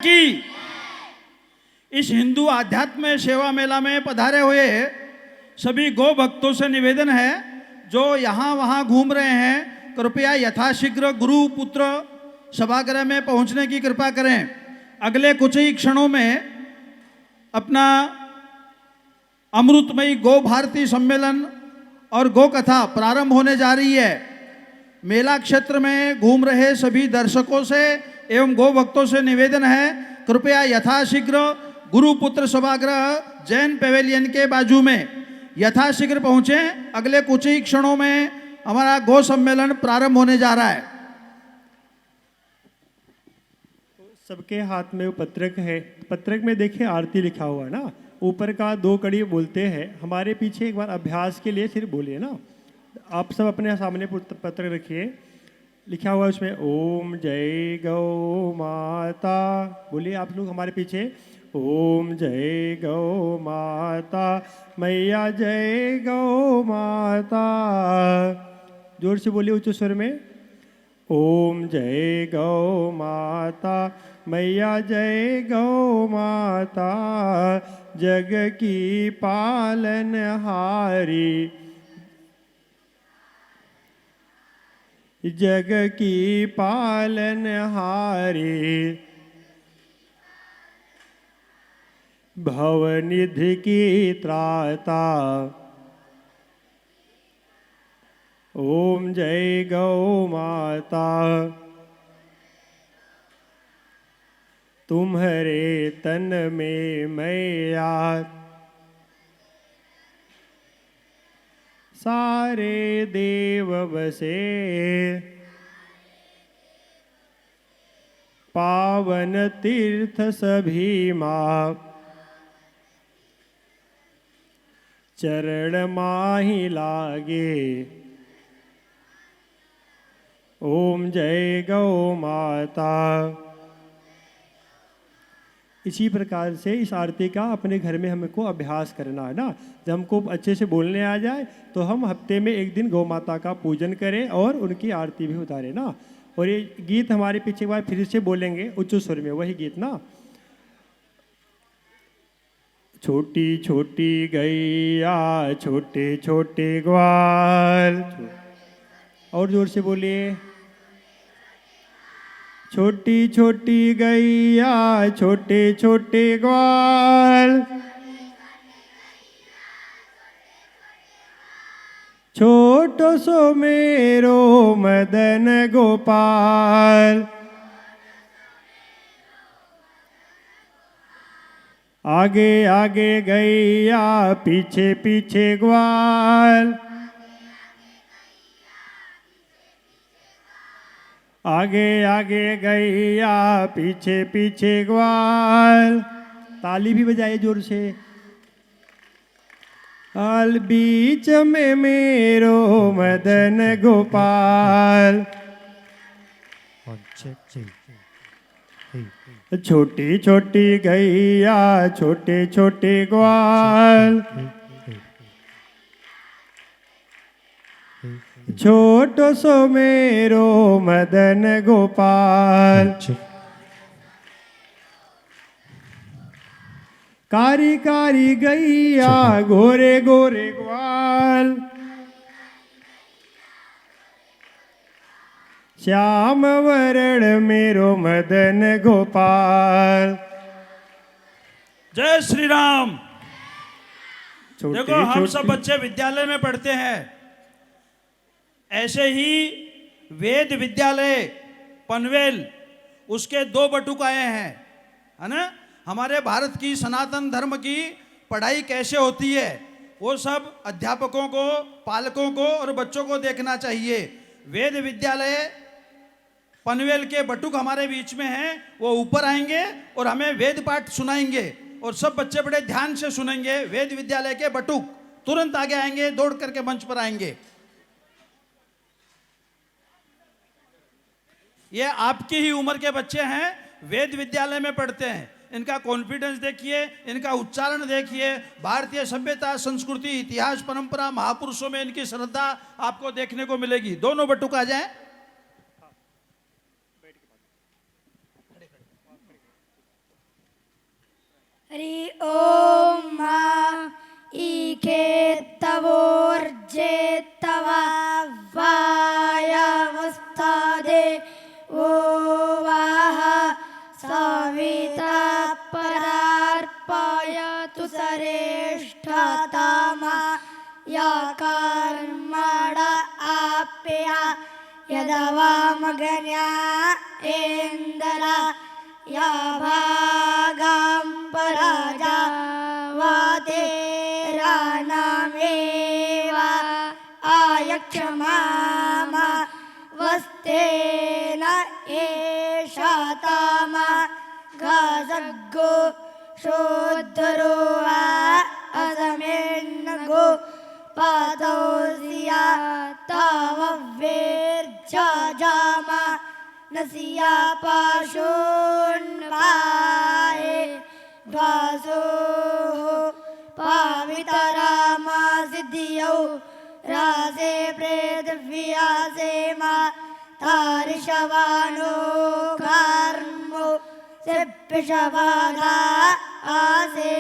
कि इस हिंदू आध्यात्म सेवा मेला में पधारे हुए सभी गौ भक्तों से निवेदन है जो यहाँ वहाँ घूम रहे हैं, कृपया यथाशीघ्र गुरु पुत्र सभागृह में पहुँचने की कृपा करें। अगले कुछ ही क्षणों में अपना अमृतमयी गौ भारती सम्मेलन और गौ कथा प्रारंभ होने जा रही है। मेला क्षेत्र में घूम रहे सभी दर्शकों से एवं गौ भक्तों से निवेदन है, कृपया यथाशीघ्र गुरुपुत्र सभागृह जैन पेवेलियन के बाजू में यथाशीघ्र पहुंचें। अगले कुछ ही क्षणों में हमारा गौ सम्मेलन प्रारंभ होने जा रहा है। सबके हाथ में वो पत्रक है, पत्रक में देखिए आरती लिखा हुआ है ना, ऊपर का 2 कड़ी बोलते हैं। हमारे पीछे एक बार अभ्यास के लिए सिर्फ बोलिए ना। आप सब अपने सामने पत्रक रखिए, लिखा हुआ है उसमें ओम जय गौ माता। बोलिए आप लोग हमारे पीछे, ओम जय गौ माता मैया जय गौ माता। जोर से बोलिए उच्च स्वर में, ओम जय गौ माता मैया जय गौ माता जग की पालनहारी जग की पालनहारी भवनिधि की त्राता। ओम जय गौ माता तुम्हारे तन में मैया सारे देव बसे पावन तीर्थ सभी माँ चरण माही लागे। ओम जय गौ माता। इसी प्रकार से इस आरती का अपने घर में हमको अभ्यास करना है ना। जब हमको अच्छे से बोलने आ जाए तो हम हफ्ते में एक दिन गौ माता का पूजन करें और उनकी आरती भी उतारें ना। और ये गीत हमारे पीछे एक बार फिर से बोलेंगे उच्च स्वर में, वही गीत ना। छोटी छोटी गैया छोटे छोटे ग्वाल, और जोर से बोलिए, छोटी छोटी गैया छोटे छोटे ग्वाल छोटो सो मेरो मदन गोपाल। आगे आगे गैया पीछे पीछे ग्वाल, आगे आगे गैया पीछे पीछे ग्वाल। ताली भी बजाइए जोर से। आल बीच में मेरो मदन गोपाल। छोटी छोटी गैया छोटे छोटे ग्वाल छोटो सो मेरो मदन गोपाल। कारी कारी गैया गोरे गोरे ग्वाल श्याम वरण मेरो मदन गोपाल। जय श्री राम। छोटे देखो हम सब छोटे बच्चे विद्यालय में पढ़ते हैं, ऐसे ही वेद विद्यालय पनवेल उसके 2 बटुक आए हैं, है ना। हमारे भारत की सनातन धर्म की पढ़ाई कैसे होती है वो सब अध्यापकों को, पालकों को और बच्चों को देखना चाहिए। वेद विद्यालय पनवेल के बटुक हमारे बीच में हैं, वो ऊपर आएंगे और हमें वेद पाठ सुनाएंगे और सब बच्चे बड़े ध्यान से सुनेंगे। वेद विद्यालय के बटुक तुरंत आगे आएंगे, दौड़ करके मंच पर आएंगे। ये आपकी ही उम्र के बच्चे हैं, वेद विद्यालय में पढ़ते हैं। इनका कॉन्फिडेंस देखिए, इनका उच्चारण देखिए, भारतीय सभ्यता, संस्कृति, इतिहास, परंपरा, महापुरुषों में इनकी श्रद्धा आपको देखने को मिलेगी। दोनों बटुक आ जाएं। ॐ मा ईखेत्तवोर्जेत्तवा वायवस्थादे वो वाह सविता परार्पयतु श्रेष्ठतमा या कर्मण आप्या यदवामगन्या इन्द्रा या भागां पराजा वातेराणामेव आयक्षमामा वस्तेन एषतामा गाजग्गो शोद्धरो वा असमेन्नगो पादौसिया ताववेर्जामा नसिया पाशोन्वाये ध्वासो पावितरामा सिद्धियौ रासे प्रेतव्यासेमा तारिशवानो कर्मो सिप्पिशवाधा आसे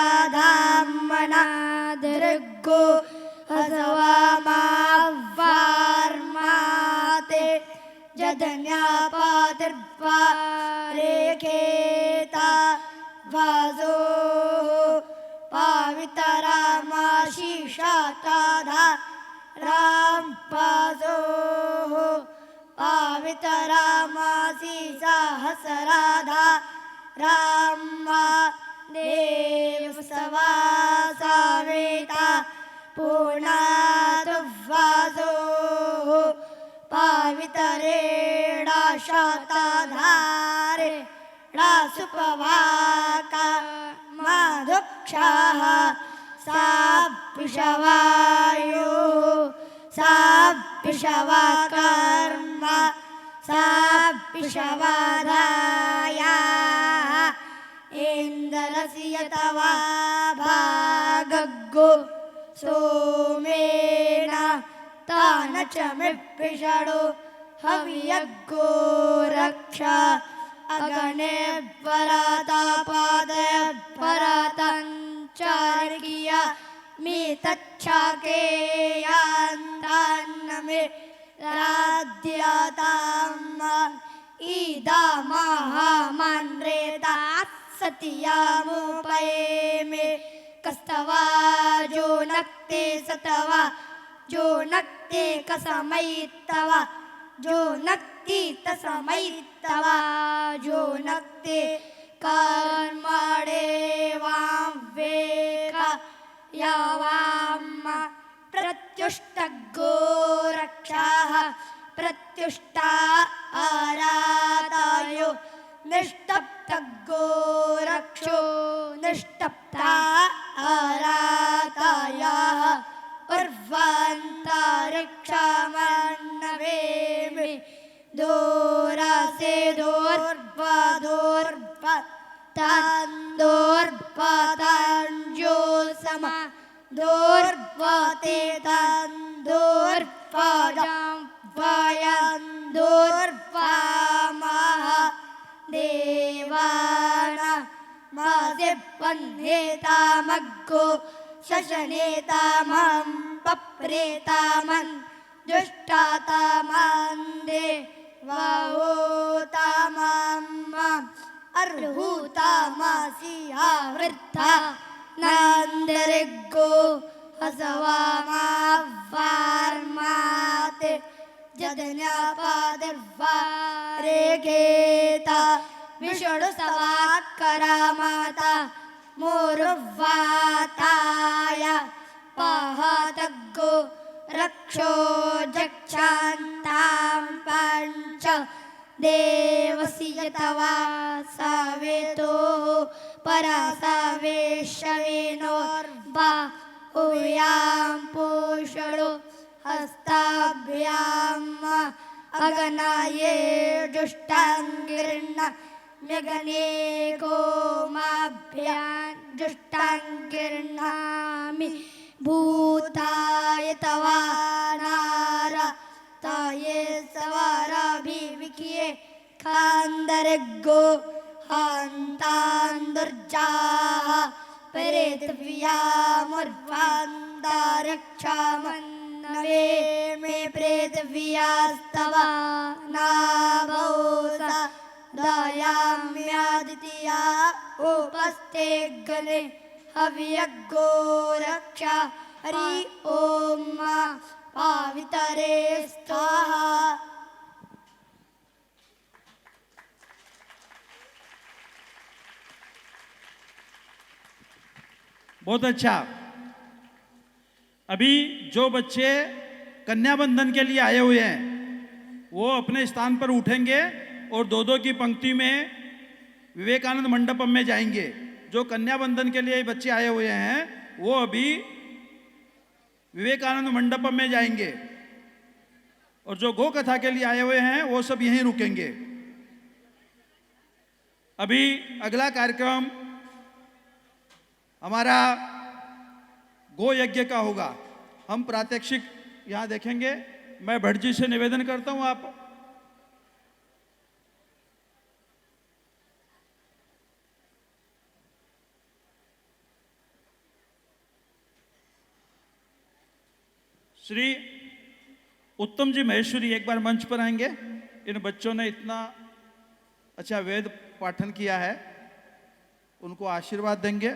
पारामेणाधाम्मना दृग्गो हसवामा वार्माते जधन्यापातिर्वा रेखेता वासो पावितरामाशीषाताधा रामपासो पावितरामासी सहस्राधा रामा देवसवा सावेता पूर्णातुवासो पावितरेणा शताधारे रासुपवाका माधुक्षाः सापिषवायो सापिषवा कर्म सापिषवाधाया इन्द्रस्य तवा भागग्गो सोमेन तान च मिप्पिषडो हवियग्गो रक्षा अगणे परातापादय परातञ्चार्किया मितच्छाकेयान्तान्नमे राध्याताम् ईदा महामन्रेता सतियामुपयेमे कस्तवा जो नक्ते सतवा जो नक्ते कसमयित्तवा जो नक्ति तसमयित्तवा जो नक्ते कर्मणे वां वेका यावाम प्रत्युष्टगो रक्षाः प्रत्युष्टा आरातायो निष्टप्तगो रक्षो निष्टप्ता आरातायाः उर्वान्तरिक्षमन्नवेमि दोरासे दोर्वा तान्दोर्पताञ्जो समा दोर्पते तान्दोर्पजां वयन्दोर्पामः देवाना मासे पन्नेतामग्गो शशनेतामं पप्रेतामन् दुष्टातामन्दे वाहोतामम् अर्हूतामासि आवृत्ता नन्दरिग्गो हसवामा वार्माते जदन्यापादिर्वा रेखेता विषणुसवात्करामाता मोरुवाताय पहतग्गो रक्षो जक्षान्तां पञ्च देवसी यतवा सावेतो परासावेशवेनोर्वा उयां पोषणो हस्ताभ्याम् अगनाये जुष्टाङ्गिर्न म्यगने गोमाभ्यां जुष्टाङ्गिर्नामि भूताय तवा नारा ताये सवाराभिविकिये खान्दरगो हान्तान् दुर्जाः पृथिव्यामुर्वान्तारक्षामन्नवे मे पृथिव्यास्तव नाभौसा दयाम्यादित्या उपस्थे गणे हव्यग्गो रक्षा हरि ओम पावितरे स्वाहा। बहुत अच्छा। अभी जो बच्चे कन्या बंधन के लिए आए हुए हैं वो अपने स्थान पर उठेंगे और दो दो की पंक्ति में विवेकानंद मंडपम में जाएंगे। जो कन्या बंधन के लिए बच्चे आए हुए हैं वो अभी विवेकानंद मंडपम में जाएंगे और जो गो कथा के लिए आए हुए हैं वो सब यहीं रुकेंगे। अभी अगला कार्यक्रम हमारा गो यज्ञ का होगा। हम प्रात्यक्षिक यहां देखेंगे। मैं भट्ट जी से निवेदन करता हूं आप श्री उत्तम जी महेश्वरी एक बार मंच पर आएंगे। इन बच्चों ने इतना अच्छा वेद पाठन किया है, उनको आशीर्वाद देंगे।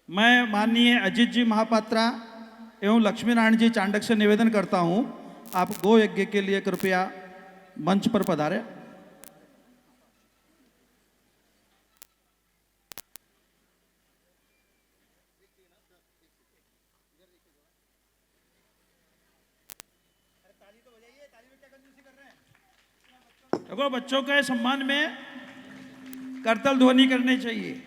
मैं माननीय अजित जी महापात्रा एवं लक्ष्मी नारायण जी चांडक से निवेदन करता हूं, आप गो यज्ञ के लिए कृपया मंच पर पधारें। देखो बच्चों के सम्मान में करतल ध्वनि करनी चाहिए।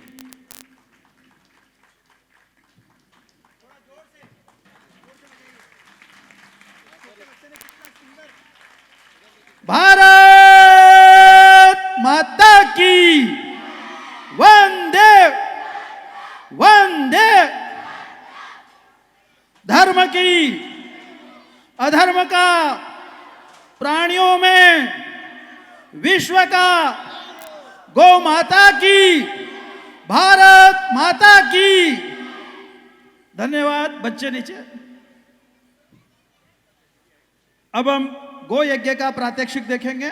भारत माता की वंदे वंदे। धर्म की अधर्म का प्राणियों में विश्व का गौ माता की भारत माता की। धन्यवाद। बच्चे नीचे। अब हम गो यज्ञ का प्रात्यक्षिक देखेंगे।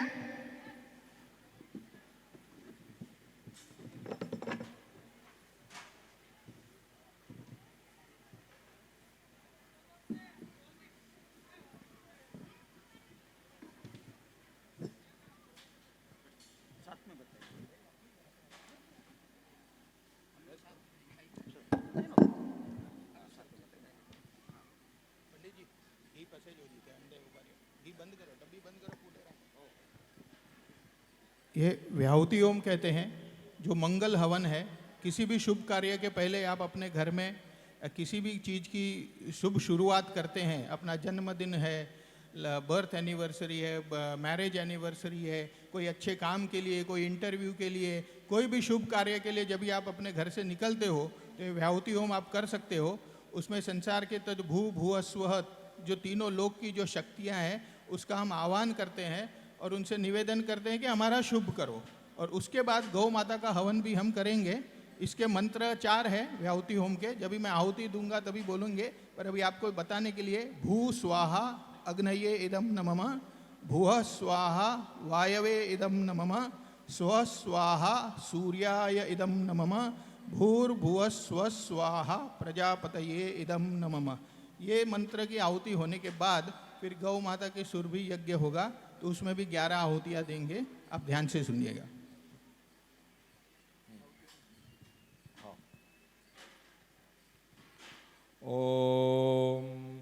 ये व्याहुति होम कहते हैं, जो मंगल हवन है। किसी भी शुभ कार्य के पहले आप अपने घर में किसी भी चीज़ की शुभ शुरुआत करते हैं। अपना जन्मदिन है, बर्थ एनिवर्सरी है, मैरिज एनिवर्सरी है, कोई अच्छे काम के लिए, कोई इंटरव्यू के लिए, कोई भी शुभ कार्य के लिए जब भी आप अपने घर से निकलते हो तो ये व्याहुति होम आप कर सकते हो। उसमें संसार के तद्भू भूः स्वः जो तीनों लोक की जो शक्तियाँ हैं उसका हम आह्वान करते हैं और उनसे निवेदन करते हैं कि हमारा शुभ करो। और उसके बाद गौ माता का हवन भी हम करेंगे। इसके मंत्र 4 है व्याहुति होम के। जब भी मैं आहुति दूंगा तभी बोलूँगे, पर अभी आपको बताने के लिए भू स्वाहा अग्नये इदम नमः, भूः स्वाहा वायवे इदम नमः, स्व स्वाहा सूर्याय इदम नमः, भूर्भुवः स्वः स्वाहा प्रजापतये इदम नमः। ये मंत्र की आहुति होने के बाद फिर गौ माता के सुरभि यज्ञ होगा, तो उसमें भी 11 आहुतियाँ देंगे। आप ध्यान से सुनिएगा। ओम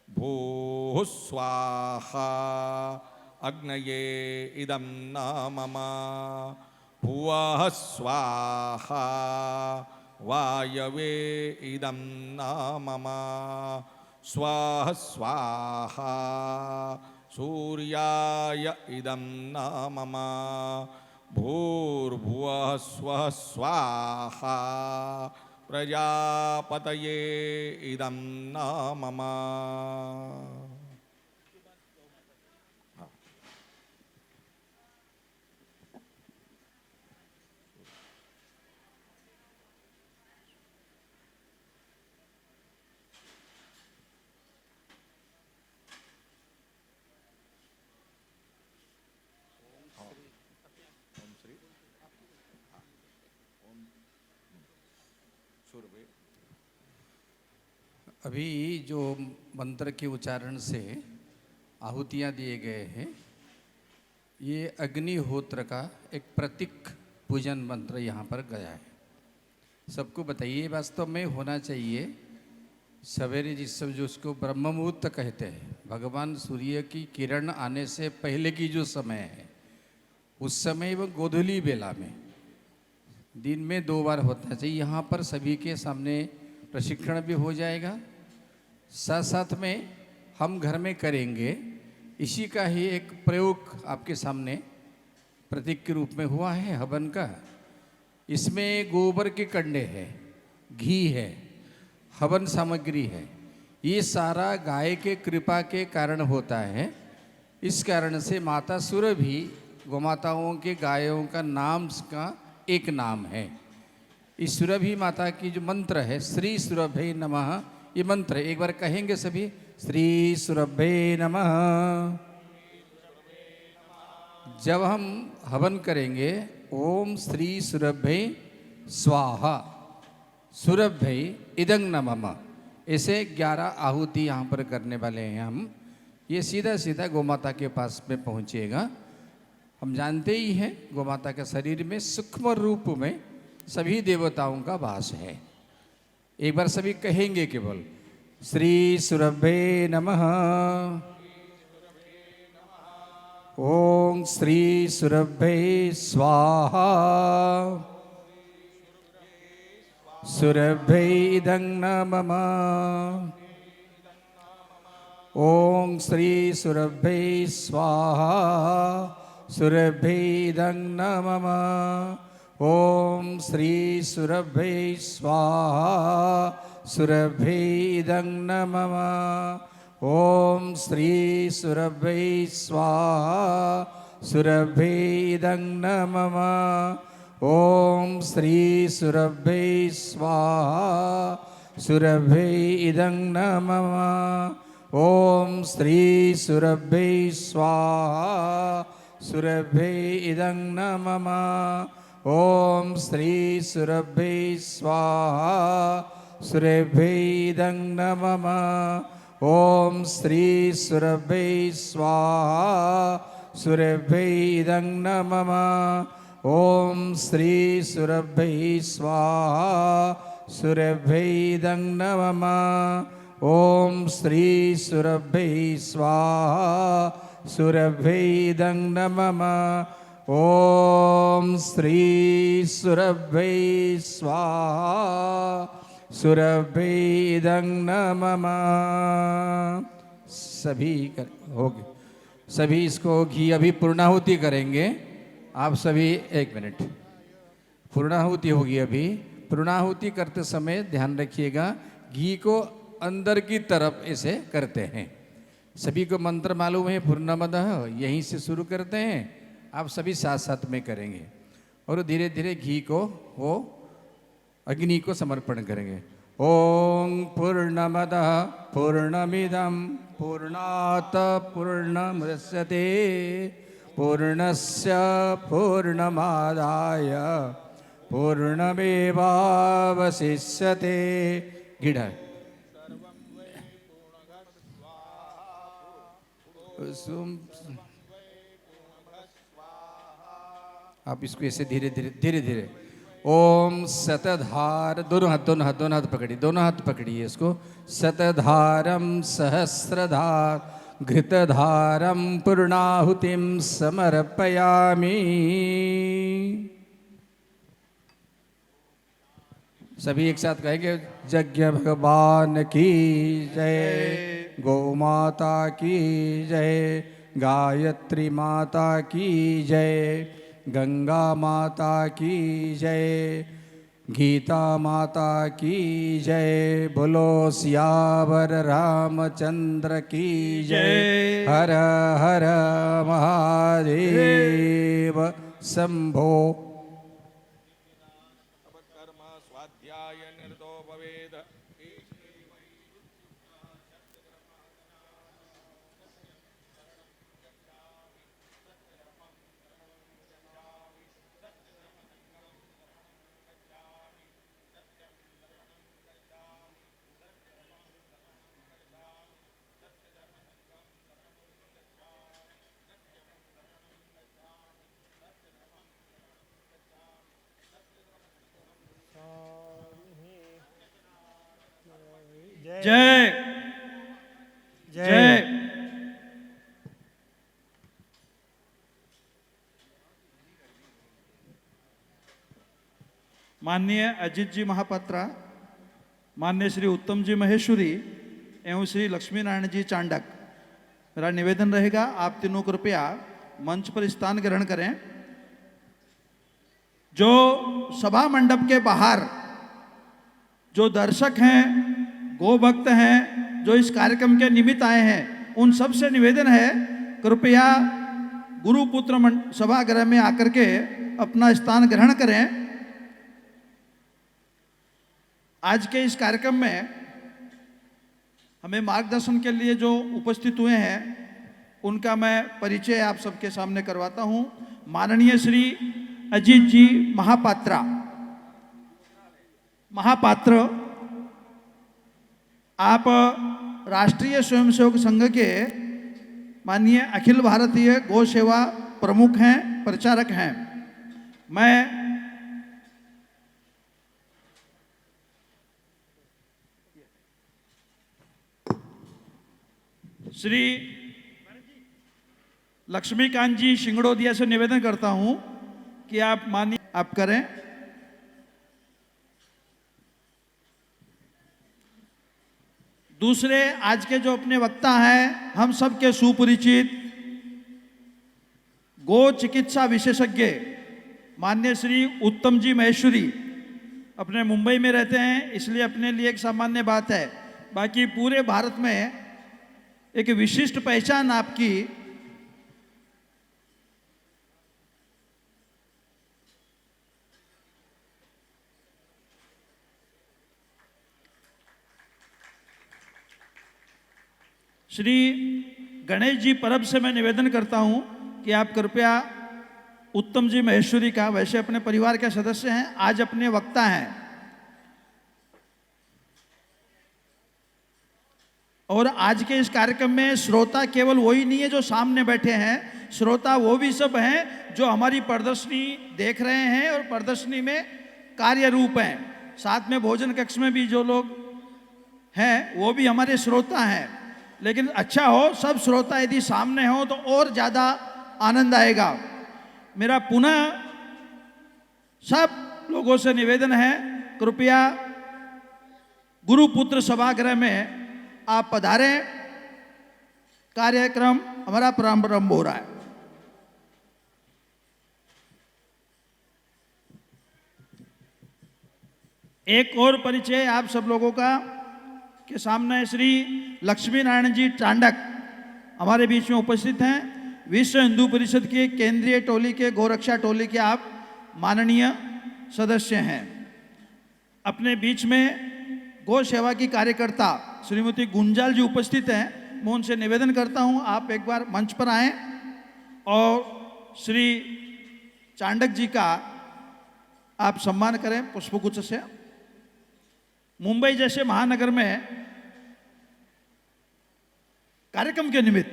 भूः स्वाहा अग्नये इदं नमः, भुवः स्वाहा वायवे इदं न मम स्वः स्वाहा सूर्याय इदं न मम भूर्भुवः स्वः स्वाहा प्रजापतये इदं न मम। अभी जो मंत्र के उच्चारण से आहुतियाँ दिए गए हैं, ये अग्निहोत्र का एक प्रतीक पूजन मंत्र यहाँ पर गया है। सबको बताइए, वास्तव में होना चाहिए सवेरे जिस समय जो उसको ब्रह्म मुहूर्त कहते हैं, भगवान सूर्य की किरण आने से पहले की जो समय है, उस समय वो गोधूली बेला में दिन में 2 बार होता चाहिए। यहाँ पर सभी के सामने प्रशिक्षण भी हो जाएगा, साथ साथ में हम घर में करेंगे। इसी का ही एक प्रयोग आपके सामने प्रतीक के रूप में हुआ है हवन का। इसमें गोबर के कंडे है, घी है, हवन सामग्री है। ये सारा गाय के कृपा के कारण होता है। इस कारण से माता सुरभि गोमाताओं के गायों का नाम का एक नाम है। इस सुरभि माता की जो मंत्र है, श्री सुरभे नमः, ये मंत्र एक बार कहेंगे सभी, श्री सुरभे नमः। जब हम हवन करेंगे, ओम श्री सुरभे स्वाहा सुरभे इदं न मम, ऐसे 11 आहुति यहाँ पर करने वाले हैं हम। ये सीधा सीधा गोमाता के पास में पहुँचेगा। हम जानते ही हैं गोमाता के शरीर में सूक्ष्म रूप में सभी देवताओं का वास है। एक बार सभी कहेंगे केवल श्री सुरभे नमः, ओम श्री सुरभे स्वाहा सुरभे इदं न मम, ओम श्री सुरभे स्वाहा सुरभे इदं न मम, ओम श्री सुरभे स्वाहा सुरभे इदं न मम, ओम श्री सुरभे स्वाहा सुरभे इदं न मम, ओम श्री सुरभे स्वाहा सुरभे इदं न मम, ओम श्री सुरभे स्वाहा सुरभे इदं न मम, ओम श्री सुरभे स्वाहा सुरभे इदं न मम, ओम श्री सुरभे स्वाहा सुरभे इदं न मम, ओम श्री सुरभे स्वाहा सुरभे इदं न मम, ओम श्री सुरभे स्वाहा सुरभे इदं न मम, ओम श्री सुरभे स्वाहा सुरभे इदं न मम। सभी हो गए, सभी इसको घी अभी पूर्णाहुति करेंगे। आप सभी 1 मिनट, पूर्णाहुति होगी अभी। पूर्णाहुति करते समय ध्यान रखिएगा, घी को अंदर की तरफ ऐसे करते हैं। सभी को मंत्र मालूम है, पूर्णमदः, यहीं से शुरू करते हैं। आप सभी साथ साथ में करेंगे और धीरे धीरे घी को वो अग्नि को समर्पण करेंगे। ओम पूर्णमदः पूर्णमिदं पूर्णात् पूर्णमुदच्यते पूर्णस्य पूर्णमादाय पूर्णमेवावशिष्यते। गिढ़ आप इसको ऐसे धीरे धीरे धीरे ओम शतधार, दोनों हाथ पकड़िए, दोनों हाथ पकड़िए इसको। शतधारम सहस्रधार घृतधारम पूर्णाहुतिम समर्पयामि। सभी एक साथ कहेंगे, यज्ञ भगवान की जय, गौ माता की जय, गायत्री माता की जय, गंगा माता की जय, गीता माता की जय। बोलो सियावर रामचंद्र की जय। हर हर महादेव शंभो। कर्म स्वाध्याय निरतो भवेद। जय जय। माननीय अजित जी महापात्रा, माननीय श्री उत्तम जी महेश्वरी एवं श्री लक्ष्मी नारायण जी चांडक, मेरा निवेदन रहेगा आप तीनों कृपया मंच पर स्थान ग्रहण करें। जो सभा मंडप के बाहर जो दर्शक हैं, गो भक्त हैं, जो इस कार्यक्रम के निमित्त आए हैं, उन सब से निवेदन है कृपया गुरुपुत्र सभागृह में आकर के अपना स्थान ग्रहण करें। आज के इस कार्यक्रम में हमें मार्गदर्शन के लिए जो उपस्थित हुए हैं उनका मैं परिचय आप सबके सामने करवाता हूं। माननीय श्री अजीत जी महापात्र, आप राष्ट्रीय स्वयंसेवक संघ के माननीय अखिल भारतीय गौ सेवा प्रमुख हैं, प्रचारक हैं। मैं श्री लक्ष्मीकांत जी शिंगड़ोदिया से निवेदन करता हूं कि आप माननीय आप करें। दूसरे आज के जो अपने वक्ता हैं, हम सबके सुपरिचित गो चिकित्सा विशेषज्ञ माननीय श्री उत्तम जी महेश्वरी, अपने मुंबई में रहते हैं इसलिए अपने लिए एक सामान्य बात है, बाकी पूरे भारत में एक विशिष्ट पहचान आपकी श्री गणेश जी परब से मैं निवेदन करता हूं कि आप कृपया उत्तम जी महेश्वरी का, वैसे अपने परिवार के सदस्य हैं, आज अपने वक्ता हैं और आज के इस कार्यक्रम में श्रोता केवल वही नहीं है जो सामने बैठे हैं, श्रोता वो भी सब हैं जो हमारी प्रदर्शनी देख रहे हैं और प्रदर्शनी में कार्य रूप हैं। साथ में भोजन कक्ष में भी जो लोग हैं वो भी हमारे श्रोता हैं। लेकिन अच्छा हो सब श्रोता यदि सामने हो तो और ज़्यादा आनंद आएगा। मेरा पुनः सब लोगों से निवेदन है कृपया गुरुपुत्र सभागृह में आप पधारें। कार्यक्रम हमारा प्रारंभ हो रहा है। एक और परिचय आप सब लोगों का के सामने श्री लक्ष्मी नारायण जी चांडक हमारे बीच में उपस्थित हैं। विश्व हिंदू परिषद के केंद्रीय टोली के गोरक्षा टोली के आप माननीय सदस्य हैं। अपने बीच में गौ सेवा की कार्यकर्ता श्रीमती गुंजाल जी उपस्थित हैं। मैं उनसे निवेदन करता हूं आप एक बार मंच पर आएं और श्री चांडक जी का आप सम्मान करें पुष्पगुच्छ से। मुंबई जैसे महानगर में कार्यक्रम के निमित्त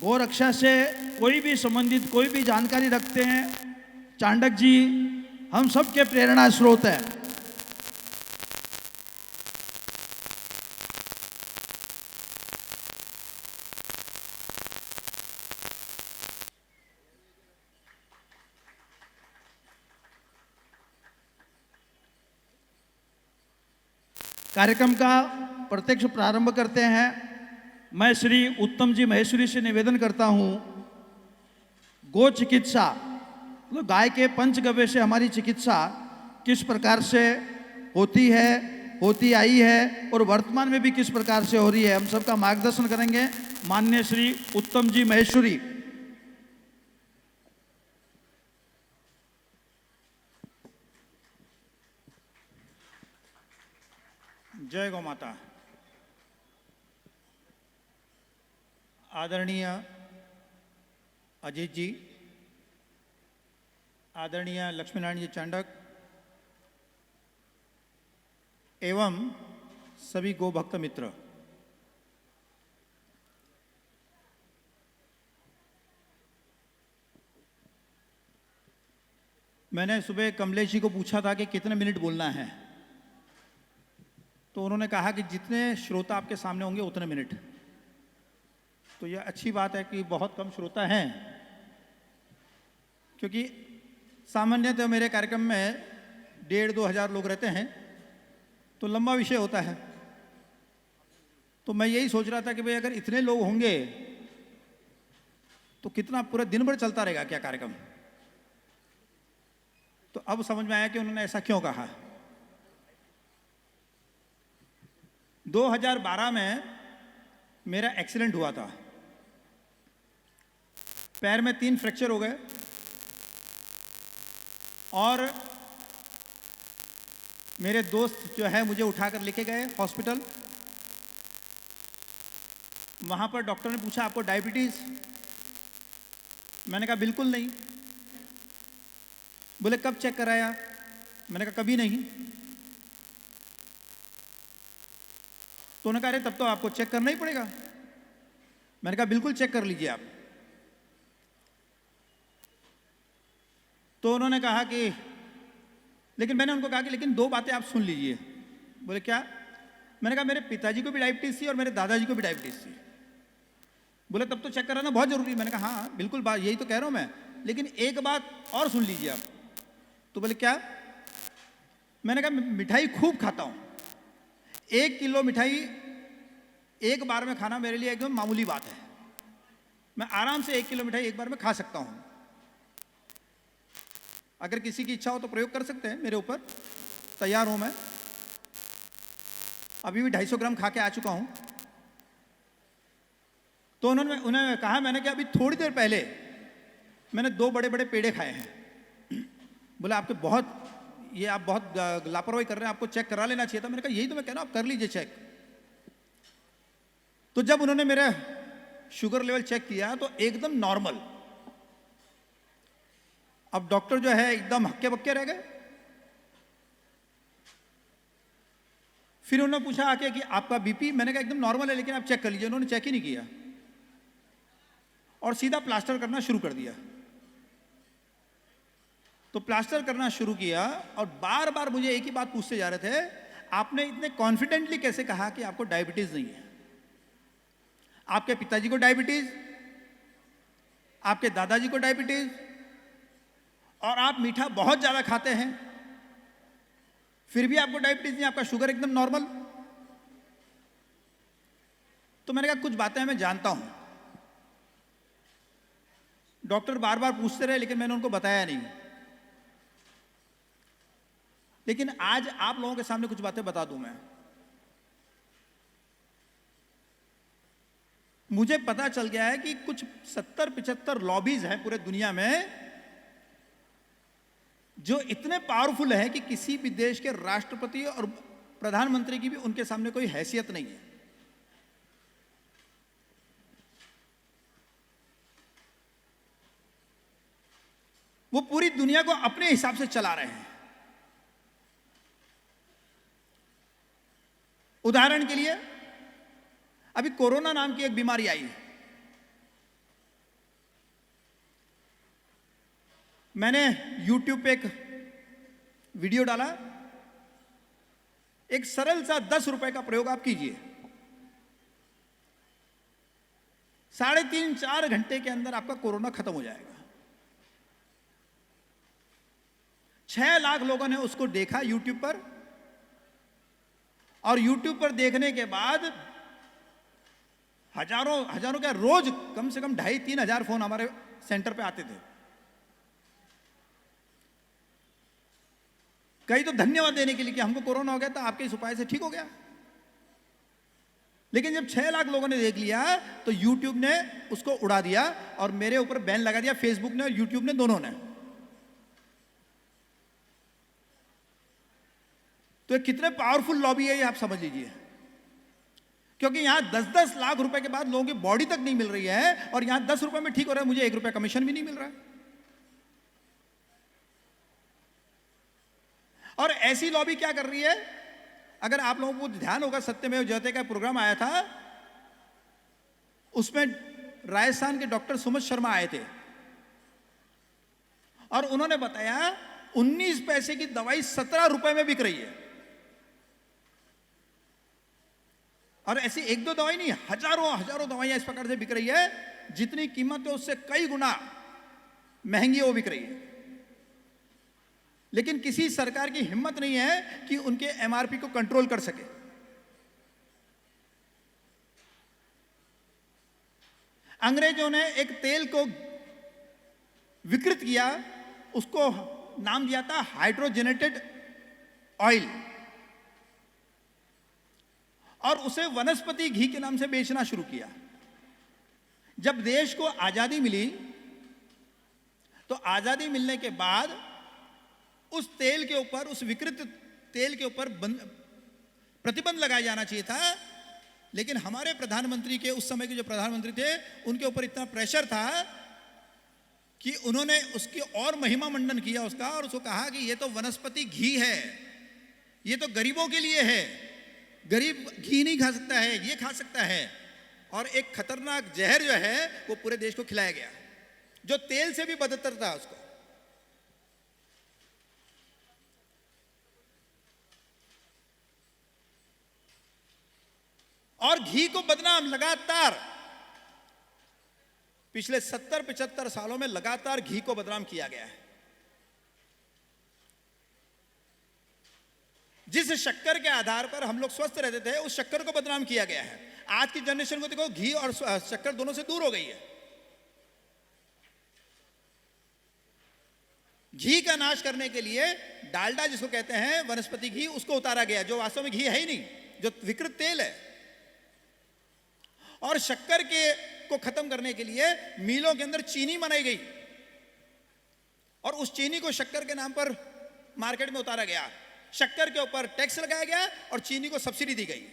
गौ रक्षा से कोई भी संबंधित कोई भी जानकारी रखते हैं, चांडक जी हम सबके प्रेरणा स्रोत हैं। कार्यक्रम का प्रत्यक्ष प्रारंभ करते हैं। मैं श्री उत्तम जी महेश्वरी से निवेदन करता हूँ, गो चिकित्सा मतलब गाय के पंचगव्य से हमारी चिकित्सा किस प्रकार से होती है, होती आई है और वर्तमान में भी किस प्रकार से हो रही है, हम सबका मार्गदर्शन करेंगे माननीय श्री उत्तम जी महेश्वरी। जय गौ माता। आदरणीय अजीत जी, आदरणीय लक्ष्मीनारायण जी चांडक एवं सभी गो भक्त मित्र, मैंने सुबह कमलेश जी को पूछा था कि कितने मिनट बोलना है, तो उन्होंने कहा कि जितने श्रोता आपके सामने होंगे उतने मिनट। तो यह अच्छी बात है कि बहुत कम श्रोता हैं, क्योंकि सामान्यतः मेरे कार्यक्रम में 1,500-2 हज़ार लोग रहते हैं, तो लंबा विषय होता है। तो मैं यही सोच रहा था कि भाई अगर इतने लोग होंगे तो कितना पूरा दिन भर चलता रहेगा क्या कार्यक्रम। तो अब समझ में आया कि उन्होंने ऐसा क्यों कहा। 2012 में मेरा एक्सीडेंट हुआ था, पैर में 3 फ्रैक्चर हो गए और मेरे दोस्त जो है मुझे उठाकर लेके गए हॉस्पिटल। वहाँ पर डॉक्टर ने पूछा आपको डायबिटीज़? मैंने कहा बिल्कुल नहीं। बोले कब चेक कराया? मैंने कहा कभी नहीं। तो उन्होंने कहा अरे तब तो आपको चेक करना ही पड़ेगा। मैंने कहा बिल्कुल चेक कर लीजिए आप। तो उन्होंने कहा कि लेकिन मैंने उनको कहा कि लेकिन 2 बातें आप सुन लीजिए। बोले क्या? मैंने कहा मेरे पिताजी को भी डायबिटीज़ थी और मेरे दादाजी को भी डायबिटीज़ थी। बोले तब तो चेक कराना बहुत ज़रूरी। मैंने कहा हाँ बिल्कुल, बात यही तो कह रहा हूँ मैं, लेकिन एक बात और सुन लीजिए आप। तो बोले क्या? मैंने कहा मिठाई खूब खाता हूँ। 1 किलो मिठाई एक बार में खाना मेरे लिए एकदम मामूली बात है। मैं आराम से 1 किलो मिठाई एक बार में खा सकता हूँ। अगर किसी की इच्छा हो तो प्रयोग कर सकते हैं, मेरे ऊपर तैयार हूँ मैं। अभी भी 250 ग्राम खा के आ चुका हूँ। तो उन्होंने कहा, मैंने कि अभी थोड़ी देर पहले मैंने 2 बड़े बड़े पेड़े खाए हैं। बोला आप बहुत लापरवाही कर रहे हैं, आपको चेक करा लेना चाहिए था। मैंने कहा यही तो मैं कह रहा हूँ, आप कर लीजिए चेक। तो जब उन्होंने मेरा शुगर लेवल चेक किया तो एकदम नॉर्मल। अब डॉक्टर जो है एकदम हक्के बक्के रह गए। फिर उन्होंने पूछा आके कि आपका बीपी? मैंने कहा एकदम नॉर्मल है, लेकिन आप चेक कर लीजिए। उन्होंने चेक ही नहीं किया और सीधा प्लास्टर करना शुरू कर दिया। तो प्लास्टर करना शुरू किया और बार बार मुझे एक ही बात पूछते जा रहे थे, आपने इतने कॉन्फिडेंटली कैसे कहा कि आपको डायबिटीज नहीं है? आपके पिताजी को डायबिटीज, आपके दादाजी को डायबिटीज, और आप मीठा बहुत ज्यादा खाते हैं, फिर भी आपको डायबिटीज नहीं, आपका शुगर एकदम नॉर्मल। तो मैंने कहा कुछ बातें मैं जानता हूं। डॉक्टर बार बार पूछते रहे, लेकिन मैंने उनको बताया नहीं। लेकिन आज आप लोगों के सामने कुछ बातें बता दूं मैं। मुझे पता चल गया है कि कुछ 70-75 लॉबीज हैं पूरे दुनिया में जो इतने पावरफुल है कि किसी भी देश के राष्ट्रपति और प्रधानमंत्री की भी उनके सामने कोई हैसियत नहीं है। वो पूरी दुनिया को अपने हिसाब से चला रहे हैं। उदाहरण के लिए अभी कोरोना नाम की एक बीमारी आई है। मैंने YouTube पे एक वीडियो डाला, एक सरल सा 10 रुपए का प्रयोग आप कीजिए। 3.5-4 घंटे के अंदर आपका कोरोना खत्म हो जाएगा। 6 लाख लोगों ने उसको देखा YouTube पर और YouTube पर देखने के बाद हजारों हजारों क्या रोज कम से कम 2,500-3 हजार फोन हमारे सेंटर पे आते थे। कई तो धन्यवाद देने के लिए कि हमको कोरोना हो गया था, आपके इस उपाय से ठीक हो गया। लेकिन जब 6 लाख लोगों ने देख लिया तो YouTube ने उसको उड़ा दिया और मेरे ऊपर बैन लगा दिया, फेसबुक ने और YouTube ने, दोनों ने। तो ये कितने पावरफुल लॉबी है ये आप समझ लीजिए। क्योंकि यहां 10-10 लाख रुपए के बाद लोगों की बॉडी तक नहीं मिल रही है और यहां 10 रुपए में ठीक हो रहा है, मुझे 1 रुपया कमीशन भी नहीं मिल रहा है। और ऐसी लॉबी क्या कर रही है? अगर आप लोगों को ध्यान होगा, सत्यमेव जयते का प्रोग्राम आया था, उसमें राजस्थान के डॉक्टर सुमित शर्मा आए थे और उन्होंने बताया 19 पैसे की दवाई 17 रुपए में बिक रही है। और ऐसी 1-2 दवाई नहीं, हजारों हजारों दवाइयां इस प्रकार से बिक रही है, जितनी कीमत है उससे कई गुना महंगी वो बिक रही है। लेकिन किसी सरकार की हिम्मत नहीं है कि उनके एमआरपी को कंट्रोल कर सके। अंग्रेजों ने एक तेल को विकृत किया, उसको नाम दिया था हाइड्रोजनेटेड ऑयल, और उसे वनस्पति घी के नाम से बेचना शुरू किया। जब देश को आजादी मिली तो आजादी मिलने के बाद उस तेल के ऊपर, उस विकृत तेल के ऊपर प्रतिबंध लगाया जाना चाहिए था। लेकिन हमारे प्रधानमंत्री के, उस समय के जो प्रधानमंत्री थे, उनके ऊपर इतना प्रेशर था कि उन्होंने उसकी और महिमा मंडन किया उसका, और उसको कहा कि ये तो वनस्पति घी है, ये तो गरीबों के लिए है, गरीब घी नहीं खा सकता है, ये खा सकता है। और एक खतरनाक जहर जो है वो पूरे देश को खिलाया गया, जो तेल से भी बदतर था उसको। और घी को बदनाम लगातार पिछले 70-75 सालों में लगातार घी को बदनाम किया गया है। जिस शक्कर के आधार पर हम लोग स्वस्थ रहते थे, उस शक्कर को बदनाम किया गया है। आज की जनरेशन को देखो, घी और शक्कर दोनों से दूर हो गई है। घी का नाश करने के लिए डालडा, जिसको कहते हैं वनस्पति घी, उसको उतारा गया, जो वास्तव में घी है ही नहीं, जो विकृत तेल है। और शक्कर के को खत्म करने के लिए मिलों के अंदर चीनी बनाई गई और उस चीनी को शक्कर के नाम पर मार्केट में उतारा गया। शक्कर के ऊपर टैक्स लगाया गया और चीनी को सब्सिडी दी गई।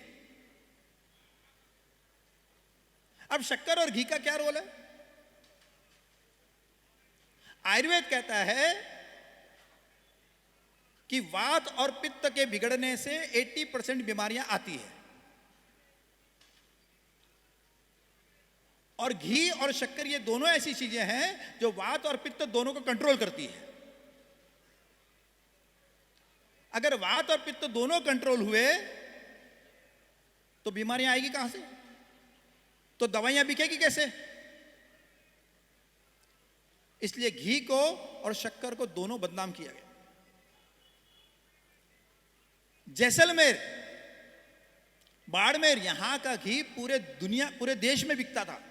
अब शक्कर और घी का क्या रोल है? आयुर्वेद कहता है कि वात और पित्त के बिगड़ने से 80% बीमारियां आती है, और घी और शक्कर ये दोनों ऐसी चीजें हैं जो वात और पित्त दोनों को कंट्रोल करती है। अगर वात और पित्त दोनों कंट्रोल हुए तो बीमारियां आएगी कहां से? तो दवाइयां बिकेगी कैसे? इसलिए घी को और शक्कर को दोनों बदनाम किया गया। जैसलमेर, बाड़मेर, यहां का घी पूरे देश में बिकता था।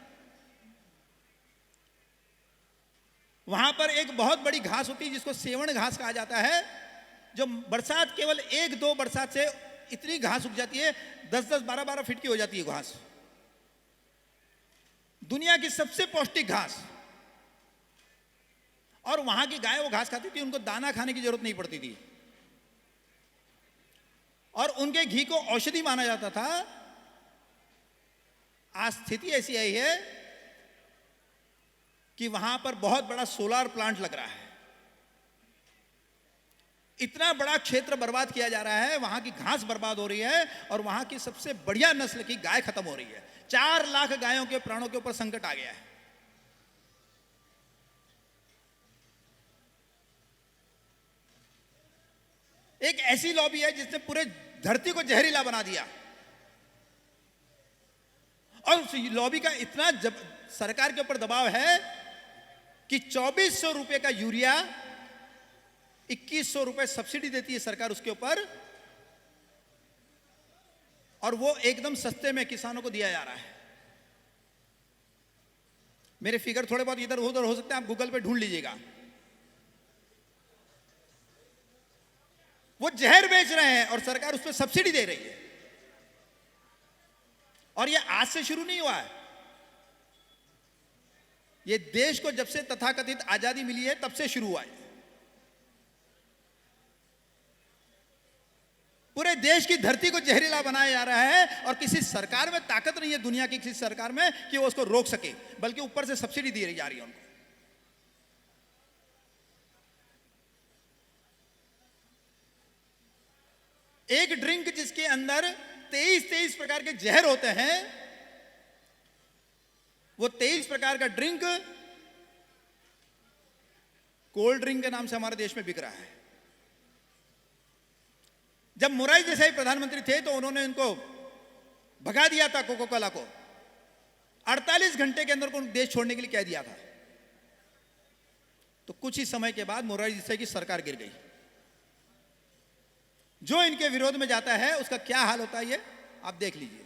वहां पर एक बहुत बड़ी घास होती है जिसको सेवण घास कहा जाता है, जो बरसात, केवल 1-2 बरसात से इतनी घास उग जाती है, 10-10, 12-12 फीट की हो जाती है घास। दुनिया की सबसे पौष्टिक घास। और वहां की गाय वो घास खाती थी, उनको दाना खाने की जरूरत नहीं पड़ती थी, और उनके घी को औषधि माना जाता था। आज स्थिति ऐसी आई है कि वहां पर बहुत बड़ा सोलार प्लांट लग रहा है, इतना बड़ा क्षेत्र बर्बाद किया जा रहा है, वहां की घास बर्बाद हो रही है और वहां की सबसे बढ़िया नस्ल की गाय खत्म हो रही है। 4 लाख गायों के प्राणों के ऊपर संकट आ गया है। एक ऐसी लॉबी है जिसने पूरे धरती को जहरीला बना दिया, और उस लॉबी का इतना सरकार के ऊपर दबाव है कि 2400 रुपए का यूरिया, 2100 रुपए सब्सिडी देती है सरकार उसके ऊपर, और वो एकदम सस्ते में किसानों को दिया जा रहा है। मेरे फिगर थोड़े बहुत इधर उधर हो सकते हैं, आप गूगल पे ढूंढ लीजिएगा। वो जहर बेच रहे हैं और सरकार उस पर सब्सिडी दे रही है। और ये आज से शुरू नहीं हुआ है, ये देश को जब से तथाकथित आजादी मिली है तब से शुरू हुआ है। पूरे देश की धरती को जहरीला बनाया जा रहा है और किसी सरकार में ताकत नहीं है, दुनिया की किसी सरकार में, कि वो उसको रोक सके, बल्कि ऊपर से सब्सिडी दी जा रही है उनको। एक ड्रिंक जिसके अंदर 23 प्रकार के जहर होते हैं, वो 23 प्रकार का ड्रिंक कोल्ड ड्रिंक के नाम से हमारे देश में बिक रहा है। जब मोरारजी देसाई प्रधानमंत्री थे तो उन्होंने इनको भगा दिया था, कोको कोला को 48 घंटे के अंदर उनको देश छोड़ने के लिए कह दिया था। तो कुछ ही समय के बाद मोरारजी देसाई की सरकार गिर गई। जो इनके विरोध में जाता है उसका क्या हाल होता है ये आप देख लीजिए।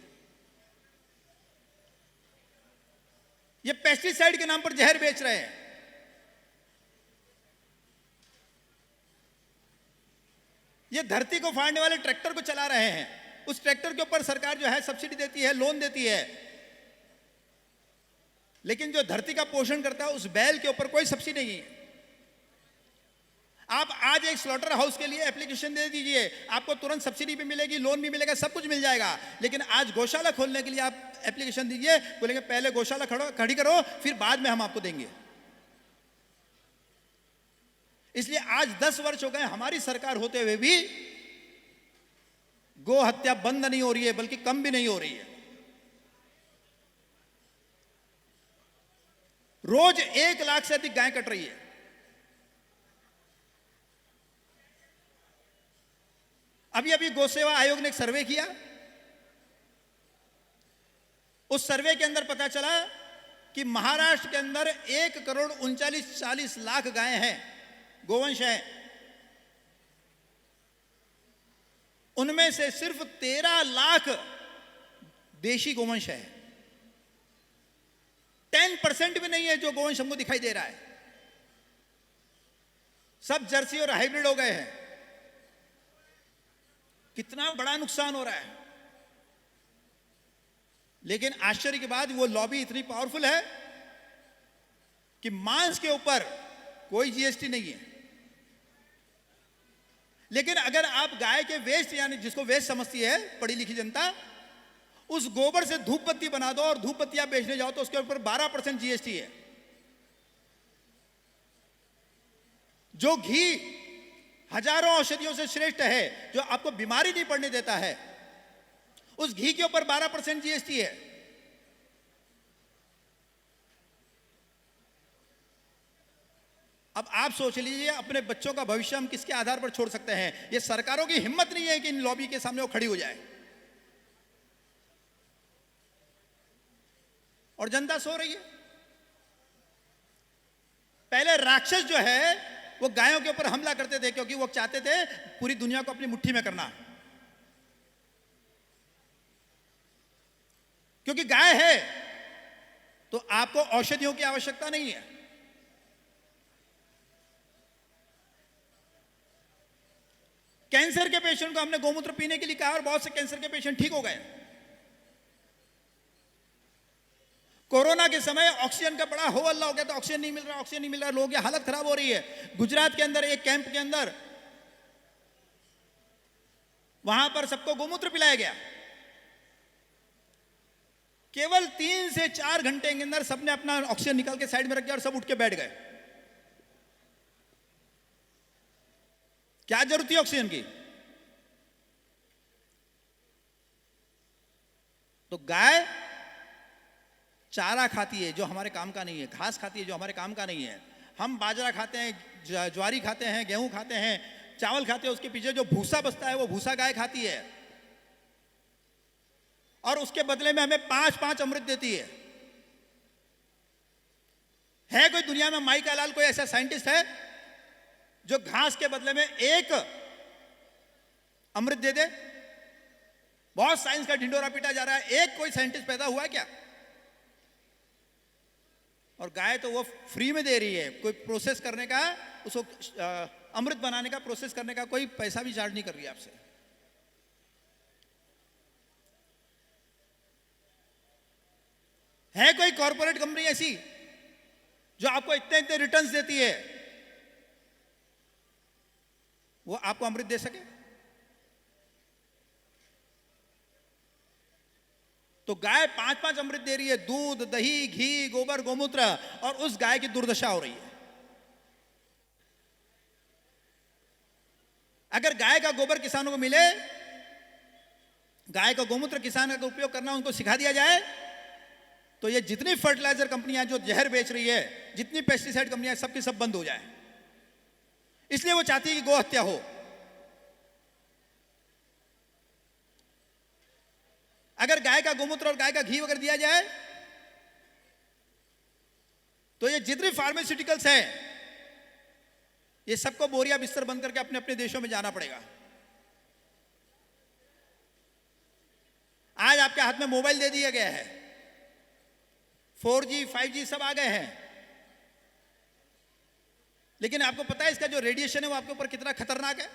ये पेस्टिसाइड के नाम पर जहर बेच रहे हैं। ये धरती को फाड़ने वाले ट्रैक्टर को चला रहे हैं। उस ट्रैक्टर के ऊपर सरकार जो है सब्सिडी देती है, लोन देती है, लेकिन जो धरती का पोषण करता है उस बैल के ऊपर कोई सब्सिडी नहीं है। आप आज एक स्लॉटर हाउस के लिए एप्लीकेशन दे दीजिए, आपको तुरंत सब्सिडी भी मिलेगी, लोन भी मिलेगा, सब कुछ मिल जाएगा। लेकिन आज गौशाला खोलने के लिए आप एप्लीकेशन दीजिए, बोलेंगे पहले गौशाला खड़ी करो, फिर बाद में हम आपको देंगे। इसलिए आज 10 वर्ष हो गए हमारी सरकार होते हुए भी गो हत्या बंद नहीं हो रही है, बल्कि कम भी नहीं हो रही है। रोज 1 लाख से अधिक गाय कट रही है। अभी अभी गौ सेवा आयोग ने एक सर्वे किया। उस सर्वे के अंदर पता चला कि महाराष्ट्र के अंदर 1,39,40 लाख गायें हैं, गोवंश है। उनमें से सिर्फ 13 लाख देशी गोवंश है। 10% भी नहीं है जो गोवंश हमको दिखाई दे रहा है। सब जर्सी और हाइब्रिड हो गए हैं। कितना बड़ा नुकसान हो रहा है। लेकिन आश्चर्य की बात, वो लॉबी इतनी पावरफुल है कि मांस के ऊपर कोई जीएसटी नहीं है। लेकिन अगर आप गाय के वेस्ट, यानी जिसको वेस्ट समझती है पढ़ी लिखी जनता, उस गोबर से धूप बत्ती बना दो और धूप बत्ती आप बेचने जाओ तो उसके ऊपर 12% जीएसटी है। जो घी हजारों औषधियों से श्रेष्ठ है, जो आपको बीमारी नहीं पड़ने देता है, उस घी के ऊपर 12% जीएसटी है। अब आप सोच लीजिए अपने बच्चों का भविष्य हम किसके आधार पर छोड़ सकते हैं। ये सरकारों की हिम्मत नहीं है कि इन लॉबी के सामने वो खड़ी हो जाए, और जनता सो रही है। पहले राक्षस जो है वो गायों के ऊपर हमला करते थे क्योंकि वो चाहते थे पूरी दुनिया को अपनी मुट्ठी में करना, क्योंकि गाय है तो आपको औषधियों की आवश्यकता नहीं है। कैंसर के पेशेंट को हमने गोमूत्र पीने के लिए कहा और बहुत से कैंसर के पेशेंट ठीक हो गए। कोरोना के समय ऑक्सीजन का बड़ा हो हल्ला हो गया, तो ऑक्सीजन नहीं मिल रहा, ऑक्सीजन नहीं मिल रहा, लोगों की हालत खराब हो रही है। गुजरात के अंदर एक कैंप के अंदर वहां पर सबको गोमूत्र पिलाया गया। केवल 3 से 4 घंटे के अंदर सबने अपना ऑक्सीजन निकाल के साइड में रख दिया और सब उठ के बैठ गए। क्या जरूरत थी ऑक्सीजन की? तो गाय चारा खाती है जो हमारे काम का नहीं है, घास खाती है जो हमारे काम का नहीं है। हम बाजरा खाते हैं, ज्वारी खाते हैं, गेहूं खाते हैं, चावल खाते हैं, उसके पीछे जो भूसा बचता है वो भूसा गाय खाती है, और उसके बदले में हमें 5-5 अमृत देती है। कोई दुनिया में माई का लाल कोई ऐसा साइंटिस्ट है जो घास के बदले में 1 अमृत दे दे? बहुत साइंस का ढिंडोरा पीटा जा रहा है, एक कोई साइंटिस्ट पैदा हुआ है क्या? और गाय तो वो फ्री में दे रही है, कोई प्रोसेस करने का, उसको अमृत बनाने का, प्रोसेस करने का कोई पैसा भी चार्ज नहीं कर रही है आपसे। है कोई कॉर्पोरेट कंपनी ऐसी जो आपको इतने इतने रिटर्न्स देती है, वो आपको अमृत दे सके? तो गाय 5-5 अमृत दे रही है, दूध, दही, घी, गोबर, गोमूत्र, और उस गाय की दुर्दशा हो रही है। अगर गाय का गोबर किसानों को मिले, गाय का गोमूत्र किसानों का उपयोग करना उनको सिखा दिया जाए, तो ये जितनी फर्टिलाइजर कंपनियां जो जहर बेच रही है, जितनी पेस्टिसाइड कंपनियां, सबकी सब बंद हो जाए। इसलिए वो चाहती है कि गौ हत्या हो। अगर गाय का गोमूत्र और गाय का घी वगैरह दिया जाए, तो ये जितनी फार्मास्यूटिकल्स है, ये सबको बोरिया बिस्तर बंद करके अपने अपने देशों में जाना पड़ेगा। आज आपके हाथ में मोबाइल दे दिया गया है, 4G 5G सब आ गए हैं, लेकिन आपको पता है इसका जो रेडिएशन है वो आपके ऊपर कितना खतरनाक है?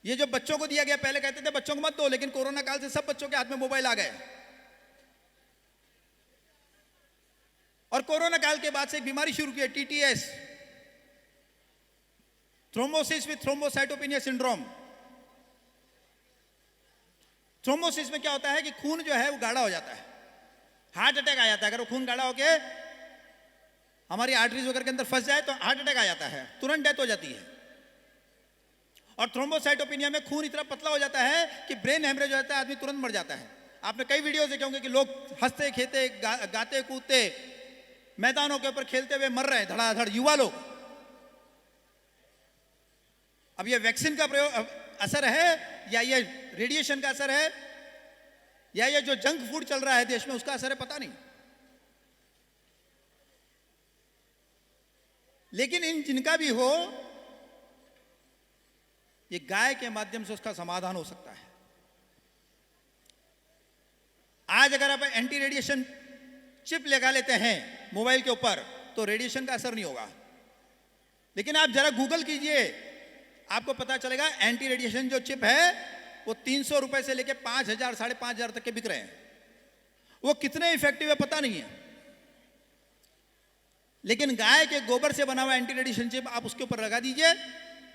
ये जो बच्चों को दिया गया, पहले कहते थे बच्चों को मत दो, लेकिन कोरोना काल से सब बच्चों के हाथ में मोबाइल आ गए। और कोरोना काल के बाद से एक बीमारी शुरू की है, TTS, thrombosis with thrombocytopenia syndrome. Thrombosis में क्या होता है कि खून जो है वो गाढ़ा हो जाता है, हार्ट अटैक आ जाता है। अगर वो खून गाढ़ा होके हमारी आर्टरीज वगैरह के अंदर फंस जाए तो हार्ट अटैक आ जाता है, तुरंत डेथ हो जाती है। और थ्रोम्बोसाइटोपेनिया में खून इतना पतला हो जाता है कि ब्रेन हेमरेज हो जाता है, आदमी तुरंत मर जाता है। आपने कई वीडियोस देखे होंगे कि लोग हंसते खेलते गाते कूदते मैदानों के ऊपर खेलते हुए मर रहे हैं धड़ाधड़, युवा लोग। अब ये वैक्सीन का प्रयोग असर है, या ये रेडिएशन का असर है, या ये जो जंक फूड चल रहा है देश में उसका असर है, पता नहीं। लेकिन इन जिनका भी हो, ये गाय के माध्यम से उसका समाधान हो सकता है। आज अगर आप एंटी रेडिएशन चिप लगा लेते हैं मोबाइल के ऊपर, तो रेडिएशन का असर नहीं होगा। लेकिन आप जरा गूगल कीजिए, आपको पता चलेगा एंटी रेडिएशन जो चिप है वो 300 रुपए से लेके 5,000 5,500 तक के बिक रहे हैं। वो कितने इफेक्टिव है पता नहीं है, लेकिन गाय के गोबर से बना हुआ एंटी रेडिएशन चिप आप उसके ऊपर लगा दीजिए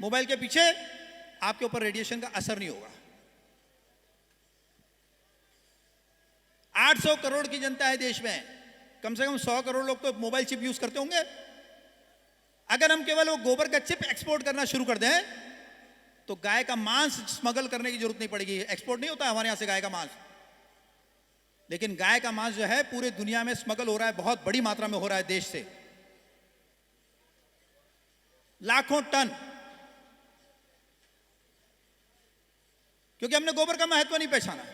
मोबाइल के पीछे, आपके ऊपर रेडिएशन का असर नहीं होगा। 800 करोड़ की जनता है देश में, कम से कम 100 करोड़ लोग तो मोबाइल चिप यूज करते होंगे। अगर हम केवल वो गोबर का चिप एक्सपोर्ट करना शुरू कर दें, तो गाय का मांस स्मगल करने की जरूरत नहीं पड़ेगी। एक्सपोर्ट नहीं होता हमारे यहां से गाय का मांस, लेकिन गाय का मांस जो है पूरे दुनिया में स्मगल हो रहा है, बहुत बड़ी मात्रा में हो रहा है देश से, लाखों टन। क्योंकि हमने गोबर का महत्व नहीं पहचाना।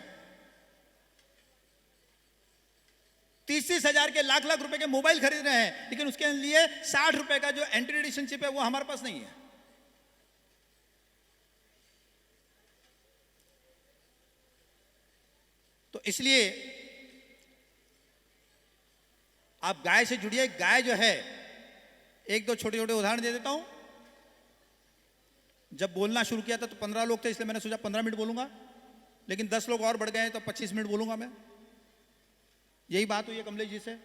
30-30 हजार के लाख रुपए के मोबाइल खरीद रहे हैं, लेकिन उसके लिए 60 रुपए का जो एंटी रेडिएशन चिप है वो हमारे पास नहीं है। तो इसलिए आप गाय से जुड़िए। गाय जो है, एक दो छोटे छोटे उदाहरण दे देता हूं। जब बोलना शुरू किया था तो 15 लोग थे, इसलिए मैंने सोचा 15 मिनट बोलूंगा, लेकिन 10 लोग और बढ़ गए तो 25 मिनट बोलूंगा मैं। यही बात हुई है कमलेश जी से,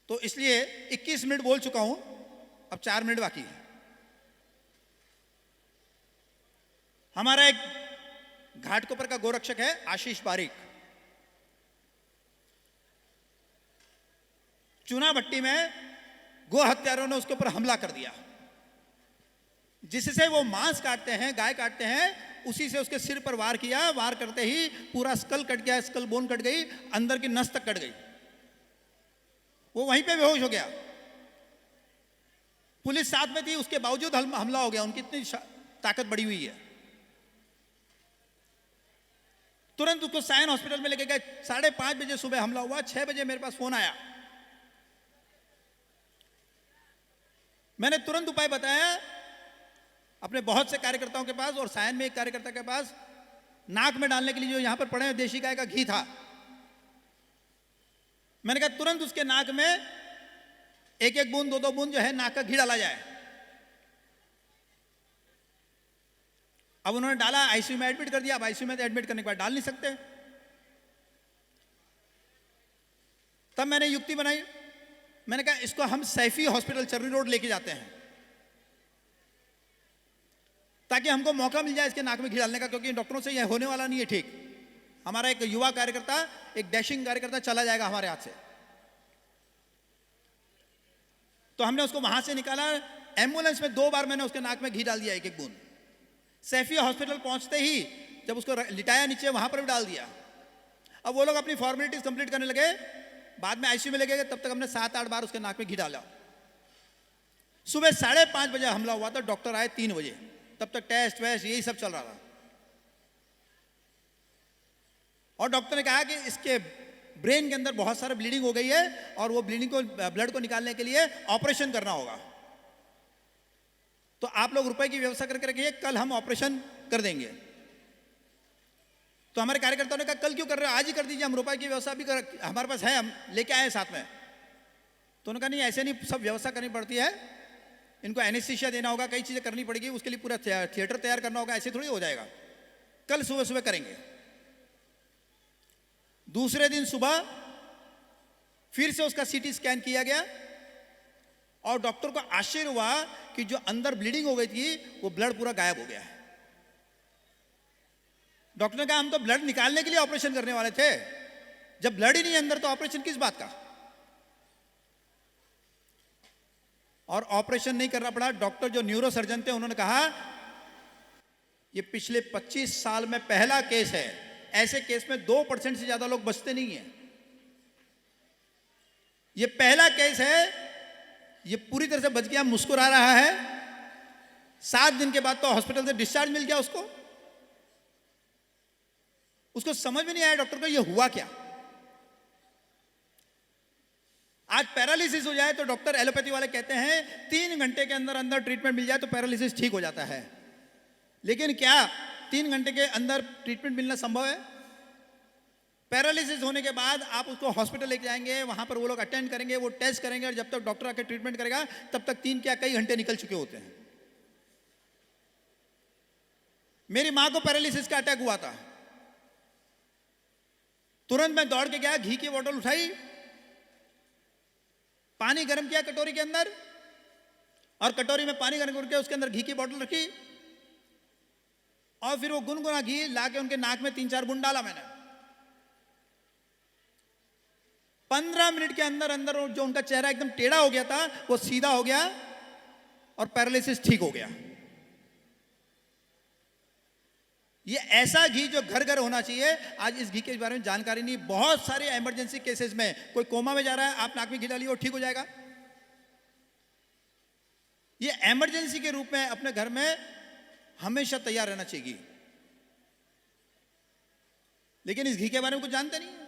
तो इसलिए 21 मिनट बोल चुका हूं, अब 4 मिनट बाकी है। हमारा एक घाटकोपर का गोरक्षक है आशीष पारिक। चुना भट्टी में गो हत्यारों ने उसके ऊपर हमला कर दिया, जिससे वो मांस काटते हैं, गाय काटते हैं, उसी से उसके सिर पर वार किया। वार करते ही पूरा स्कल कट गया, स्कल बोन कट गई, अंदर की नस तक कट गई, वो वहीं पे बेहोश हो गया। पुलिस साथ में थी, उसके बावजूद हमला हो गया। उनकी इतनी ताकत बढ़ी हुई है। तुरंत उसको सायन हॉस्पिटल में लेके गए। 5:30 बजे सुबह हमला हुआ। 6 बजे मेरे पास फोन आया, मैंने तुरंत उपाय बताया अपने बहुत से कार्यकर्ताओं के पास, और सायन में एक कार्यकर्ता के पास नाक में डालने के लिए जो यहां पर पड़े हैं देशी गाय का घी था। मैंने कहा तुरंत उसके नाक में एक एक बूंद, दो दो बूंद जो है नाक का घी डाला जाए। अब उन्होंने डाला, आईसीयू में एडमिट कर दिया। अब आईसीयू में तो एडमिट करने के बाद डाल नहीं सकते। तब मैंने युक्ति बनाई, मैंने कहा इसको हम सैफी हॉस्पिटल चर्री रोड लेके जाते हैं, ताकि हमको मौका मिल जाए इसके नाक में घी डालने का, क्योंकि डॉक्टरों से यह होने वाला नहीं है ठीक। हमारा एक युवा कार्यकर्ता, एक डैशिंग कार्यकर्ता चला जाएगा हमारे हाथ से। तो हमने उसको वहां से निकाला। एम्बुलेंस में 2 बार मैंने उसके नाक में घी डाल दिया, एक एक बूंद। सैफी हॉस्पिटल पहुंचते ही जब उसको लिटाया नीचे, वहां पर भी डाल दिया। अब वो लोग अपनी फॉर्मेलिटीज कंप्लीट करने लगे, बाद में आईसीयू में लगे। तब तक हमने 7-8 बार उसके नाक में घी डाला। सुबह 5:30 बजे हमला हुआ था, डॉक्टर आए 3 बजे। तब तक टेस्ट वेस्ट यही सब चल रहा था। और डॉक्टर ने कहा कि इसके ब्रेन के अंदर बहुत सारा ब्लीडिंग हो गई है, और वो ब्लीडिंग को, ब्लड को निकालने के लिए ऑपरेशन करना होगा। तो आप लोग रुपए की व्यवस्था करके रखिए, कल हम ऑपरेशन कर देंगे। तो हमारे कार्यकर्ताओं ने कहा कल क्यों कर रहे हो, आज ही कर दीजिए, हम रुपए की व्यवस्था भी हमारे पास है, हम लेके आए साथ में। तो उन्होंने कहा नहीं, ऐसे नहीं, सब व्यवस्था करनी पड़ती है, इनको एनेस्थीसिया देना होगा, कई चीजें करनी पड़ेगी, उसके लिए पूरा थिएटर तैयार करना होगा, ऐसे थोड़ी हो जाएगा, कल सुबह सुबह करेंगे। दूसरे दिन सुबह फिर से उसका सीटी स्कैन किया गया, और डॉक्टर को आश्चर्य हुआ कि जो अंदर ब्लीडिंग हो गई थी वो ब्लड पूरा गायब हो गया है। डॉक्टर ने कहा हम तो ब्लड निकालने के लिए ऑपरेशन करने वाले थे, जब ब्लड ही नहीं है अंदर तो ऑपरेशन किस बात का। और ऑपरेशन नहीं करना पड़ा। डॉक्टर जो न्यूरो सर्जन थे उन्होंने कहा ये पिछले 25 साल में पहला केस है, ऐसे केस में 2% से ज्यादा लोग बचते नहीं है, ये पहला केस है, ये पूरी तरह से बच गया, मुस्कुरा रहा है। 7 दिन के बाद तो हॉस्पिटल से डिस्चार्ज मिल गया उसको। उसको समझ में नहीं आया डॉक्टर को ये हुआ क्या। आज पैरालिसिस हो जाए तो डॉक्टर एलोपैथी वाले कहते हैं 3 घंटे के अंदर अंदर ट्रीटमेंट मिल जाए तो पैरालिसिस ठीक हो जाता है। लेकिन क्या 3 घंटे के अंदर ट्रीटमेंट मिलना संभव है? पैरालिसिस होने के बाद आप उसको हॉस्पिटल लेके जाएंगे, वहां पर वो लोग अटेंड करेंगे, वो टेस्ट करेंगे, और जब तक डॉक्टर आके ट्रीटमेंट करेगा तब तक 3 क्या कई घंटे निकल चुके होते हैं। मेरी मां को पैरालिसिस का अटैक हुआ था, तुरंत मैं दौड़ के गया, घी की बोतल उठाई, पानी गर्म किया कटोरी के अंदर, और कटोरी में पानी गर्म करके उसके अंदर घी की बोतल रखी, और फिर वो गुनगुना घी लाके उनके नाक में 3-4 बूंद डाला मैंने। 15 मिनट के अंदर अंदर जो उनका चेहरा एकदम टेढ़ा हो गया था वो सीधा हो गया, और पैरालिसिस ठीक हो गया। ये ऐसा घी जो घर घर होना चाहिए। आज इस घी के बारे में जानकारी नहीं। बहुत सारे इमरजेंसी केसेस में कोई कोमा में जा रहा है, आप नाक में घी डालिए और ठीक हो जाएगा। ये इमरजेंसी के रूप में अपने घर में हमेशा तैयार रहना चाहिए। लेकिन इस घी के बारे में कुछ जानते नहीं है।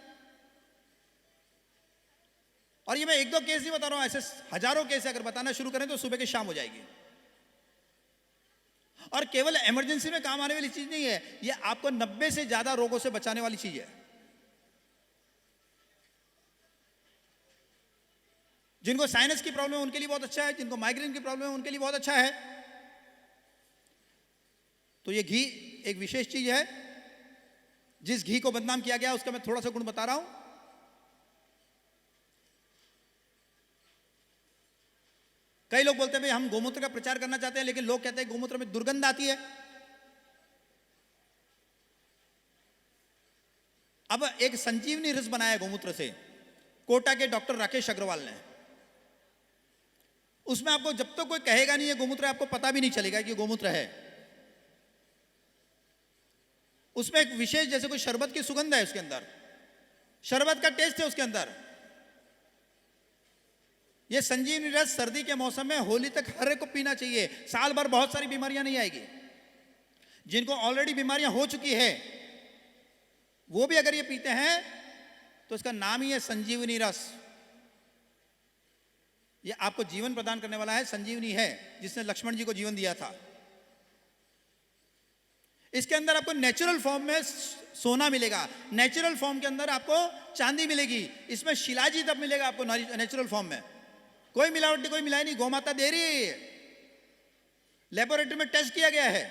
और ये मैं 1-2 केस नहीं बता रहा हूं, ऐसे हजारों केस अगर बताना शुरू करें तो सुबह के शाम हो जाएगी। और केवल इमरजेंसी में काम आने वाली चीज नहीं है, ये आपको 90 से ज्यादा रोगों से बचाने वाली चीज है। जिनको साइनस की प्रॉब्लम है उनके लिए बहुत अच्छा है, जिनको माइग्रेन की प्रॉब्लम है उनके लिए बहुत अच्छा है। तो ये घी एक विशेष चीज है। जिस घी को बदनाम किया गया उसका मैं थोड़ा सा गुण बता रहा हूं। कई लोग बोलते हैं भाई हम गोमूत्र का प्रचार करना चाहते हैं, लेकिन लोग कहते हैं गोमूत्र में दुर्गंध आती है। अब एक संजीवनी रस बनाया गोमूत्र से, कोटा के डॉक्टर राकेश अग्रवाल ने। उसमें आपको जब तक कोई कहेगा नहीं ये गोमूत्र है, आपको पता भी नहीं चलेगा कि गोमूत्र है। उसमें एक विशेष जैसे कोई शरबत की सुगंध है उसके अंदर, शरबत का टेस्ट है उसके अंदर। ये संजीवनी रस सर्दी के मौसम में होली तक हर एक को पीना चाहिए। साल भर बहुत सारी बीमारियां नहीं आएगी। जिनको ऑलरेडी बीमारियां हो चुकी है वो भी अगर ये पीते हैं तो इसका नाम ही है संजीवनी रस। ये आपको जीवन प्रदान करने वाला है, संजीवनी है, जिसने लक्ष्मण जी को जीवन दिया था। इसके अंदर आपको नेचुरल फॉर्म में सोना मिलेगा, नेचुरल फॉर्म के अंदर आपको चांदी मिलेगी, इसमें शिलाजीत अब मिलेगा आपको नेचुरल फॉर्म में। कोई मिलावट कोई मिलाई नहीं, गौमाता दे रही है। लेबोरेटरी में टेस्ट किया गया है।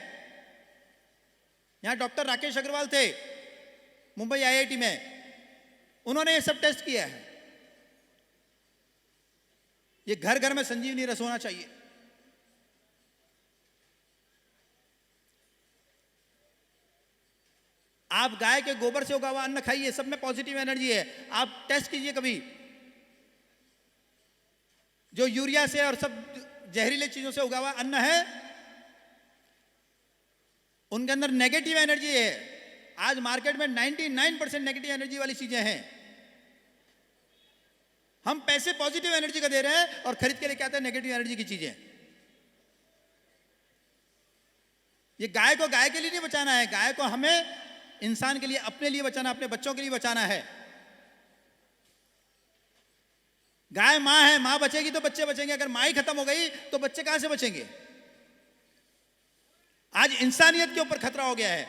यहां डॉक्टर राकेश अग्रवाल थे मुंबई आईआईटी में, उन्होंने ये सब टेस्ट किया है। ये घर घर में संजीवनी रस होना चाहिए। आप गाय के गोबर से उगा हुआ अन्न खाइए, सब में पॉजिटिव एनर्जी है। आप टेस्ट कीजिए कभी, जो यूरिया से और सब जहरीले चीजों से उगा हुआ अन्न है, उनके अंदर नेगेटिव एनर्जी है। आज मार्केट में 99% नेगेटिव एनर्जी वाली चीजें हैं। हम पैसे पॉजिटिव एनर्जी का दे रहे हैं और खरीद के लेके आते हैं नेगेटिव एनर्जी की चीजें। ये गाय को गाय के लिए नहीं बचाना है, गाय को हमें इंसान के लिए, अपने लिए बचाना, अपने बच्चों के लिए बचाना है। गाय मां है, मां बचेगी तो बच्चे बचेंगे। अगर मां ही खत्म हो गई तो बच्चे कहां से बचेंगे? आज इंसानियत के ऊपर खतरा हो गया है,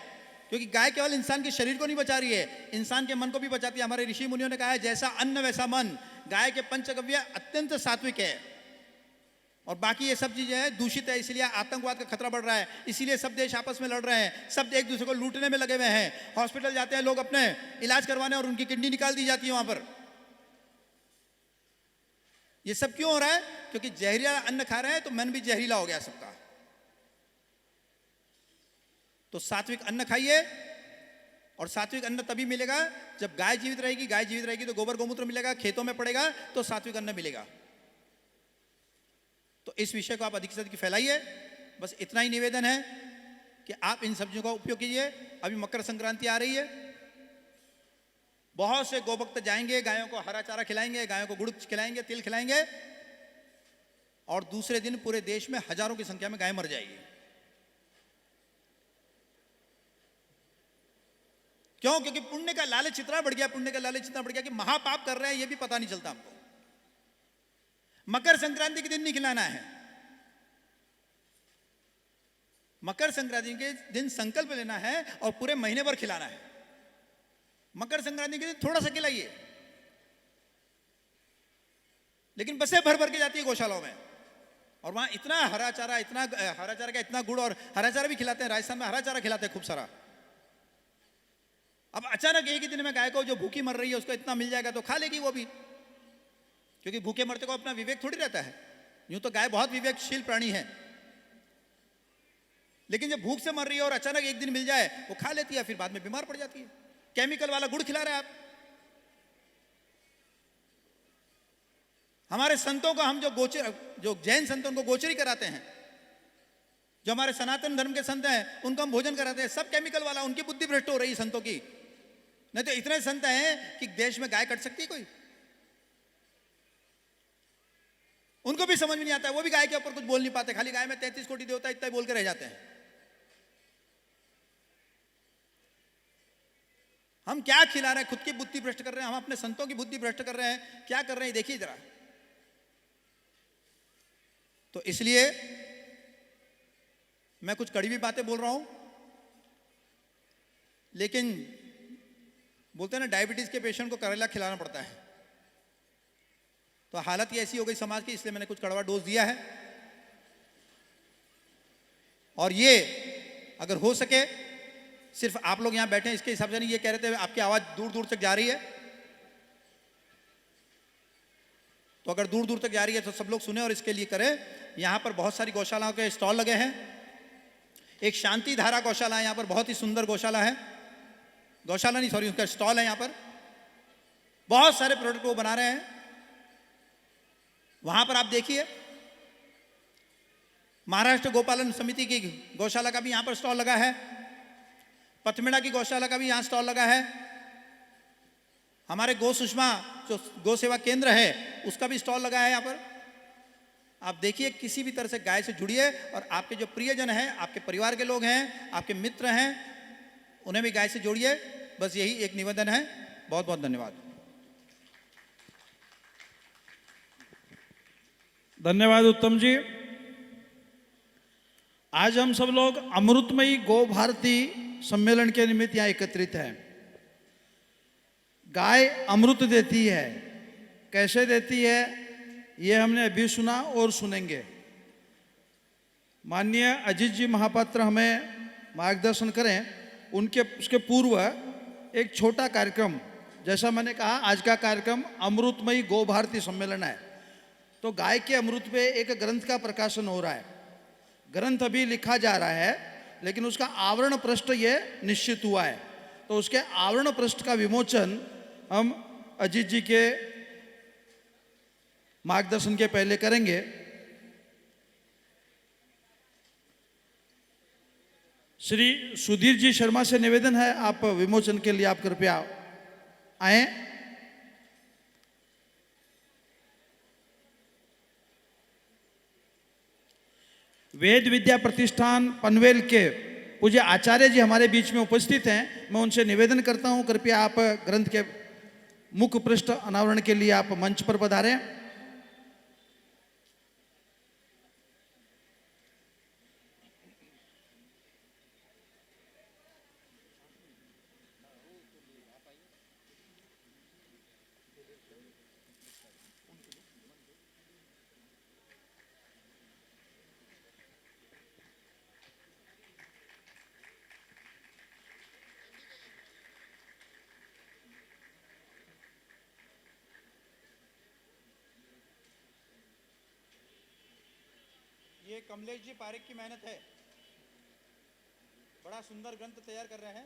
क्योंकि गाय केवल इंसान के शरीर को नहीं बचा रही है, इंसान के मन को भी बचाती है। हमारे ऋषि मुनियों ने कहा है, जैसा अन्न वैसा मन। गाय के पंचगव्य अत्यंत सात्विक है, और बाकी ये सब चीजें हैं दूषित है, इसलिए आतंकवाद का खतरा बढ़ रहा है। इसीलिए सब देश आपस में लड़ रहे हैं, सब एक दूसरे को लूटने में लगे हुए हैं। हॉस्पिटल जाते हैं लोग अपने इलाज करवाने और उनकी किडनी निकाल दी जाती है वहां पर। ये सब क्यों हो रहा है? क्योंकि जहरीला अन्न खा रहे हैं तो मन भी जहरीला हो गया सबका। तो सात्विक अन्न खाइए, और सात्विक अन्न तभी मिलेगा जब गाय जीवित रहेगी। गाय जीवित रहेगी तो गोबर गोमूत्र मिलेगा, खेतों में पड़ेगा तो सात्विक अन्न मिलेगा। तो इस विषय को आप अधिक से अधिक फैलाइए। बस इतना ही निवेदन है कि आप इन सब्जियों का उपयोग कीजिए। अभी मकर संक्रांति आ रही है, बहुत से गोभक्त जाएंगे, गायों को हरा चारा खिलाएंगे, गायों को गुड़ खिलाएंगे, तिल खिलाएंगे, और दूसरे दिन पूरे देश में हजारों की संख्या में गाय मर जाएगी। क्यों? क्योंकि पुण्य का लालच इतना बढ़ गया, पुण्य का लालच इतना बढ़ गया कि महापाप कर रहे हैं ये भी पता नहीं चलता हमको। मकर संक्रांति के दिन नहीं खिलाना है। मकर संक्रांति के दिन संकल्प लेना है और पूरे महीने भर खिलाना है। मकर संक्रांति के दिन थोड़ा सा खिलाइए, लेकिन बसें भर भर के जाती है गौशालाओं में, और वहां इतना हरा चारा, इतना हरा चारा का इतना गुड़, और हरा चारा भी खिलाते हैं। राजस्थान में हरा चारा खिलाते हैं खूब सारा। अब अचानक एक ही दिन में गाय को जो भूखी मर रही है उसको इतना मिल जाएगा तो खा लेगी वो भी, क्योंकि भूखे मरते को अपना विवेक थोड़ी रहता है। यूं तो गाय बहुत विवेकशील प्राणी है, लेकिन जब भूख से मर रही है और अचानक एक दिन मिल जाए वो खा लेती है, फिर बाद में बीमार पड़ जाती है। केमिकल वाला गुड़ खिला रहे हैं आप। हमारे संतों को हम जो जैन संतों उनको गोचरी कराते हैं, जो हमारे सनातन धर्म के संत हैं उनको हम भोजन कराते हैं, सब केमिकल वाला। उनकी बुद्धि भ्रष्ट हो रही है संतों की। नहीं तो इतने संत हैं कि देश में गाय कट सकती है कोई? उनको भी समझ में नहीं आता है, वो भी गाय के ऊपर कुछ बोल नहीं पाते। खाली गाय में 33 कोटि देवता इतना ही बोल के रह जाते हैं। हम क्या खिला रहे हैं? खुद की बुद्धि भ्रष्ट कर रहे हैं, हम अपने संतों की बुद्धि भ्रष्ट कर रहे हैं। क्या कर रहे हैं देखिए जरा। तो इसलिए मैं कुछ कड़वी बातें बोल रहा हूं, लेकिन बोलते हैं ना डायबिटीज के पेशेंट को करेला खिलाना पड़ता है। तो हालत ही ऐसी हो गई समाज की, इसलिए मैंने कुछ कड़वा डोज दिया है। और ये अगर हो सके, सिर्फ आप लोग यहां बैठे हैं इसके हिसाब से नहीं, ये कह रहे थे आपकी आवाज दूर दूर तक जा रही है, तो अगर दूर दूर तक जा रही है तो सब लोग सुने और इसके लिए करें। यहां पर बहुत सारी गौशालाओं के स्टॉल लगे हैं। एक शांति धारा गौशाला है, यहां पर बहुत ही सुंदर गौशाला है, गौशाला नहीं सॉरी, उसका स्टॉल है। यहां पर बहुत सारे प्रोडक्ट वो बना रहे हैं, वहां पर आप देखिए। महाराष्ट्र गोपालन समिति की गौशाला का भी यहां पर स्टॉल लगा है, पथमेड़ा की गौशाला का भी यहां स्टॉल लगा है, हमारे गौ सुषमा जो गौ सेवा केंद्र है उसका भी स्टॉल लगा है यहां पर। आप देखिए, किसी भी तरह से गाय से जुड़िए, और आपके जो प्रियजन हैं, आपके परिवार के लोग हैं, आपके मित्र हैं, उन्हें भी गाय से जोड़िए। बस यही एक निवेदन है। बहुत बहुत धन्यवाद। धन्यवाद उत्तम जी। आज हम सब लोग अमृतमयी गौ भारती सम्मेलन के निमित्त यहाँ एकत्रित हैं। गाय अमृत देती है, कैसे देती है ये हमने अभी सुना और सुनेंगे। माननीय अजीत जी महापात्र हमें मार्गदर्शन करें। उसके पूर्व एक छोटा कार्यक्रम, जैसा मैंने कहा आज का कार्यक्रम अमृतमयी गौ भारती सम्मेलन है, तो गाय के अमृत पे एक ग्रंथ का प्रकाशन हो रहा है। ग्रंथ अभी लिखा जा रहा है, लेकिन उसका आवरण पृष्ठ ये निश्चित हुआ है, तो उसके आवरण पृष्ठ का विमोचन हम अजीत जी के मार्गदर्शन के पहले करेंगे। श्री सुधीर जी शर्मा से निवेदन है, आप विमोचन के लिए आप कृपया आए। वेद विद्या प्रतिष्ठान पनवेल के पूज्य आचार्य जी हमारे बीच में उपस्थित हैं। मैं उनसे निवेदन करता हूं, कृपया आप ग्रंथ के मुख्य पृष्ठ अनावरण के लिए आप मंच पर पधारें। ये कमलेश जी पारेख की मेहनत है। बड़ा सुंदर ग्रंथ तैयार कर रहे हैं।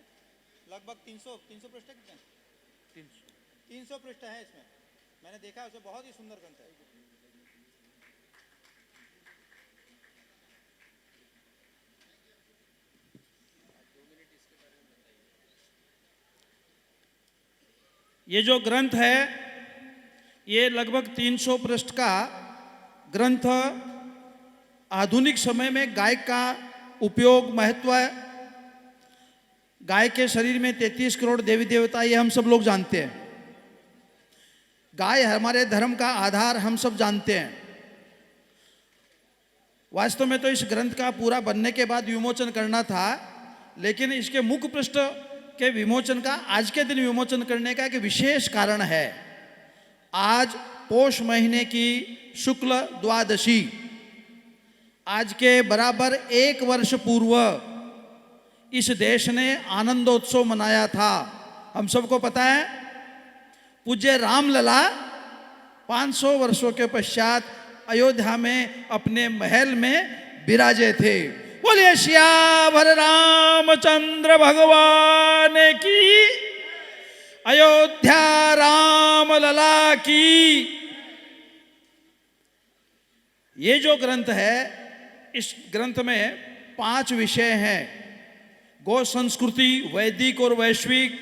लगभग 300 पृष्ठ है, कितने 300 पृष्ठ है इसमें। मैंने देखा उसे, बहुत ही सुंदर ग्रंथ है। ये जो ग्रंथ है ये लगभग 300 पृष्ठ का ग्रंथ आधुनिक समय में गाय का उपयोग, महत्व, गाय के शरीर में 33 करोड़ देवी देवता, ये हम सब लोग जानते हैं। गाय हमारे धर्म का आधार हम सब जानते हैं। वास्तव में तो इस ग्रंथ का पूरा बनने के बाद विमोचन करना था, लेकिन इसके मुख्य पृष्ठ के विमोचन का आज के दिन विमोचन करने का एक विशेष कारण है। आज पौष महीने की शुक्ल द्वादशी, आज के बराबर 1 वर्ष पूर्व इस देश ने आनंदोत्सव मनाया था। हम सबको पता है पूज्य रामलला 500 वर्षों के पश्चात अयोध्या में अपने महल में विराजे थे। बोलिए सियावर रामचंद्र भगवान की, अयोध्या रामलला की। ये जो ग्रंथ है, इस ग्रंथ में 5 विषय हैं। गौ संस्कृति वैदिक और वैश्विक,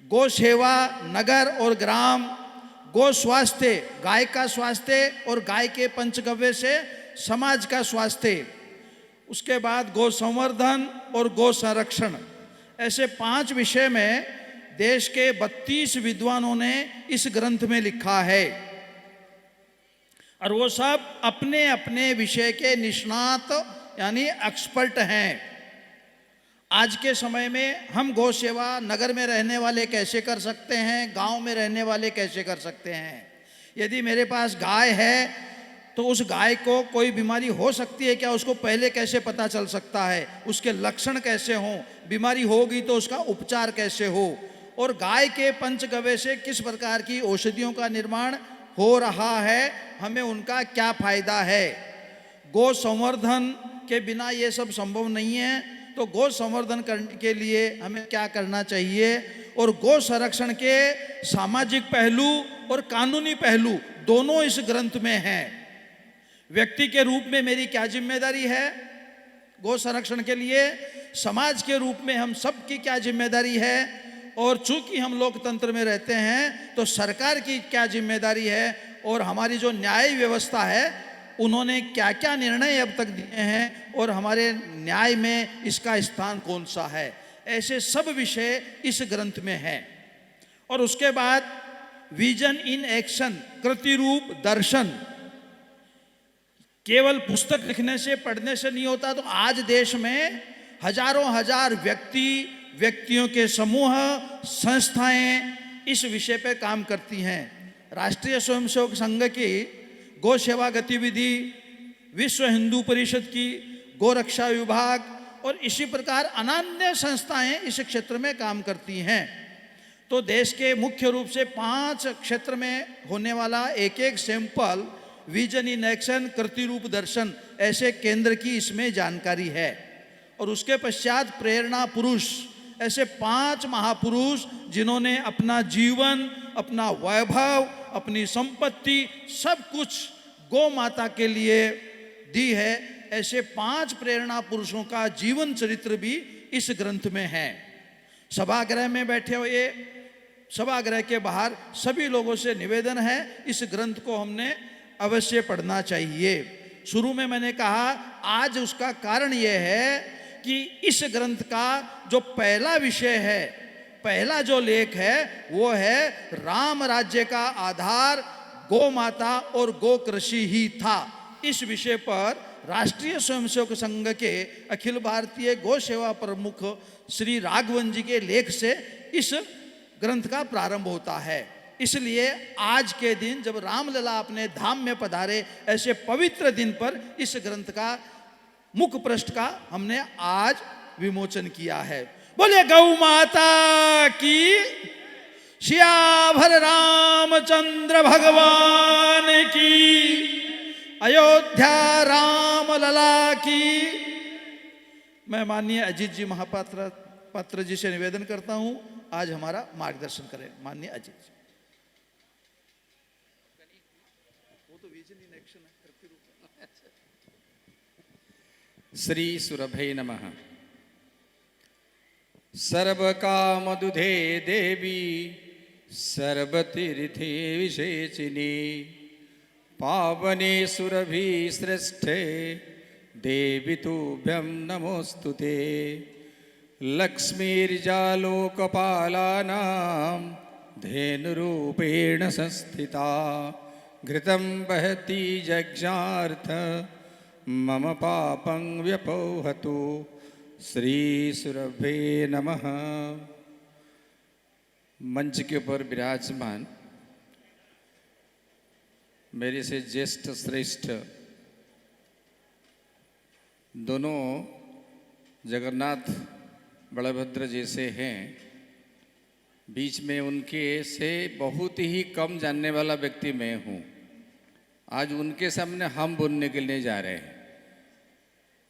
गौ सेवा नगर और ग्राम, गौ स्वास्थ्य गाय का स्वास्थ्य और गाय के पंचगव्य से समाज का स्वास्थ्य, उसके बाद गौ संवर्धन और गौ संरक्षण। ऐसे 5 विषय में देश के 32 विद्वानों ने इस ग्रंथ में लिखा है, और वो सब अपने अपने विषय के निष्णात यानी एक्सपर्ट हैं। आज के समय में हम गौ सेवा नगर में रहने वाले कैसे कर सकते हैं, गांव में रहने वाले कैसे कर सकते हैं। यदि मेरे पास गाय है तो उस गाय को कोई बीमारी हो सकती है क्या, उसको पहले कैसे पता चल सकता है, उसके लक्षण कैसे हों, बीमारी होगी तो उसका उपचार कैसे हो, और गाय के पंचगव्य से किस प्रकार की औषधियों का निर्माण हो रहा है, हमें उनका क्या फायदा है। गौ संवर्धन के बिना ये सब संभव नहीं है, तो गौ संवर्धन करने के लिए हमें क्या करना चाहिए, और गौ संरक्षण के सामाजिक पहलू और कानूनी पहलू दोनों इस ग्रंथ में हैं। व्यक्ति के रूप में मेरी क्या जिम्मेदारी है गौ संरक्षण के लिए, समाज के रूप में हम सब की क्या जिम्मेदारी है, और चूंकि हम लोकतंत्र में रहते हैं तो सरकार की क्या जिम्मेदारी है, और हमारी जो न्याय व्यवस्था है उन्होंने क्या क्या निर्णय अब तक दिए हैं, और हमारे न्याय में इसका स्थान कौन सा है। ऐसे सब विषय इस ग्रंथ में हैं। और उसके बाद विजन इन एक्शन, कृति रूप दर्शन, केवल पुस्तक लिखने से पढ़ने से नहीं होता। तो आज देश में हजारों हजार व्यक्तियों के समूह, संस्थाएं इस विषय पे काम करती हैं। राष्ट्रीय स्वयंसेवक संघ की गौ सेवा गतिविधि, विश्व हिंदू परिषद की गोरक्षा विभाग और इसी प्रकार अनन्य संस्थाएं इस क्षेत्र में काम करती हैं। तो देश के मुख्य रूप से 5 क्षेत्र में होने वाला एक एक सैंपल विजन इन एक्शन, कृतिरूप दर्शन ऐसे केंद्र की इसमें जानकारी है। और उसके पश्चात प्रेरणा पुरुष, ऐसे 5 महापुरुष जिन्होंने अपना जीवन, अपना वैभव, अपनी संपत्ति सब कुछ गौ माता के लिए दी है। ऐसे 5 प्रेरणा पुरुषों का जीवन चरित्र भी इस ग्रंथ में है। सभागृह में बैठे हुए, सभागृह के बाहर सभी लोगों से निवेदन है, इस ग्रंथ को हमने अवश्य पढ़ना चाहिए। शुरू में मैंने कहा आज उसका कारण यह है कि इस ग्रंथ का जो पहला विषय है, पहला जो लेख है वो है राम राज्य का आधार गौ माता और गो कृषि ही था। इस विषय पर राष्ट्रीय स्वयंसेवक संघ के अखिल भारतीय गौ सेवा प्रमुख श्री राघवन जी के लेख से इस ग्रंथ का प्रारंभ होता है। इसलिए आज के दिन जब रामलला अपने धाम में पधारे, ऐसे पवित्र दिन पर इस ग्रंथ का मुख पृष्ठ का हमने आज विमोचन किया है। बोले गौ माता की, सियावर रामचंद्र भगवान की, अयोध्या राम लला की। मैं माननीय अजीत जी महापात्र जी से निवेदन करता हूं आज हमारा मार्गदर्शन करें। माननीय अजीत जी। श्री सुरभै नमः। सर्वकामदुधे देवी सर्वतीर्थे विशेषिनी, पावने सुरभि श्रेष्ठे देवी तुभ्यं नमोस्तुते। लक्ष्मीर्जालोकपालानां धेनुरूपेण संस्थिता, घृतं वहति यज्ञार्थ मम पापं व्यपोहतु। श्री सुरभे नमः। मंच के ऊपर विराजमान मेरे से ज्येष्ठ श्रेष्ठ दोनों जगन्नाथ बलभद्र जैसे हैं, बीच में उनके से बहुत ही कम जानने वाला व्यक्ति मैं हूँ। आज उनके सामने हम बोलने के लिए जा रहे हैं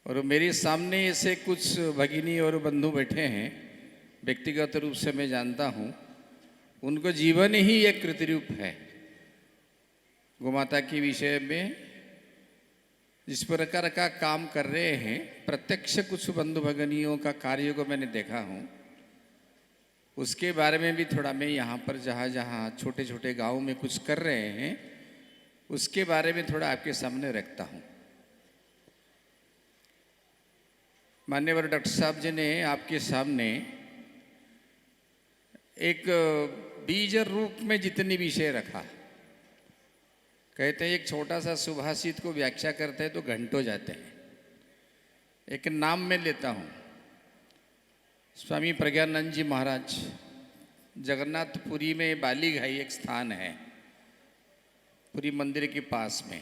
और मेरे सामने ऐसे कुछ भगिनी और बंधु बैठे हैं, व्यक्तिगत रूप से मैं जानता हूँ। उनको जीवन ही एक कृतिरूप है। गोमाता के विषय में जिस प्रकार का काम कर रहे हैं, प्रत्यक्ष कुछ बंधु भगिनियों का कार्य को मैंने देखा हूँ। उसके बारे में भी थोड़ा मैं यहाँ पर जहाँ जहाँ छोटे छोटे गाँव में कुछ कर रहे हैं उसके बारे में थोड़ा आपके सामने रखता हूँ। मान्यवर डॉक्टर साहब जी ने आपके सामने एक बीज रूप में जितनी विषय रखा, कहते हैं एक छोटा सा सुभाषित को व्याख्या करते हैं तो घंटों जाते हैं। एक नाम में लेता हूँ, स्वामी प्रज्ञानंद जी महाराज, जगन्नाथपुरी में बाली घाई एक स्थान है, पुरी मंदिर के पास में।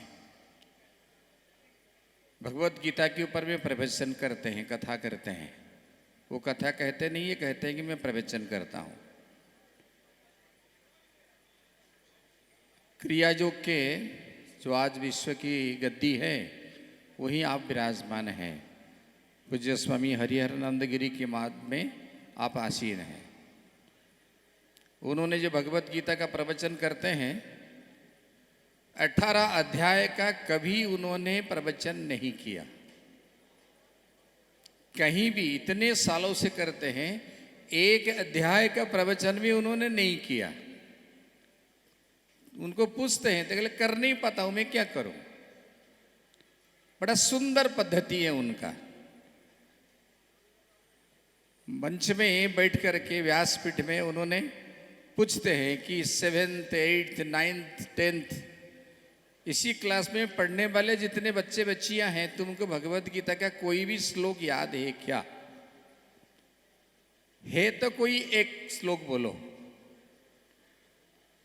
भगवत गीता के ऊपर में प्रवचन करते हैं, कथा करते हैं। वो कथा कहते नहीं है, कहते हैं कि मैं प्रवचन करता हूँ। क्रिया योग के जो आज विश्व की गद्दी है वहीं आप विराजमान हैं। पूज्य स्वामी हरिहरानंद गिरी के मार्ग में आप आसीन हैं। उन्होंने जो भगवत गीता का प्रवचन करते हैं, 18 अध्याय का कभी उन्होंने प्रवचन नहीं किया। कहीं भी इतने सालों से करते हैं, एक अध्याय का प्रवचन भी उन्होंने नहीं किया। उनको पूछते हैं तो कर नहीं पाता हूं, मैं क्या करूं। बड़ा सुंदर पद्धति है उनका। मंच में बैठ करके व्यासपीठ में उन्होंने पूछते हैं कि 7th, 8th, 9th, 10th इसी क्लास में पढ़ने वाले जितने बच्चे बच्चियां हैं, तुमको भगवत गीता का कोई भी श्लोक याद है क्या? है तो कोई एक श्लोक बोलो।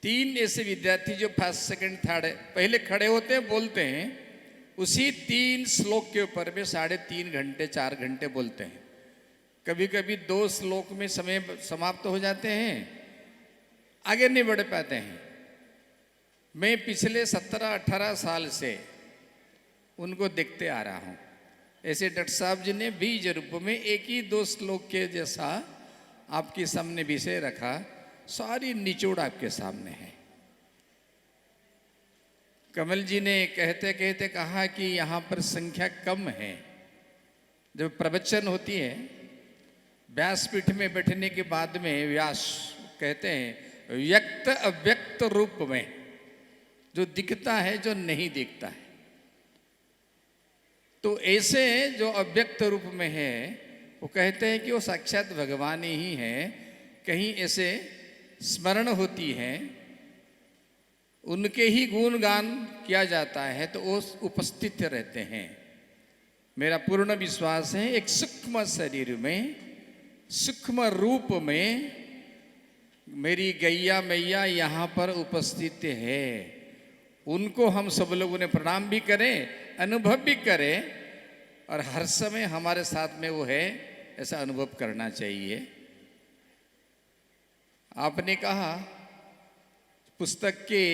3 ऐसे विद्यार्थी जो फर्स्ट सेकंड थर्ड पहले खड़े होते हैं, बोलते हैं, उसी 3 श्लोक के ऊपर में 3.5 घंटे 4 घंटे बोलते हैं। कभी कभी 2 श्लोक में समय समाप्त हो जाते हैं, आगे नहीं बढ़ पाते हैं। मैं पिछले 17-18 साल से उनको देखते आ रहा हूँ। ऐसे डॉक्टर साहब जी ने बीज रूप में एक ही 2 श्लोक के जैसा आपके सामने विषय रखा, सारी निचोड़ आपके सामने है। कमल जी ने कहते कहते कहा कि यहाँ पर संख्या कम है। जब प्रवचन होती है, व्यासपीठ में बैठने के बाद में व्यास कहते हैं व्यक्त अव्यक्त रूप में, जो दिखता है जो नहीं दिखता है। तो ऐसे जो अव्यक्त रूप में है, वो कहते हैं कि वो साक्षात भगवान ही है। कहीं ऐसे स्मरण होती है, उनके ही गुणगान किया जाता है, तो वो उपस्थित रहते हैं। मेरा पूर्ण विश्वास है एक सूक्ष्म शरीर में, सूक्ष्म रूप में मेरी गैया मैया यहाँ पर उपस्थित है। उनको हम सब लोगों ने प्रणाम भी करें, अनुभव भी करें, और हर समय हमारे साथ में वो है, ऐसा अनुभव करना चाहिए। आपने कहा पुस्तक के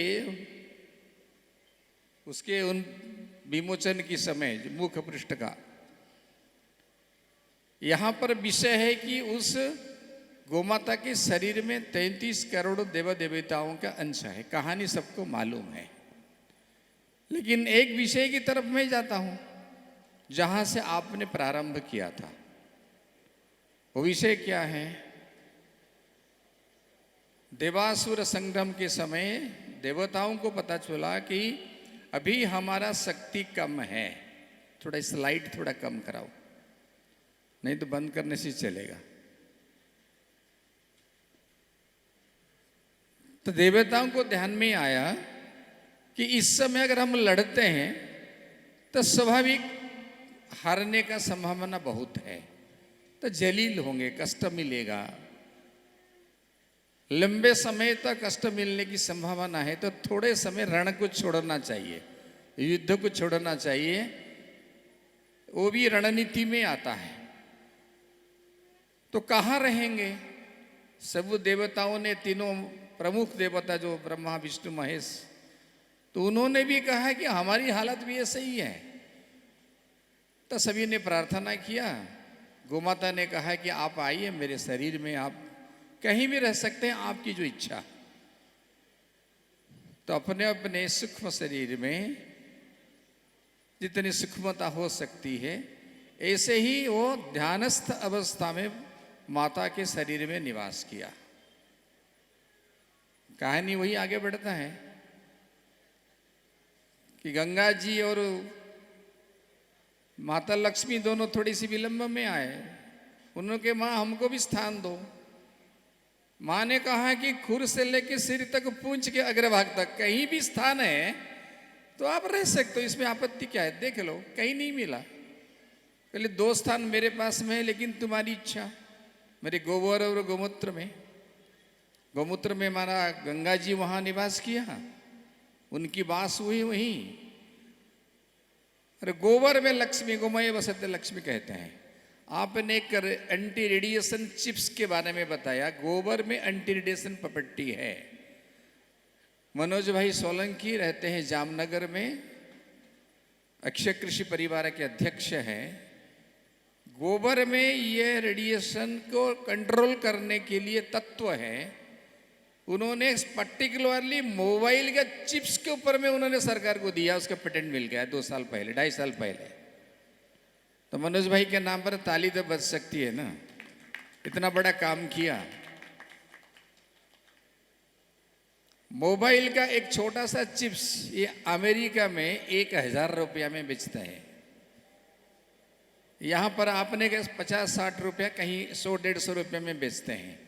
उसके उन विमोचन की समय मुख पृष्ठ का यहाँ पर विषय है कि उस गोमाता के शरीर में 33 करोड़ देव देवताओं का अंश है। कहानी सबको मालूम है, लेकिन एक विषय की तरफ मैं जाता हूं जहां से आपने प्रारंभ किया था। वो विषय क्या है? देवासुर संग्राम के समय देवताओं को पता चला कि अभी हमारा शक्ति कम है। थोड़ा स्लाइड थोड़ा कम कराओ, नहीं तो बंद करने से चलेगा। तो देवताओं को ध्यान में आया कि इस समय अगर हम लड़ते हैं तो स्वाभाविक हारने का संभावना बहुत है, तो जलील होंगे, कष्ट मिलेगा, लंबे समय तक कष्ट मिलने की संभावना है। तो थोड़े समय रण को छोड़ना चाहिए, युद्ध को छोड़ना चाहिए। वो भी रणनीति में आता है। तो कहाँ रहेंगे? सब देवताओं ने, तीनों प्रमुख देवता जो ब्रह्मा विष्णु महेश, तो उन्होंने भी कहा कि हमारी हालत भी ऐसे ही है। तो सभी ने प्रार्थना किया। गोमाता ने कहा कि आप आइए मेरे शरीर में, आप कहीं भी रह सकते हैं, आपकी जो इच्छा। तो अपने अपने सूक्ष्म शरीर में जितनी सूक्ष्मता हो सकती है, ऐसे ही वो ध्यानस्थ अवस्था में माता के शरीर में निवास किया। कहानी वही आगे बढ़ता है कि गंगा जी और माता लक्ष्मी दोनों थोड़ी सी विलंब में आए। उन्होंने कहा माँ हमको भी स्थान दो। माँ ने कहा कि खुर से लेकर सिर तक, पूंछ के अग्रभाग तक कहीं भी स्थान है तो आप रह सकते हो, इसमें आपत्ति क्या है? देख लो, कहीं नहीं मिला। पहले 2 स्थान मेरे पास में है, लेकिन तुम्हारी इच्छा। मेरे गोबर और गोमूत्र में, गोमूत्र में हमारा गंगा जी वहां निवास किया, उनकी बास हुई वहीं। अरे गोबर में लक्ष्मी, गोमय वसते लक्ष्मी कहते हैं। आपने एक एंटी रेडिएशन चिप्स के बारे में बताया। गोबर में एंटी रेडिएशन पपट्टी है। मनोज भाई सोलंकी रहते हैं जामनगर में, अक्षय कृषि परिवार के अध्यक्ष हैं। गोबर में ये रेडिएशन को कंट्रोल करने के लिए तत्व है। उन्होंने पर्टिकुलरली मोबाइल के चिप्स के ऊपर में उन्होंने सरकार को दिया, उसका पेटेंट मिल गया 2 साल पहले, 2.5 साल पहले। तो मनोज भाई के नाम पर ताली तो बज सकती है ना, इतना बड़ा काम किया। मोबाइल का एक छोटा सा चिप्स ये अमेरिका में 1000 रुपया में बेचता है। यहाँ पर आपने 50-60 रुपया, कहीं 100-150 रुपये में बेचते हैं।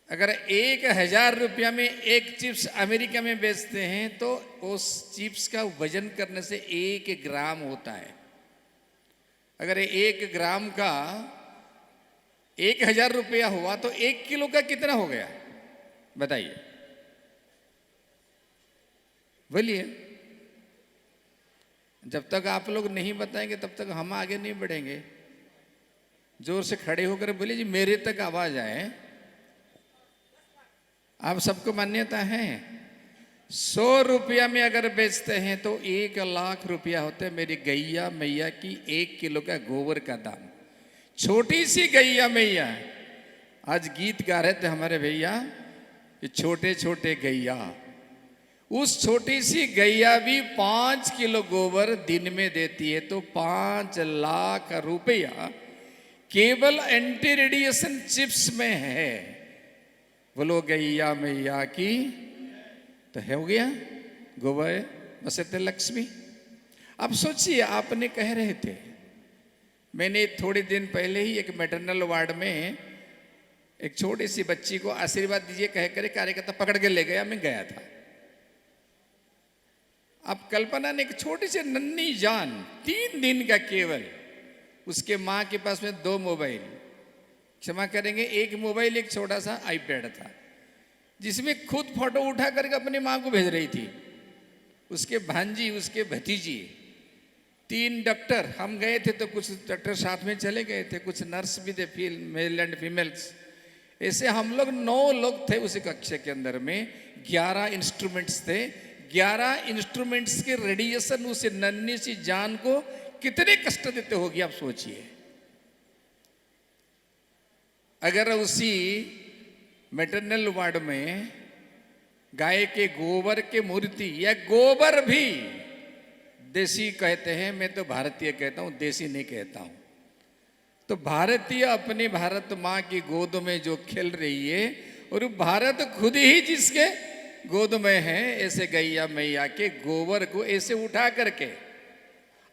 अगर 1,000 रुपया में एक चिप्स अमेरिका में बेचते हैं तो उस चिप्स का वजन करने से 1 ग्राम होता है। अगर 1 ग्राम का 1,000 रुपया हुआ तो 1 किलो का कितना हो गया बताइए, बोलिए। जब तक आप लोग नहीं बताएंगे तब तक हम आगे नहीं बढ़ेंगे। जोर से खड़े होकर बोलिए जी, मेरे तक आवाज आए। आप सबको मान्यता है। 100 रुपया में अगर बेचते हैं तो 1,00,000 रुपया होता है मेरी गैया मैया की 1 किलो का गोबर का दाम। छोटी सी गैया मैया, आज गीत गा रहे थे हमारे भैया कि छोटे छोटे गैया, उस छोटी सी गैया भी 5 किलो गोबर दिन में देती है तो 5 लाख रुपया केवल एंटी रेडिएशन चिप्स में है। बोलो गैया मैया की, तो है हो गया गोबर बसते लक्ष्मी। अब सोचिए, आपने कह रहे थे, मैंने थोड़े दिन पहले ही एक मैटरनल वार्ड में एक छोटी सी बच्ची को आशीर्वाद दीजिए कह कर कार्यकर्ता पकड़ के ले गया, मैं गया था। अब कल्पना ने एक छोटी सी नन्ही जान 3 दिन का केवल, उसके माँ के पास में 2 मोबाइल, क्षमा करेंगे 1 मोबाइल एक छोटा सा आईपैड था जिसमें खुद फोटो उठा करके अपनी माँ को भेज रही थी, उसके भांजी, उसके भतीजी, 3 डॉक्टर। हम गए थे तो कुछ डॉक्टर साथ में चले गए थे, कुछ नर्स भी थे, मेल एंड फीमेल्स। ऐसे हम लोग 9 लोग थे उस कक्षा के अंदर में। 11 इंस्ट्रूमेंट्स थे। 11 इंस्ट्रूमेंट्स के रेडिएशन उस नन्ही सी जान को कितने कष्ट देते होगी आप सोचिए। अगर उसी मैटरनल वार्ड में गाय के गोबर के मूर्ति या गोबर भी देसी कहते हैं, मैं तो भारतीय कहता हूं, देसी नहीं कहता हूं, तो भारतीय अपने भारत माँ की गोद में जो खेल रही है और भारत खुद ही जिसके गोद में है, ऐसे गैया मैया के गोबर को ऐसे उठा करके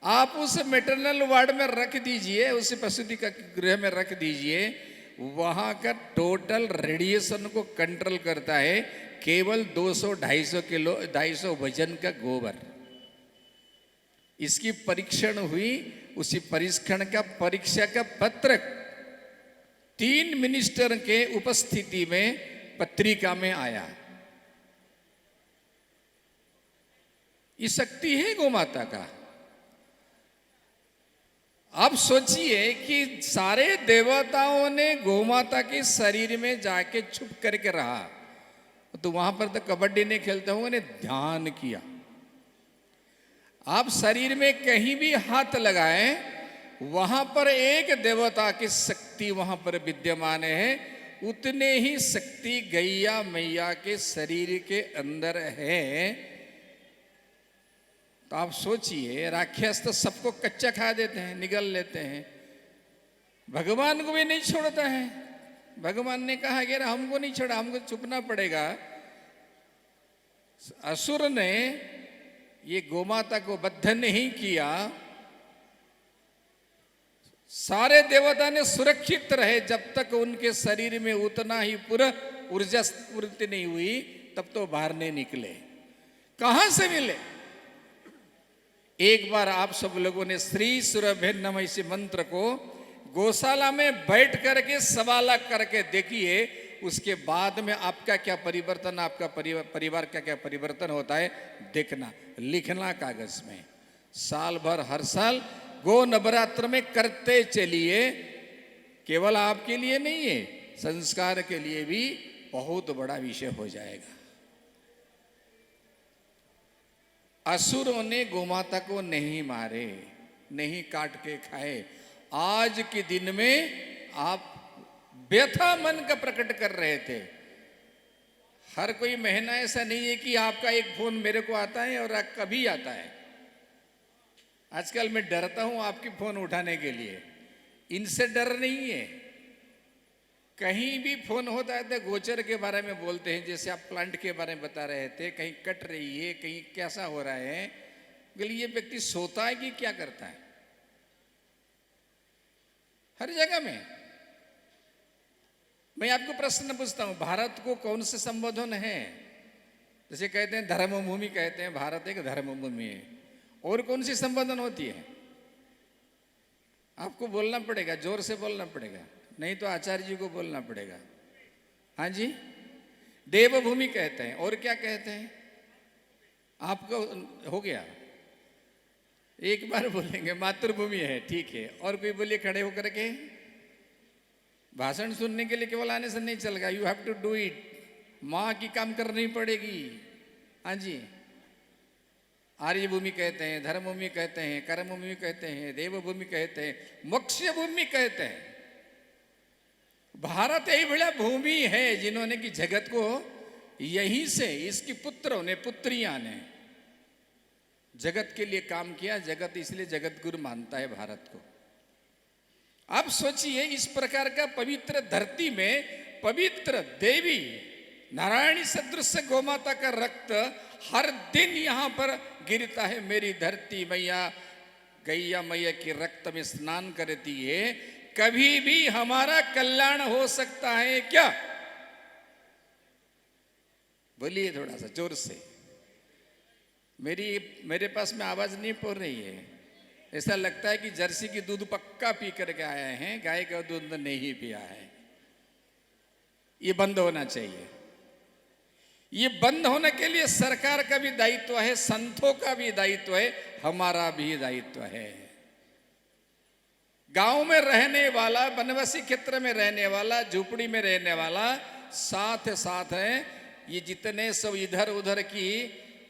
आप उस मैटरनल वार्ड में रख दीजिए, उस प्रसूति का गृह में रख दीजिए। वहां का टोटल रेडिएशन को कंट्रोल करता है केवल 200-250 किलो 250 वजन का गोबर। इसकी परीक्षण हुई, उसी परीक्षण का परीक्षा का पत्रक 3 मिनिस्टर के उपस्थिति में पत्रिका में आया। ये शक्ति है गौ माता का। अब सोचिए कि सारे देवताओं ने गौ माता के शरीर में जाके छुप करके रहा, तो वहां पर तो कबड्डी नहीं खेलते होंगे, ने ध्यान किया। आप शरीर में कहीं भी हाथ लगाएं, वहां पर एक देवता की शक्ति वहां पर विद्यमान है, उतने ही शक्ति गैया मैया के शरीर के अंदर है। तो आप सोचिए, राक्षस तो सबको कच्चा खा देते हैं, निगल लेते हैं, भगवान को भी नहीं छोड़ता है। भगवान ने कहा कि हमको नहीं छोड़ा, हमको छुपना पड़ेगा। असुर ने ये गोमाता को बद्ध नहीं किया, सारे देवता ने सुरक्षित रहे जब तक उनके शरीर में उतना ही पूरा ऊर्जा पूर्ति नहीं हुई, तब तो बाहर नहीं निकले। कहां से मिले? एक बार आप सब लोगों ने श्री सुरभे नमः इस मंत्र को गौशाला में बैठ करके सवाला करके देखिए, उसके बाद में आपका क्या परिवर्तन, आपका परिवार का क्या परिवर्तन होता है देखना, लिखना कागज में। साल भर हर साल गो नवरात्र में करते चलिए, केवल आपके लिए नहीं है, संस्कार के लिए भी बहुत बड़ा विषय हो जाएगा। असुरों ने गोमाता को नहीं मारे, नहीं काट के खाए। आज के दिन में आप व्यथा मन का प्रकट कर रहे थे। हर कोई महीना ऐसा नहीं है कि आपका एक फोन मेरे को आता है और कभी आता है। आजकल मैं डरता हूं आपकी फोन उठाने के लिए, इनसे डर नहीं है। कहीं भी फोन होता है तो गोचर के बारे में बोलते हैं, जैसे आप प्लांट के बारे में बता रहे थे, कहीं कट रही है, कहीं कैसा हो रहा है। बोले ये व्यक्ति सोता है कि क्या करता है? हर जगह में मैं आपको प्रश्न पूछता हूं, भारत को कौन से संबोधन है? जैसे कहते हैं धर्मभूमि, कहते हैं भारत एक धर्मभूमि है, और कौन सी संबोधन होती है? आपको बोलना पड़ेगा, जोर से बोलना पड़ेगा, नहीं तो आचार्य जी को बोलना पड़ेगा। हाँ जी, देवभूमि कहते हैं, और क्या कहते हैं? आपको हो गया, एक बार बोलेंगे मातृभूमि है, ठीक है। और कोई बोलिए खड़े होकर के। भाषण सुनने के लिए केवल आने से नहीं चलेगा, you have to do it. माँ की काम करनी पड़ेगी। हाँ जी, आर्य भूमि कहते हैं, धर्मभूमि कहते हैं, कर्मभूमि कहते हैं, देवभूमि कहते हैं, मोक्ष भूमि कहते हैं। भारत यही बड़ा भूमि है जिन्होंने कि जगत को यहीं से, इसकी पुत्रों ने, पुत्रियां ने जगत के लिए काम किया। जगत इसलिए जगत गुरु मानता है भारत को। अब सोचिए, इस प्रकार का पवित्र धरती में पवित्र देवी नारायणी सदृश गोमाता का रक्त हर दिन यहां पर गिरता है। मेरी धरती मैया गैया मैया के रक्त में स्नान करती है। कभी भी हमारा कल्याण हो सकता है क्या? बोलिए थोड़ा सा जोर से। मेरे पास में आवाज नहीं पड़ रही है। ऐसा लगता है कि जर्सी की दूध पक्का पी करके आए हैं, गाय का दूध नहीं पिया है। ये बंद होना चाहिए। ये बंद होने के लिए सरकार का भी दायित्व है, संतों का भी दायित्व है, हमारा भी दायित्व है। गांव में रहने वाला, वनवासी क्षेत्र में रहने वाला, झोपड़ी में रहने वाला, साथ साथ है ये जितने सब इधर उधर की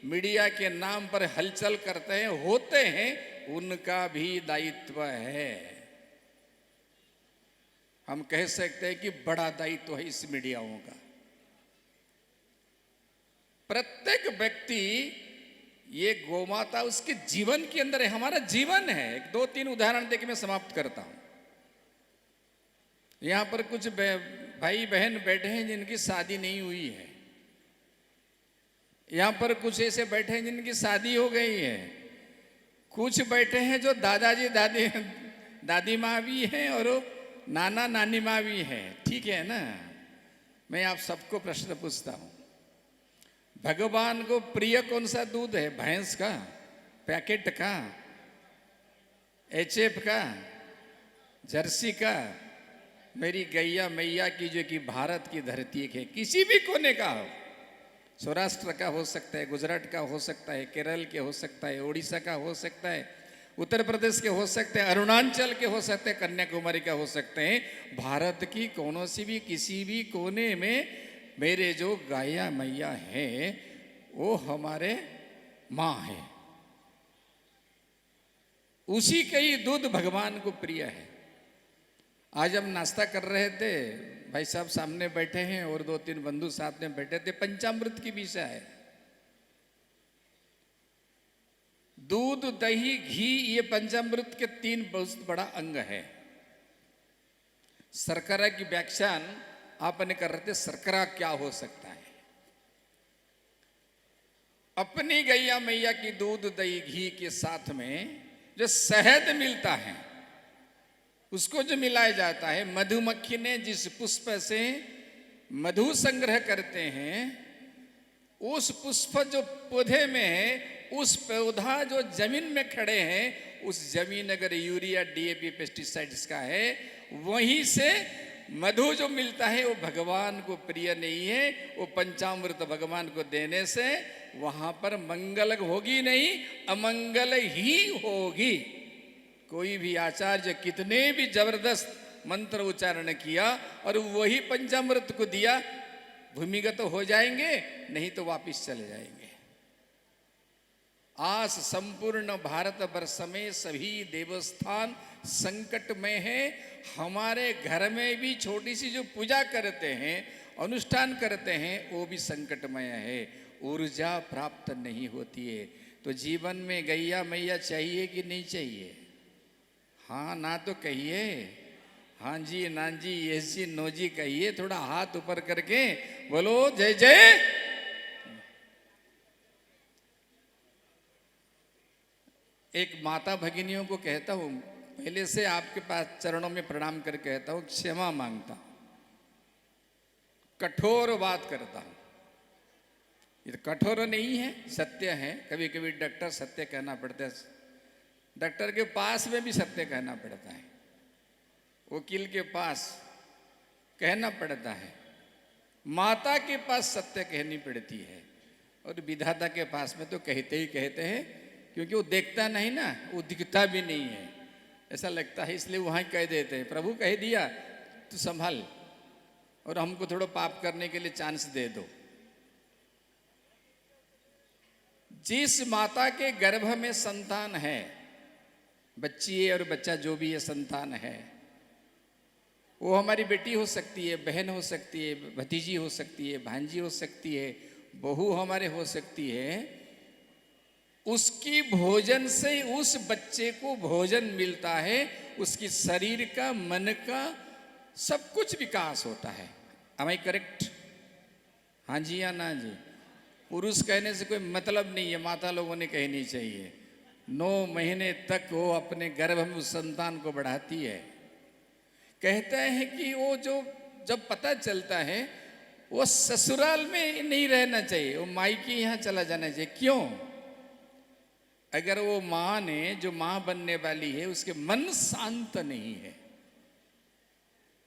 मीडिया के नाम पर हलचल करते हैं, होते हैं, उनका भी दायित्व है। हम कह सकते हैं कि बड़ा दायित्व है इस मीडियाओं का। प्रत्येक व्यक्ति, ये गोमाता उसके जीवन के अंदर है, हमारा जीवन है। एक दो तीन उदाहरण देके मैं समाप्त करता हूं। यहां पर कुछ भाई बहन बैठे हैं जिनकी शादी नहीं हुई है। यहां पर कुछ ऐसे बैठे हैं जिनकी शादी हो गई है। कुछ बैठे हैं जो दादाजी दादी माँ भी हैं और नाना नानी माँ भी हैं। ठीक है ना? मैं आप सबको प्रश्न पूछता हूं, भगवान को प्रिय कौन सा दूध है? भैंस का, पैकेट का, एचएफ का, जर्सी का? मेरी गैया मैया की जो कि भारत की धरती है, किसी भी कोने का हो, सौराष्ट्र का हो सकता है, गुजरात का हो सकता है, केरल के हो सकता है, उड़ीसा का हो सकता है, उत्तर प्रदेश के हो सकते हैं, अरुणाचल के हो सकते हैं, कन्याकुमारी का हो सकते हैं। भारत की कोनो सी भी किसी भी कोने में मेरे जो गाया मैया है वो हमारे माँ है। उसी का ही दूध भगवान को प्रिय है। आज हम नाश्ता कर रहे थे, भाई साहब सामने बैठे हैं और दो तीन बंधु साथ में बैठे थे। पंचामृत की विषय है। दूध, दही, घी, ये पंचामृत के तीन बहुत बड़ा अंग है। शर्करा की व्याख्यान आपने कर रहे थे, शर्करा क्या हो सकता है? अपनी गैया मैया की दूध, दही, घी के साथ में जो शहद मिलता है उसको जो मिलाया जाता है, मधुमक्खी ने जिस पुष्प से मधु संग्रह करते हैं, उस पुष्प जो पौधे में है, उस पौधा जो जमीन में खड़े हैं, उस जमीन अगर यूरिया, डीएपी, पेस्टिसाइड्स का है, वहीं से मधु जो मिलता है वो भगवान को प्रिय नहीं है। वो पंचामृत भगवान को देने से वहां पर मंगल होगी नहीं, अमंगल ही होगी। कोई भी आचार्य कितने भी जबरदस्त मंत्र उच्चारण किया और वही पंचामृत को दिया, भूमिगत हो जाएंगे, नहीं तो वापिस चले जाएंगे। आज संपूर्ण भारत वर्ष में सभी देवस्थान संकट में है। हमारे घर में भी छोटी सी जो पूजा करते हैं, अनुष्ठान करते हैं, वो भी संकटमय है। ऊर्जा प्राप्त नहीं होती है। तो जीवन में गैया मैया चाहिए कि नहीं चाहिए? हाँ ना तो कहिए, हाँ जी, ना जी, यस जी, नो जी कहिए। थोड़ा हाथ ऊपर करके बोलो जय जय। एक माता भगिनियों को कहता हूं, पहले से आपके पास चरणों में प्रणाम कर कहता हूं, क्षमा मांगता हूं। कठोर बात करता हूं। ये तो कठोर नहीं है, सत्य है। कभी कभी डॉक्टर सत्य कहना पड़ता है, डॉक्टर के पास में भी सत्य कहना पड़ता है, वकील के पास कहना पड़ता है, माता के पास सत्य कहनी पड़ती है, और विधाता के पास में तो कहते ही कहते हैं, क्योंकि वो देखता नहीं ना, वो दिखता भी नहीं है, ऐसा लगता है, इसलिए वहाँ कह देते हैं। प्रभु कह दिया तो संभाल, और हमको थोड़ा पाप करने के लिए चांस दे दो। जिस माता के गर्भ में संतान है, बच्ची है और बच्चा जो भी है संतान है, वो हमारी बेटी हो सकती है, बहन हो सकती है, भतीजी हो सकती है, भांजी हो सकती है, बहू हमारे हो सकती है। उसकी भोजन से उस बच्चे को भोजन मिलता है, उसकी शरीर का, मन का सब कुछ विकास होता है। Am I correct? हाँ जी या ना जी? पुरुष कहने से कोई मतलब नहीं है, माता लोगों ने कहनी चाहिए। 9 महीने तक वो अपने गर्भ में उस संतान को बढ़ाती है। कहते हैं कि वो जो जब पता चलता है, वो ससुराल में नहीं रहना चाहिए, वो मायके यहाँ चला जाना चाहिए। क्यों? अगर वो माँ ने, जो माँ बनने वाली है, उसके मन शांत नहीं है,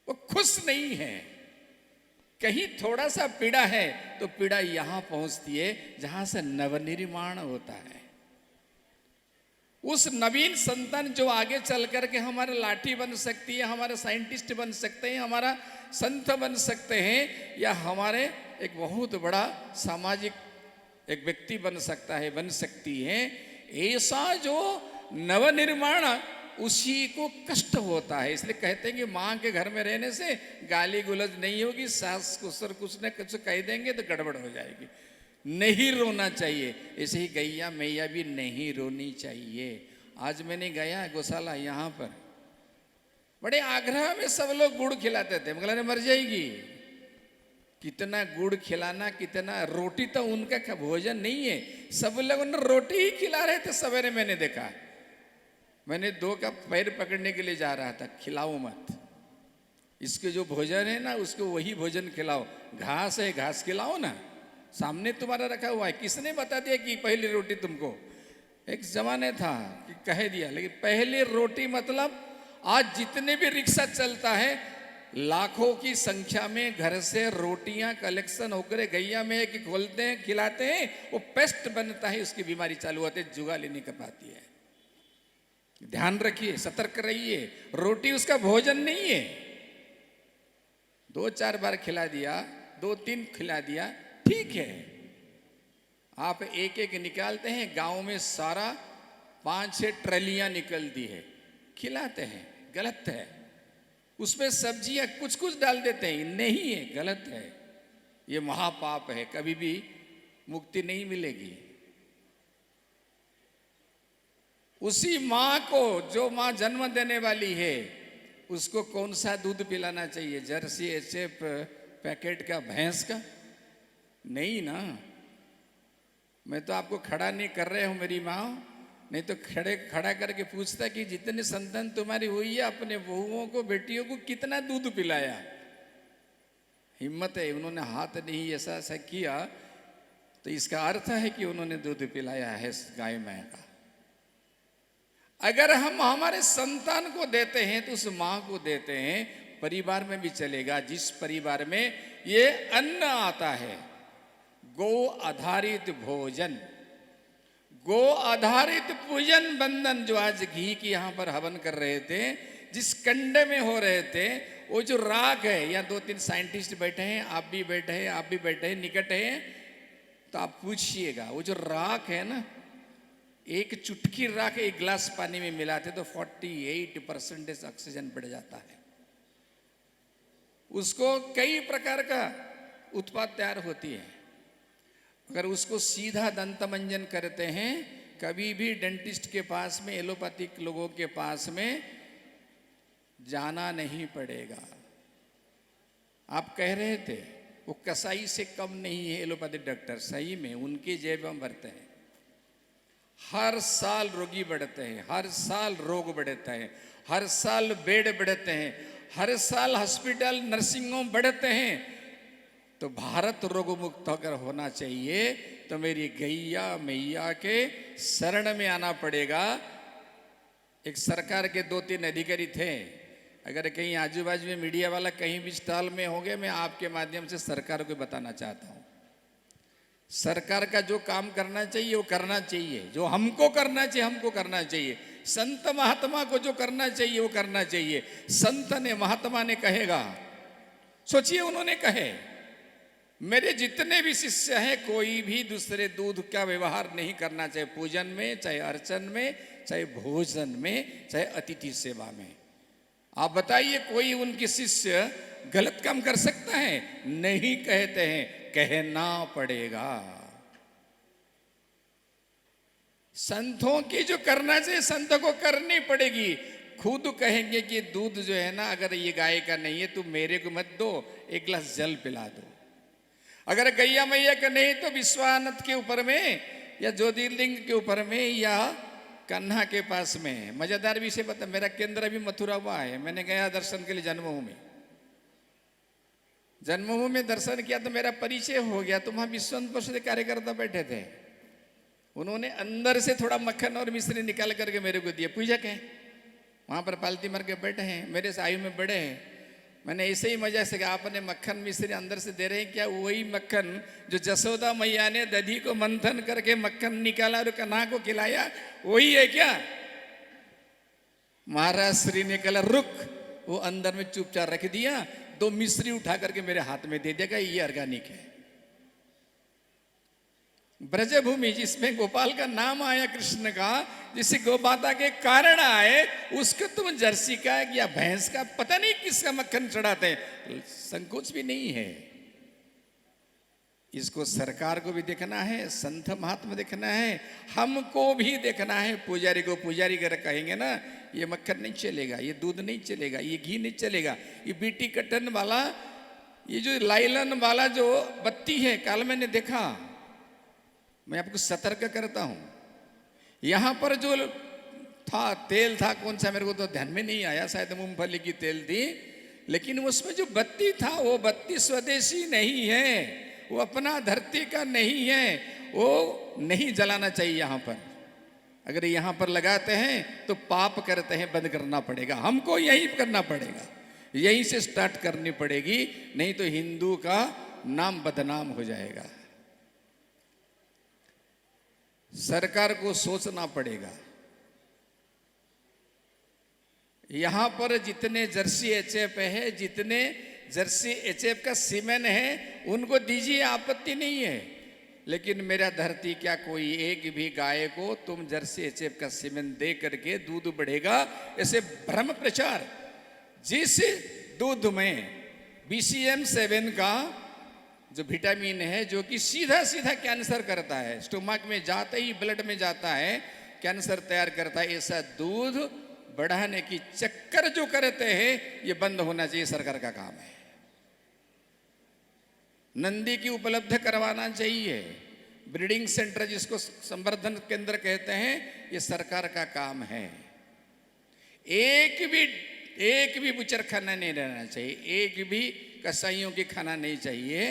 वो खुश नहीं है, कहीं थोड़ा सा पीड़ा है तो पीड़ा यहां पहुंचती है जहां से नवनिर्माण होता है। उस नवीन संतान जो आगे चल करके हमारे लाठी बन सकती है, हमारे साइंटिस्ट बन सकते हैं, हमारा संत बन सकते हैं, या हमारे एक बहुत बड़ा सामाजिक एक व्यक्ति बन सकता है, बन सकती है। ऐसा जो नवनिर्माण, उसी को कष्ट होता है। इसलिए कहते हैं कि माँ के घर में रहने से गाली गुलज नहीं होगी, सास ससुर कुछ न कुछ कह देंगे तो गड़बड़ हो जाएगी। नहीं रोना चाहिए। ऐसे ही गैया मैया भी नहीं रोनी चाहिए। आज मैंने गया गौशाला, यहाँ पर बड़े आग्रह में सब लोग गुड़ खिलाते थे, मगर मर जाएगी। कितना गुड़ खिलाना, कितना रोटी, तो उनका भोजन नहीं है, सब लोग रोटी ही खिला रहे थे। सवेरे मैंने देखा, मैंने 2 का पैर पकड़ने के लिए जा रहा था, खिलाओ मत, इसके जो भोजन है ना उसको वही भोजन खिलाओ। घास है, घास खिलाओ ना, सामने तुम्हारा रखा हुआ है। किसने बता दिया कि पहली रोटी तुमको? एक जमाने था कि कह दिया, लेकिन पहली रोटी मतलब आज जितने भी रिक्शा चलता है, लाखों की संख्या में घर से रोटियां कलेक्शन होकर गैया में कि खोलते हैं, खिलाते हैं, वो पेस्ट बनता है, उसकी बीमारी चालू होती है, जुगाली नहीं कर पाती है। ध्यान रखिए, सतर्क रहिए। रोटी उसका भोजन नहीं है। 2-4 बार खिला दिया, 2-3 खिला दिया, ठीक है। आप एक एक निकालते हैं, गांव में सारा 5-6 ट्रलियां निकलती है, खिलाते हैं, गलत है। उसमें सब्जियां कुछ कुछ डाल देते हैं, नहीं है, गलत है, ये महापाप है, कभी भी मुक्ति नहीं मिलेगी। उसी माँ को, जो माँ जन्म देने वाली है, उसको कौन सा दूध पिलाना चाहिए? जर्सी एचएफ पैकेट का, भैंस का? नहीं ना। मैं तो आपको खड़ा नहीं कर रहे हूं मेरी माँ, नहीं तो खड़ा करके पूछता कि जितने संतान तुम्हारी हुई है, अपने बहुओं को, बेटियों को कितना दूध पिलाया? हिम्मत है, उन्होंने हाथ नहीं ऐसा किया, तो इसका अर्थ है कि उन्होंने दूध पिलाया है गाय माँ का। अगर हम हमारे संतान को देते हैं तो उस माँ को देते हैं, परिवार में भी चलेगा। जिस परिवार में ये अन्न आता है, गो आधारित भोजन, गो आधारित पूजन बंधन, जो आज घी की यहाँ पर हवन कर रहे थे, जिस कंडे में हो रहे थे, वो जो राख है, या 2-3 साइंटिस्ट बैठे हैं, आप भी बैठे हैं, आप भी बैठे हैं, निकट हैं, तो आप पूछिएगा, वो जो राख है ना, एक चुटकी राख एक गिलास पानी में मिलाते तो 48% ऑक्सीजन बढ़ जाता है। उसको कई प्रकार का उत्पाद तैयार होती है। अगर उसको सीधा दंतमंजन करते हैं, कभी भी डेंटिस्ट के पास में, एलोपैथिक लोगों के पास में जाना नहीं पड़ेगा। आप कह रहे थे वो कसाई से कम नहीं है एलोपैथिक डॉक्टर, सही में उनकी जेब में भरते हैं। हर साल रोगी बढ़ते हैं, हर साल रोग बढ़ते हैं, हर साल बेड बढ़ते हैं, हर साल हॉस्पिटल, नर्सिंग होम बढ़ते हैं। तो भारत रोग मुक्त अगर होना चाहिए तो मेरी गैया मैया के शरण में आना पड़ेगा। एक सरकार के 2-3 अधिकारी थे, अगर कहीं आजू बाजू में मीडिया वाला कहीं भी स्टॉल में होंगे, मैं आपके माध्यम से सरकार को बताना चाहता हूँ, सरकार का जो काम करना चाहिए वो करना चाहिए, जो हमको करना चाहिए हमको करना चाहिए, संत महात्मा को जो करना चाहिए वो करना चाहिए। संत ने महात्मा ने कहेगा, सोचिए उन्होंने कहे मेरे जितने भी शिष्य हैं कोई भी दूसरे दूध का व्यवहार नहीं करना चाहिए, पूजन में, चाहे अर्चन में, चाहे भोजन में, चाहे अतिथि सेवा में। आप बताइए कोई उनके शिष्य गलत काम कर सकता है? नहीं कहते हैं, कहना पड़ेगा। संतों की जो करना चाहिए संतों को करनी पड़ेगी। खुद कहेंगे कि दूध जो है ना अगर ये गाय का नहीं है तो मेरे को मत दो, एक गिलास जल पिला दो। अगर गैया मैया का नहीं तो विश्वानंद के ऊपर में या ज्योतिर्लिंग के ऊपर में या कन्हा के पास में। मजेदार विषय पता, मेरा केंद्र अभी मथुरा हुआ है, मैंने गया दर्शन के लिए जन्मभूमि। जन्मभूमि में दर्शन किया तो मेरा परिचय हो गया, तो वहां विश्वानंद परिषद कार्यकर्ता बैठे थे, उन्होंने अंदर से थोड़ा मक्खन और मिश्री निकाल करके मेरे को दिया। पूजक है वहां पर पालती मार के बैठे हैं, मेरे से आयु में बड़े हैं। मैंने ऐसे ही मजा से कहा आपने मक्खन मिश्री अंदर से दे रहे हैं क्या? वही मक्खन जो जसोदा मैया ने दधी को मंथन करके मक्खन निकाला और कन्हा को खिलाया, वही है क्या? महाराज श्री ने कहा रुक, वो अंदर में चुपचाप रख दिया, 2 मिश्री उठा करके मेरे हाथ में दे देगा, ये ऑर्गेनिक है। ब्रजभूमि जिसमें गोपाल का नाम आया, कृष्ण का, जिसे गोमाता के कारण आए, उसको तुम जर्सी का या भैंस का पता नहीं किसका मक्खन चढ़ाते हैं, संकोच भी नहीं है। इसको सरकार को भी देखना है, संत महात्मा देखना है, हमको भी देखना है। पुजारी को पुजारी कर कहेंगे ना ये मक्खन नहीं चलेगा, ये दूध नहीं चलेगा, ये घी नहीं चलेगा, ये बीटी कटन वाला, ये जो लाइलन वाला जो बत्ती है, कल मैंने देखा, मैं आपको सतर्क करता हूं, यहां पर जो था तेल था, कौन सा मेरे को तो ध्यान में नहीं आया, शायद मूंगफली की तेल थी, लेकिन उसमें जो बत्ती था वो बत्ती स्वदेशी नहीं है, वो अपना धरती का नहीं है, वो नहीं जलाना चाहिए। यहां पर अगर यहां पर लगाते हैं तो पाप करते हैं, बंद करना पड़ेगा, हमको यही करना पड़ेगा, यहीं से स्टार्ट करनी पड़ेगी, नहीं तो हिंदू का नाम बदनाम हो जाएगा। सरकार को सोचना पड़ेगा। यहां पर जितने जर्सी एचएफ है, जितने जर्सी एचएफ का सीमेन है, उनको दीजिए, आपत्ति नहीं है, लेकिन मेरा धरती क्या कोई एक भी गाय को तुम जर्सी एचएफ का सीमेन दे करके दूध बढ़ेगा, ऐसे भ्रम प्रचार। जिस दूध में BCM7 का जो विटामिन है, जो कि सीधा सीधा कैंसर करता है, स्टोमक में जाते ही ब्लड में जाता है, कैंसर तैयार करता है, ऐसा दूध बढ़ाने की चक्कर जो करते हैं, ये बंद होना चाहिए, सरकार का काम है। नंदी की उपलब्ध करवाना चाहिए, ब्रीडिंग सेंटर जिसको संवर्धन केंद्र कहते हैं, ये सरकार का काम है। एक भी बुचर खाना नहीं रहना चाहिए, एक भी कसाईयों की खाना नहीं चाहिए,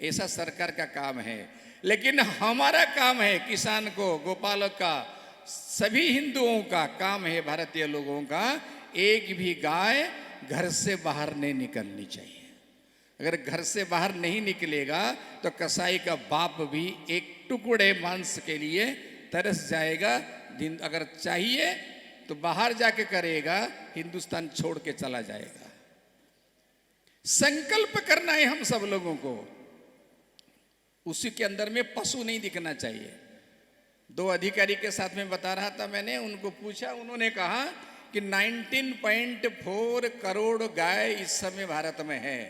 ऐसा सरकार का काम है। लेकिन हमारा काम है, किसान को, गोपालक का, सभी हिंदुओं का काम है, भारतीय लोगों का, एक भी गाय घर से बाहर नहीं निकलनी चाहिए। अगर घर से बाहर नहीं निकलेगा तो कसाई का बाप भी एक टुकड़े मांस के लिए तरस जाएगा। दिन अगर चाहिए तो बाहर जाके करेगा, हिंदुस्तान छोड़ के चला जाएगा। संकल्प करना है हम सब लोगों को, उसी के अंदर में पशु नहीं दिखना चाहिए। 2 अधिकारी के साथ में बता रहा था, मैंने उनको पूछा, उन्होंने कहा कि 19.4 करोड़ गाय इस समय भारत में है।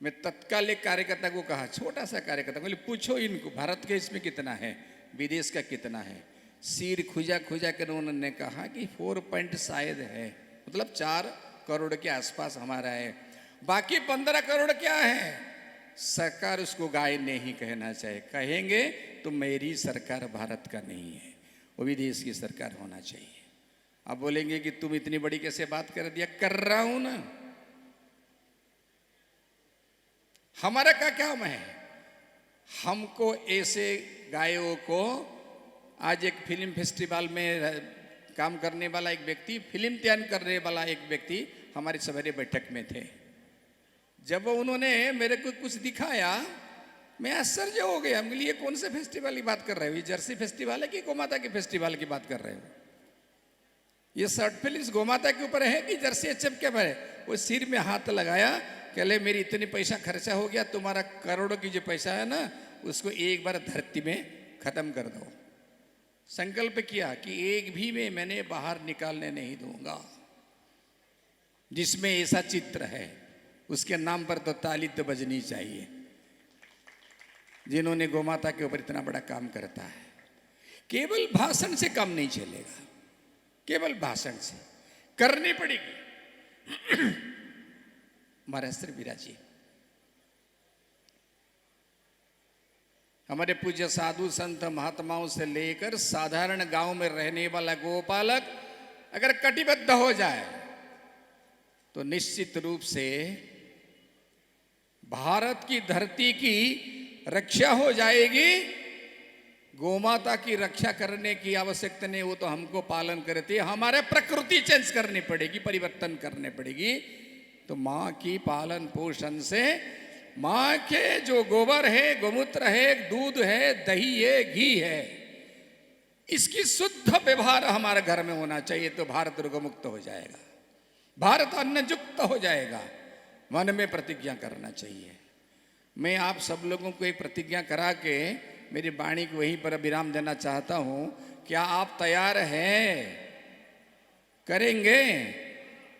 मैं तत्काल एक कार्यकर्ता को कहा, छोटा सा कार्यकर्ता, बोले पूछो इनको भारत के इसमें कितना है, विदेश का कितना है। सिर खुजा खुजा कर उन्होंने कहा कि 4 शायद है, मतलब 4 करोड़ के आसपास हमारा है, बाकी 15 करोड़ क्या है। सरकार उसको गाय नहीं कहना चाहिए, कहेंगे तो मेरी सरकार भारत का नहीं है, वो विदेश की सरकार होना चाहिए। आप बोलेंगे कि तुम इतनी बड़ी कैसे बात कर दिया, कर रहा हूं ना। हमारा क्या काम है? हमको ऐसे गायों को, आज एक फिल्म फेस्टिवल में काम करने वाला एक व्यक्ति, फिल्म तैयार करने वाला एक व्यक्ति हमारे सवेरे बैठक में थे। जब उन्होंने मेरे को कुछ दिखाया, मैं आश्चर्य हो गया। हम लिए कौन से फेस्टिवल की बात कर रहे हो? ये जर्सी फेस्टिवल है कि गोमाता के फेस्टिवल की बात कर रहे हो? ये शर्ट फिल्म गोमाता के ऊपर है कि जर्सी एचएफ के ऊपर है? वो सिर में हाथ लगाया, कहले मेरी इतनी पैसा खर्चा हो गया, तुम्हारा करोड़ों की जो पैसा है ना, उसको एक बार धरती में खत्म कर दो। संकल्प किया कि एक भी में मैंने बाहर निकालने नहीं दूंगा। जिसमें ऐसा चित्र है उसके नाम पर तो ताली तो बजनी चाहिए, जिन्होंने गोमाता के ऊपर इतना बड़ा काम करता है। केवल भाषण से काम नहीं चलेगा, केवल भाषण से करनी पड़ेगी। महाराज श्री विराजी, हमारे पूज्य साधु संत महात्माओं से लेकर साधारण गांव में रहने वाला गोपालक अगर कटिबद्ध हो जाए तो निश्चित रूप से भारत की धरती की रक्षा हो जाएगी। गोमाता की रक्षा करने की आवश्यकता नहीं, वो तो हमको पालन करती है। हमारे प्रकृति चेंज करनी पड़ेगी, परिवर्तन करने पड़ेगी। तो माँ की पालन पोषण से, माँ के जो गोबर है, गोमूत्र है, दूध है, दही है, घी है, इसकी शुद्ध व्यवहार हमारे घर में होना चाहिए। तो भारत रोगमुक्त हो जाएगा, भारत अन्नयुक्त हो जाएगा। मन में प्रतिज्ञा करना चाहिए। मैं आप सब लोगों को एक प्रतिज्ञा करा के मेरी वाणी को वहीं पर विराम देना चाहता हूं। क्या आप तैयार हैं? करेंगे?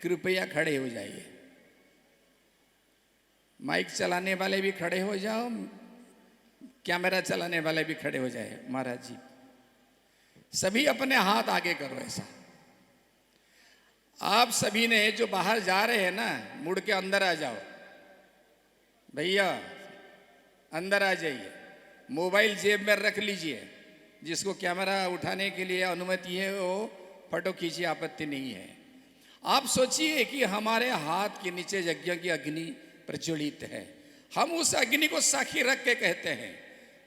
कृपया खड़े हो जाइए। माइक चलाने वाले भी खड़े हो जाओ, कैमरा चलाने वाले भी खड़े हो जाए। महाराज जी सभी अपने हाथ आगे करो। ऐसा आप सभी ने जो बाहर जा रहे हैं ना, मुड़ के अंदर आ जाओ। भैया अंदर आ जाइए, मोबाइल जेब में रख लीजिए। जिसको कैमरा उठाने के लिए अनुमति है वो फोटो खींचिए, आपत्ति नहीं है। आप सोचिए कि हमारे हाथ के नीचे यज्ञ की अग्नि प्रज्वलित है। हम उस अग्नि को साक्षी रख के कहते हैं।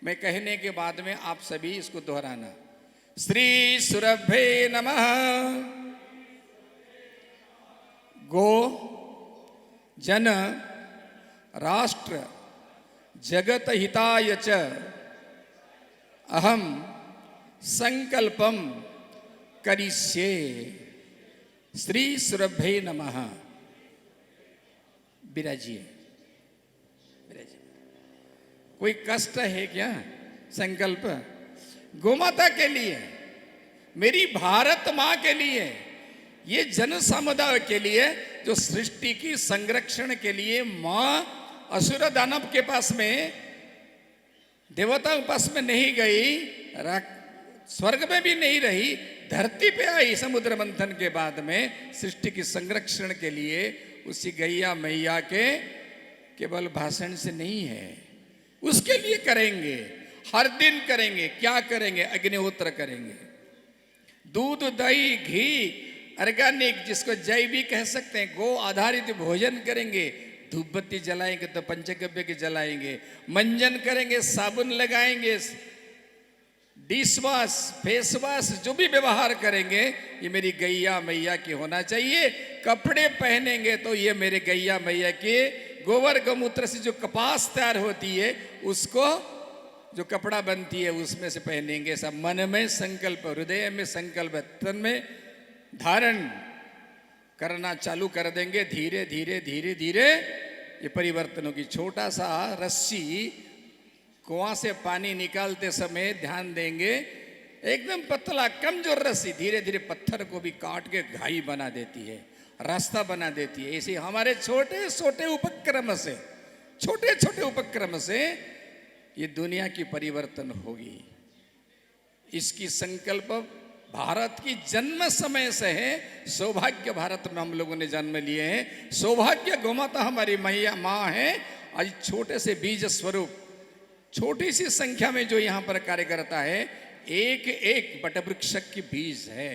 मैं कहने के बाद में आप सभी इसको दोहराना। श्री सुरभे नमः। गो जन राष्ट्र जगत हिताय च अहम संकल्पम करिष्ये। श्री सुरभे नमः। विराजिए, विराजिए। कोई कष्ट है क्या? संकल्प गोमाता के लिए, मेरी भारत माँ के लिए, ये जन समुदाय के लिए, जो सृष्टि की संरक्षण के लिए माँ असुर दानव के पास में, देवताओं के पास में नहीं गई, स्वर्ग में भी नहीं रही, धरती पे आई समुद्र मंथन के बाद में सृष्टि की संरक्षण के लिए। उसी गैया मैया के केवल भाषण से नहीं है, उसके लिए करेंगे, हर दिन करेंगे। क्या करेंगे? अग्निहोत्र करेंगे। दूध दही घी ऑर्गेनिक, जिसको जैविक कह सकते हैं, गो आधारित भोजन करेंगे। धूप बत्ती जलाएंगे तो पंचगव्य के जलाएंगे, मंजन करेंगे, साबुन लगाएंगे, डिश वॉश, फेस वॉश, जो भी व्यवहार करेंगे ये मेरी गैया मैया की होना चाहिए। कपड़े पहनेंगे तो ये मेरे गैया मैया के गोबर गौमूत्र से जो कपास तैयार होती है, उसको जो कपड़ा बनती है उसमें से पहनेंगे। सब मन में संकल्प, हृदय में संकल्प, तन में धारण करना चालू कर देंगे। धीरे धीरे धीरे धीरे ये परिवर्तनों की। छोटा सा रस्सी कुआं से पानी निकालते समय ध्यान देंगे, एकदम पतला कमजोर रस्सी धीरे धीरे पत्थर को भी काट के घाई बना देती है, रास्ता बना देती है। इसी हमारे छोटे छोटे उपक्रम से, छोटे छोटे उपक्रम से ये दुनिया की परिवर्तन होगी। इसकी संकल्प भारत की जन्म समय से है। सौभाग्य भारत में हम लोगों ने जन्म लिए हैं। सौभाग्य गोमाता हमारी मैया माँ है। आज छोटे से बीज स्वरूप, छोटी सी संख्या में जो यहाँ पर कार्य करता है, एक एक बटवृक्ष की बीज है।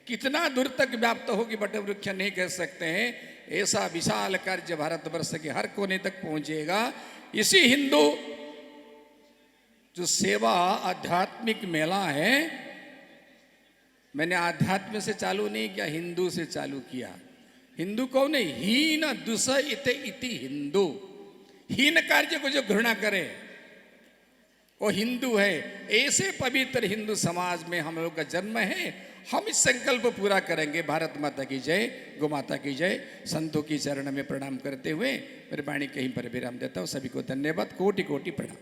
कितना दूर तक व्याप्त होगी बटवृक्ष नहीं कह सकते हैं। ऐसा विशाल कार्य भारतवर्ष के हर कोने तक पहुँचेगा। इसी हिंदू जो सेवा आध्यात्मिक मेला है, मैंने आध्यात्म से चालू नहीं किया, हिंदू से चालू किया। हिंदू कौन है? हीन दुस इते इति हिंदू। हीन कार्य को जो घृणा करे वो हिंदू है। ऐसे पवित्र हिंदू समाज में हम लोग का जन्म है। हम इस संकल्प पूरा करेंगे। भारत माता की जय, गौ माता की जय। संतों की चरण में प्रणाम करते हुए मेरी वाणी कहीं पर विराम देता हूँ। सभी को धन्यवाद, कोटि कोटि प्रणाम।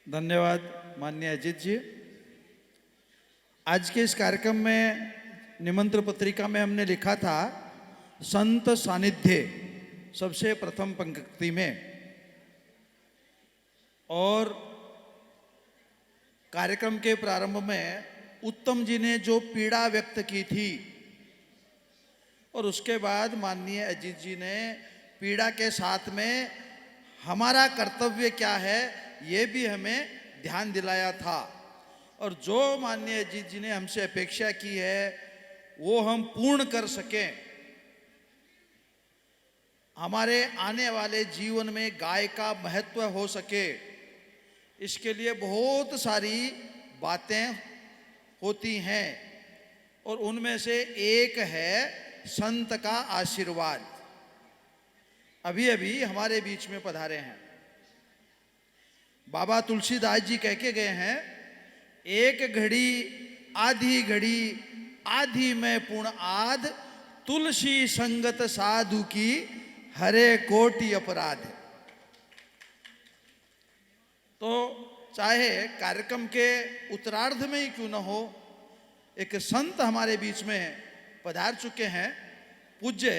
धन्यवाद माननीय अजीत जी। आज के इस कार्यक्रम में निमंत्रण पत्रिका में हमने लिखा था संत सानिध्य सबसे प्रथम पंक्ति में, और कार्यक्रम के प्रारंभ में उत्तम जी ने जो पीड़ा व्यक्त की थी, और उसके बाद माननीय अजीत जी ने पीड़ा के साथ में हमारा कर्तव्य क्या है ये भी हमें ध्यान दिलाया था। और जो माननीय अजीत जी ने हमसे अपेक्षा की है वो हम पूर्ण कर सकें, हमारे आने वाले जीवन में गाय का महत्व हो सके, इसके लिए बहुत सारी बातें होती हैं, और उनमें से एक है संत का आशीर्वाद। अभी अभी हमारे बीच में पधारे हैं बाबा तुलसीदास जी, कह के गए हैं, एक घड़ी आधी घड़ी आधी में पूर्ण आध, तुलसी संगत साधु की हरे कोटि अपराध। तो चाहे कार्यक्रम के उत्तरार्ध में ही क्यों न हो, एक संत हमारे बीच में पधार चुके हैं, पूज्य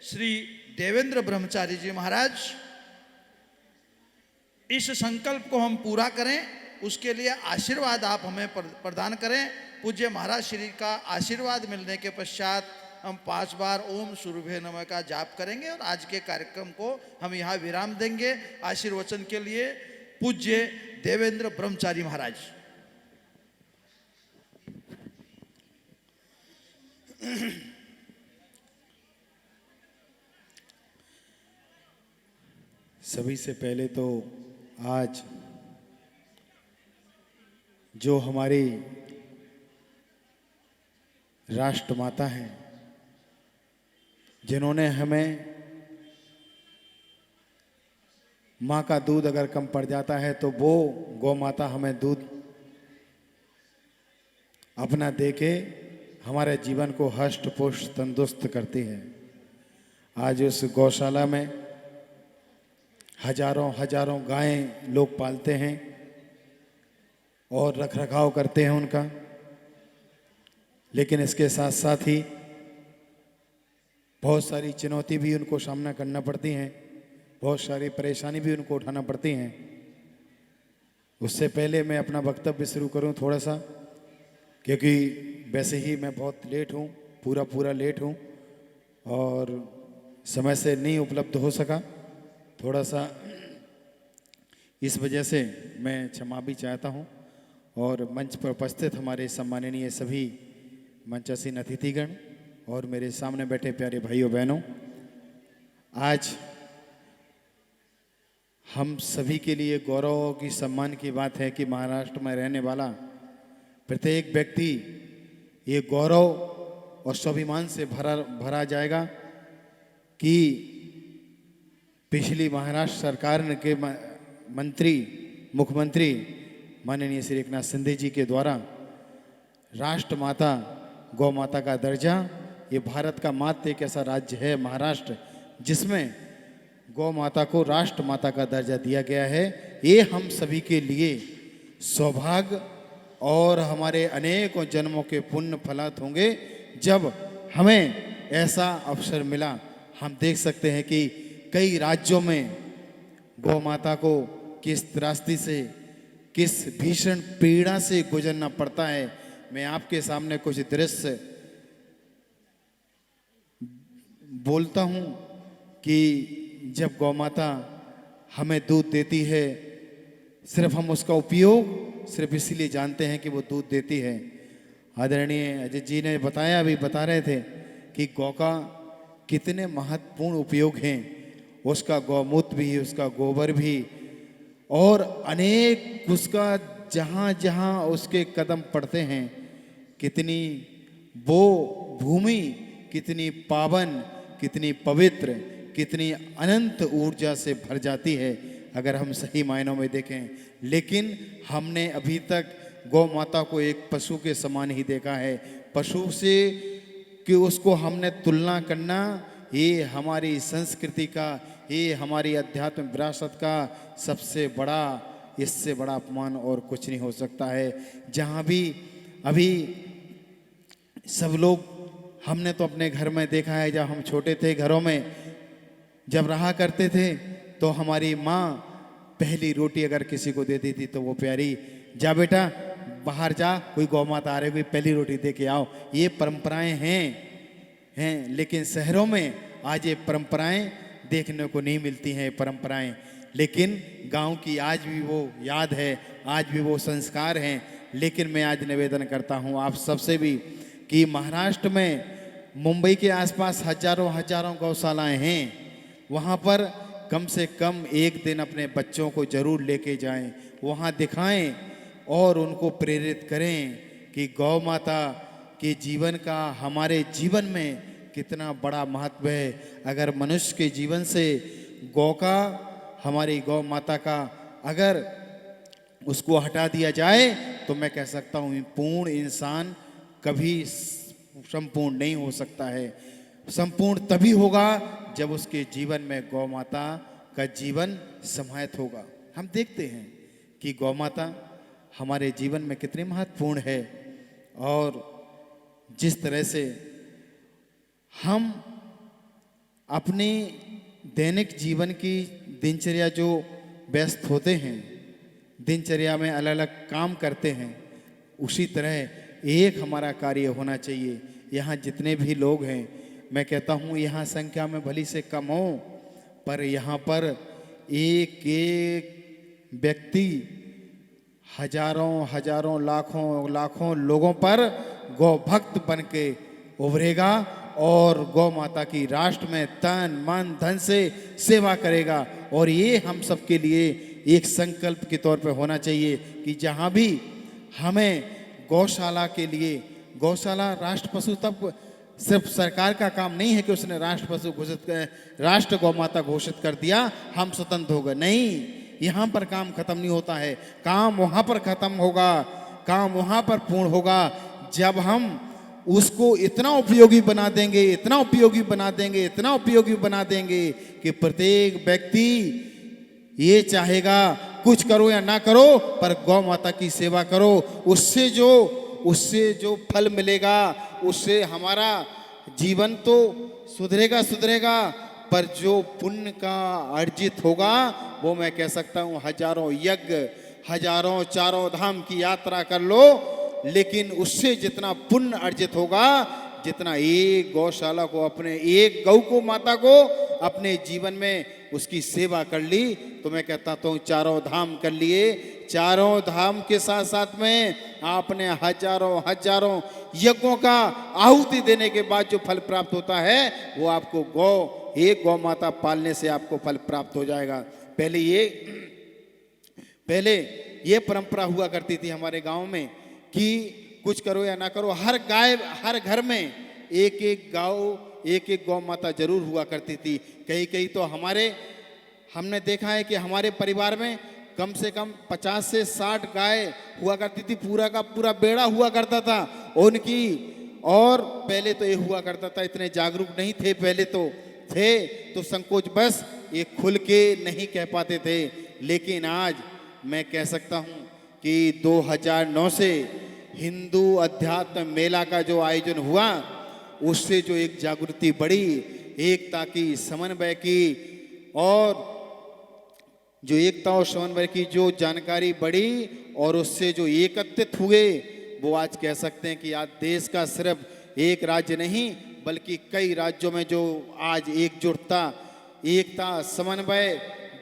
श्री देवेंद्र ब्रह्मचारी जी महाराज। इस संकल्प को हम पूरा करें, उसके लिए आशीर्वाद आप हमें प्रदान करें। पूज्य महाराज श्री का आशीर्वाद मिलने के पश्चात हम 5 बार ओम सुरभे नमः का जाप करेंगे, और आज के कार्यक्रम को हम यहाँ विराम देंगे। आशीर्वचन के लिए पूज्य देवेंद्र ब्रह्मचारी महाराज। सभी से पहले तो आज जो हमारी राष्ट्रमाता हैं, जिन्होंने हमें माँ का दूध अगर कम पड़ जाता है तो वो गौ माता हमें दूध अपना देके हमारे जीवन को हष्ट पुष्ट तंदुरुस्त करती है। आज उस गौशाला में हजारों हजारों गायें लोग पालते हैं और रखरखाव करते हैं उनका, लेकिन इसके साथ साथ ही बहुत सारी चुनौती भी उनको सामना करना पड़ती हैं, बहुत सारी परेशानी भी उनको उठाना पड़ती हैं। उससे पहले मैं अपना वक्तव्य शुरू करूं थोड़ा सा, क्योंकि वैसे ही मैं बहुत लेट हूं, पूरा लेट हूं और समय से नहीं उपलब्ध हो सका, थोड़ा सा इस वजह से मैं क्षमा भी चाहता हूं। और मंच पर उपस्थित हमारे सम्माननीय सभी मंचासीन अतिथिगण और मेरे सामने बैठे प्यारे भाइयों बहनों, आज हम सभी के लिए गौरव की सम्मान की बात है कि महाराष्ट्र में रहने वाला प्रत्येक व्यक्ति ये गौरव और स्वाभिमान से भरा जाएगा कि पिछली महाराष्ट्र सरकार के मुख्यमंत्री माननीय श्री एकनाथ शिंदे जी के द्वारा राष्ट्रमाता गौ माता का दर्जा, ये भारत का मात्र एक ऐसा राज्य है महाराष्ट्र जिसमें गौ माता को राष्ट्र माता का दर्जा दिया गया है। ये हम सभी के लिए सौभाग्य और हमारे अनेकों जन्मों के पुण्य फलित होंगे जब हमें ऐसा अवसर मिला। हम देख सकते हैं कि कई राज्यों में गौ माता को किस त्रासदी से, किस भीषण पीड़ा से गुजरना पड़ता है। मैं आपके सामने कुछ दृश्य बोलता हूँ कि जब गौ माता हमें दूध देती है, सिर्फ हम उसका उपयोग सिर्फ इसीलिए जानते हैं कि वो दूध देती है। आदरणीय अजित जी ने बताया, अभी बता रहे थे कि गौ का कितने महत्वपूर्ण उपयोग हैं। उसका गौमूत्र भी, उसका गोबर भी, और अनेक उसका जहाँ जहाँ उसके कदम पड़ते हैं, कितनी वो भूमि कितनी पावन, कितनी पवित्र, कितनी अनंत ऊर्जा से भर जाती है अगर हम सही मायनों में देखें। लेकिन हमने अभी तक गौ माता को एक पशु के समान ही देखा है। पशु से कि उसको हमने तुलना करना, ये हमारी संस्कृति का, ये हमारी अध्यात्म विरासत का सबसे बड़ा, इससे बड़ा अपमान और कुछ नहीं हो सकता है। जहाँ भी अभी सब लोग, हमने तो अपने घर में देखा है, जब हम छोटे थे घरों में जब रहा करते थे तो हमारी माँ पहली रोटी अगर किसी को देती थी तो वो प्यारी, जा बेटा बाहर जा, कोई गौ माता आ रही, कोई पहली रोटी दे के आओ। ये परंपराएं हैं। लेकिन शहरों में आज ये परंपराएं देखने को नहीं मिलती हैं परंपराएं। लेकिन गांव की आज भी वो याद है, आज भी वो संस्कार हैं। लेकिन मैं आज निवेदन करता हूं आप सबसे भी कि महाराष्ट्र में, मुंबई के आसपास हजारों गौशालाएं हैं। वहाँ पर कम से कम एक दिन अपने बच्चों को जरूर लेके जाएं, वहाँ दिखाएं और उनको प्रेरित करें कि गौ माता के जीवन का हमारे जीवन में कितना बड़ा महत्व है। अगर मनुष्य के जीवन से गौ का, हमारी गौ माता का अगर उसको हटा दिया जाए तो मैं कह सकता हूँ पूर्ण इंसान कभी संपूर्ण नहीं हो सकता है। संपूर्ण तभी होगा जब उसके जीवन में गौ माता का जीवन समाहित होगा। हम देखते हैं कि गौ माता हमारे जीवन में कितनी महत्वपूर्ण है, और जिस तरह से हम अपने दैनिक जीवन की दिनचर्या जो व्यस्त होते हैं, दिनचर्या में अलग अलग काम करते हैं, उसी तरह एक हमारा कार्य होना चाहिए। यहाँ जितने भी लोग हैं, मैं कहता हूँ यहाँ संख्या में भली से कम हो, पर यहाँ पर एक एक व्यक्ति हजारों लाखों लोगों पर गौ भक्त बन के उभरेगा और गौ माता की राष्ट्र में तन मन धन से सेवा करेगा। और ये हम सबके लिए एक संकल्प के तौर पे होना चाहिए कि जहाँ भी हमें गौशाला के लिए, गौशाला राष्ट्र पशु तब सिर्फ सरकार का काम नहीं है कि उसने राष्ट्र पशु घोषित कर, राष्ट्र गौ माता घोषित कर दिया, हम स्वतंत्र हो गए। नहीं, यहाँ पर काम खत्म नहीं होता है। काम वहाँ पर खत्म होगा, काम वहाँ पर पूर्ण होगा जब हम उसको इतना उपयोगी बना देंगे, इतना उपयोगी बना देंगे, इतना उपयोगी बना देंगे कि प्रत्येक व्यक्ति ये चाहेगा कुछ करो या ना करो पर गौ माता की सेवा करो। उससे जो फल मिलेगा, उससे हमारा जीवन तो सुधरेगा, पर जो पुण्य का अर्जित होगा वो मैं कह सकता हूँ हजारों यज्ञ, हजारों चारों धाम की यात्रा कर लो, लेकिन उससे जितना पुण्य अर्जित होगा, जितना एक गौशाला को, अपने एक गौ को, माता को अपने जीवन में उसकी सेवा कर ली, तो मैं कहता हूँ चारों धाम कर लिए। चारों धाम के साथ साथ में आपने हजारों यज्ञों का आहुति देने के बाद जो फल प्राप्त होता है वो आपको एक गौ माता पालने से आपको फल प्राप्त हो जाएगा। पहले ये परंपरा हुआ करती थी हमारे गांव में कि कुछ करो या ना करो, हर घर में एक गौ माता जरूर हुआ करती थी। कई तो हमने देखा है कि हमारे परिवार में कम से कम 50 से 60 गाय हुआ करती थी, पूरा का पूरा बेड़ा हुआ करता था उनकी। और पहले तो ये हुआ करता था, इतने जागरूक नहीं थे, पहले तो थे तो संकोच बस ये खुल के नहीं कह पाते थे। लेकिन आज मैं कह सकता हूँ कि 2009 से हिंदू अध्यात्म मेला का जो आयोजन हुआ, उससे जो एक जागृति बढ़ी, एकता की, समन्वय की, और जो एकता और समन्वय की जो जानकारी बढ़ी और उससे जो एकत्रित हुए, वो आज कह सकते हैं कि आज देश का सिर्फ एक राज्य नहीं बल्कि कई राज्यों में जो आज एकजुटता, एकता, समन्वय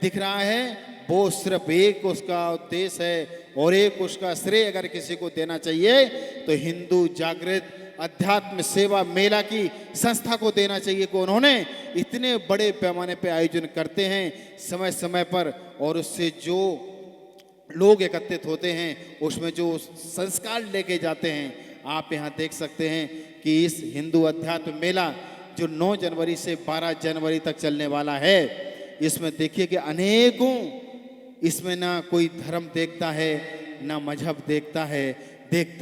दिख रहा है, वो सिर्फ एक उसका उद्देश्य है और एक उसका श्रेय अगर किसी को देना चाहिए तो हिंदू जागृत अध्यात्म सेवा मेला की संस्था को देना चाहिए कि उन्होंने इतने बड़े पैमाने पे आयोजन करते हैं समय समय पर, और उससे जो लोग एकत्रित होते हैं उसमें जो संस्कार लेके जाते हैं। आप यहाँ देख सकते हैं कि इस हिंदू अध्यात्म मेला जो 9 जनवरी से 12 जनवरी तक चलने वाला है, इसमें देखिए कि अनेकों, इसमें ना कोई धर्म देखता है ना मजहब देखता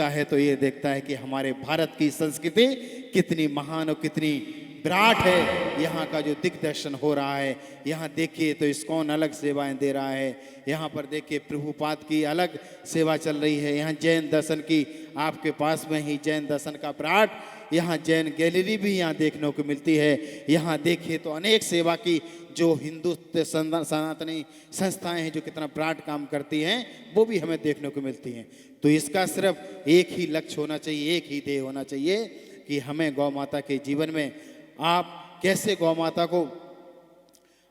है तो ये देखता है कि हमारे भारत की संस्कृति कितनी महान और कितनी विराट है। यहाँ का जो दिग्दर्शन हो रहा है, यहाँ देखिए तो इस्कॉन अलग सेवाएं दे रहा है, यहाँ पर देखिए प्रभुपाद की अलग सेवा चल रही है, यहाँ जैन दर्शन की, आपके पास में ही जैन दर्शन का विराट, यहाँ जैन गैलरी भी यहाँ देखने को मिलती है। यहाँ देखिए तो अनेक सेवा की जो हिंदू सनातनी संस्थाएं हैं जो कितना विराट काम करती हैं वो भी हमें देखने को मिलती हैं। तो इसका सिर्फ एक ही लक्ष्य होना चाहिए, एक ही ध्येय होना चाहिए कि हमें गौ माता के जीवन में आप कैसे गौ माता को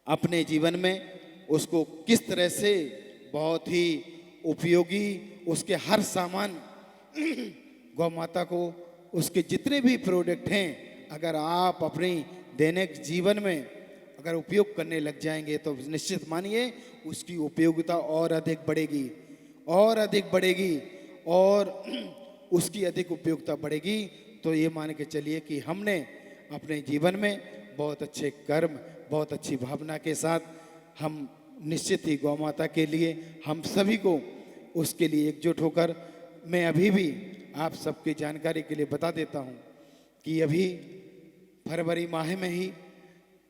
अपने जीवन में उसको किस तरह से बहुत ही उपयोगी उसके हर सामान गौ माता को उसके जितने भी प्रोडक्ट हैं अगर आप अपनी दैनिक जीवन में अगर उपयोग करने लग जाएंगे तो निश्चित मानिए उसकी उपयोगिता और अधिक बढ़ेगी और उसकी अधिक उपयोगिता बढ़ेगी। तो ये मान के चलिए कि हमने अपने जीवन में बहुत अच्छे कर्म, बहुत अच्छी भावना के साथ हम निश्चित ही गौ माता के लिए हम सभी को उसके लिए एकजुट होकर, मैं अभी भी आप सबकी जानकारी के लिए बता देता हूँ कि अभी फरवरी माह में ही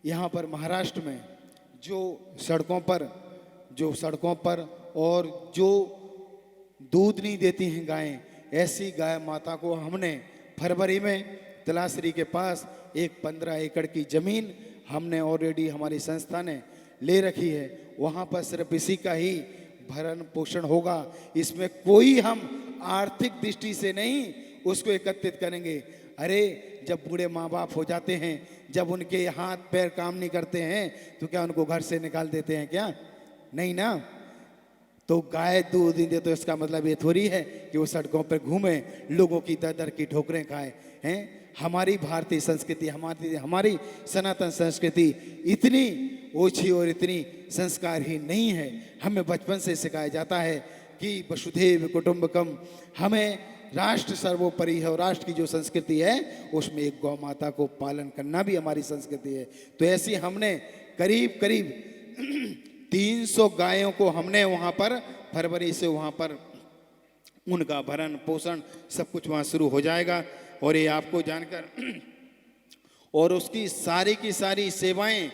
यहाँ पर महाराष्ट्र में जो सड़कों पर और जो दूध नहीं देती हैं गायें, ऐसी गाय माता को हमने फरवरी में तलासरी के पास एक 15 एकड़ की ज़मीन हमने ऑलरेडी हमारी संस्था ने ले रखी है। वहाँ पर सिर्फ इसी का ही भरण पोषण होगा, इसमें कोई हम आर्थिक दृष्टि से नहीं उसको एकत्रित करेंगे। अरे जब बूढ़े माँ बाप हो जाते हैं, जब उनके हाथ पैर काम नहीं करते हैं तो क्या उनको घर से निकाल देते हैं क्या? नहीं ना। तो गाय दूध नहीं दे तो इसका मतलब ये थोड़ी है कि वो सड़कों पर घूमे, लोगों की दर दर की ठोकरें खाए हैं। हमारी भारतीय संस्कृति, हमारी सनातन संस्कृति इतनी ओछी और इतनी संस्कारहीन नहीं है। हमें बचपन से सिखाया जाता है कि वसुधैव कुटुंबकम, हमें राष्ट्र सर्वोपरि है और राष्ट्र की जो संस्कृति है उसमें एक गौ माता को पालन करना भी हमारी संस्कृति है। तो ऐसी हमने करीब करीब 300 गायों को हमने वहाँ पर फरवरी से वहाँ पर उनका भरण पोषण सब कुछ वहाँ शुरू हो जाएगा। और ये आपको जानकर और उसकी सारी की सारी सेवाएं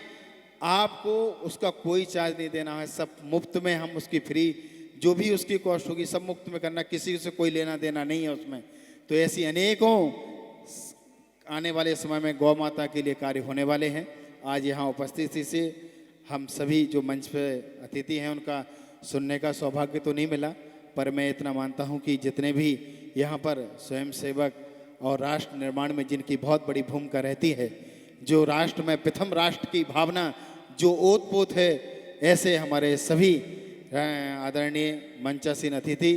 आपको उसका कोई चार्ज नहीं देना है, सब मुफ्त में हम उसकी फ्री जो भी उसकी कॉस्ट होगी सब मुफ्त में करना, किसी से कोई लेना देना नहीं है उसमें। तो ऐसी अनेकों आने वाले समय में गौ माता के लिए कार्य होने वाले हैं। आज यहाँ उपस्थिति से हम सभी जो मंच पे अतिथि हैं उनका सुनने का सौभाग्य तो नहीं मिला, पर मैं इतना मानता हूँ कि जितने भी यहाँ पर स्वयंसेवक और राष्ट्र निर्माण में जिनकी बहुत बड़ी भूमिका रहती है, जो राष्ट्र में प्रथम राष्ट्र की भावना जो ओतप्रोत है, ऐसे हमारे सभी आदरणीय मंचासीन अतिथि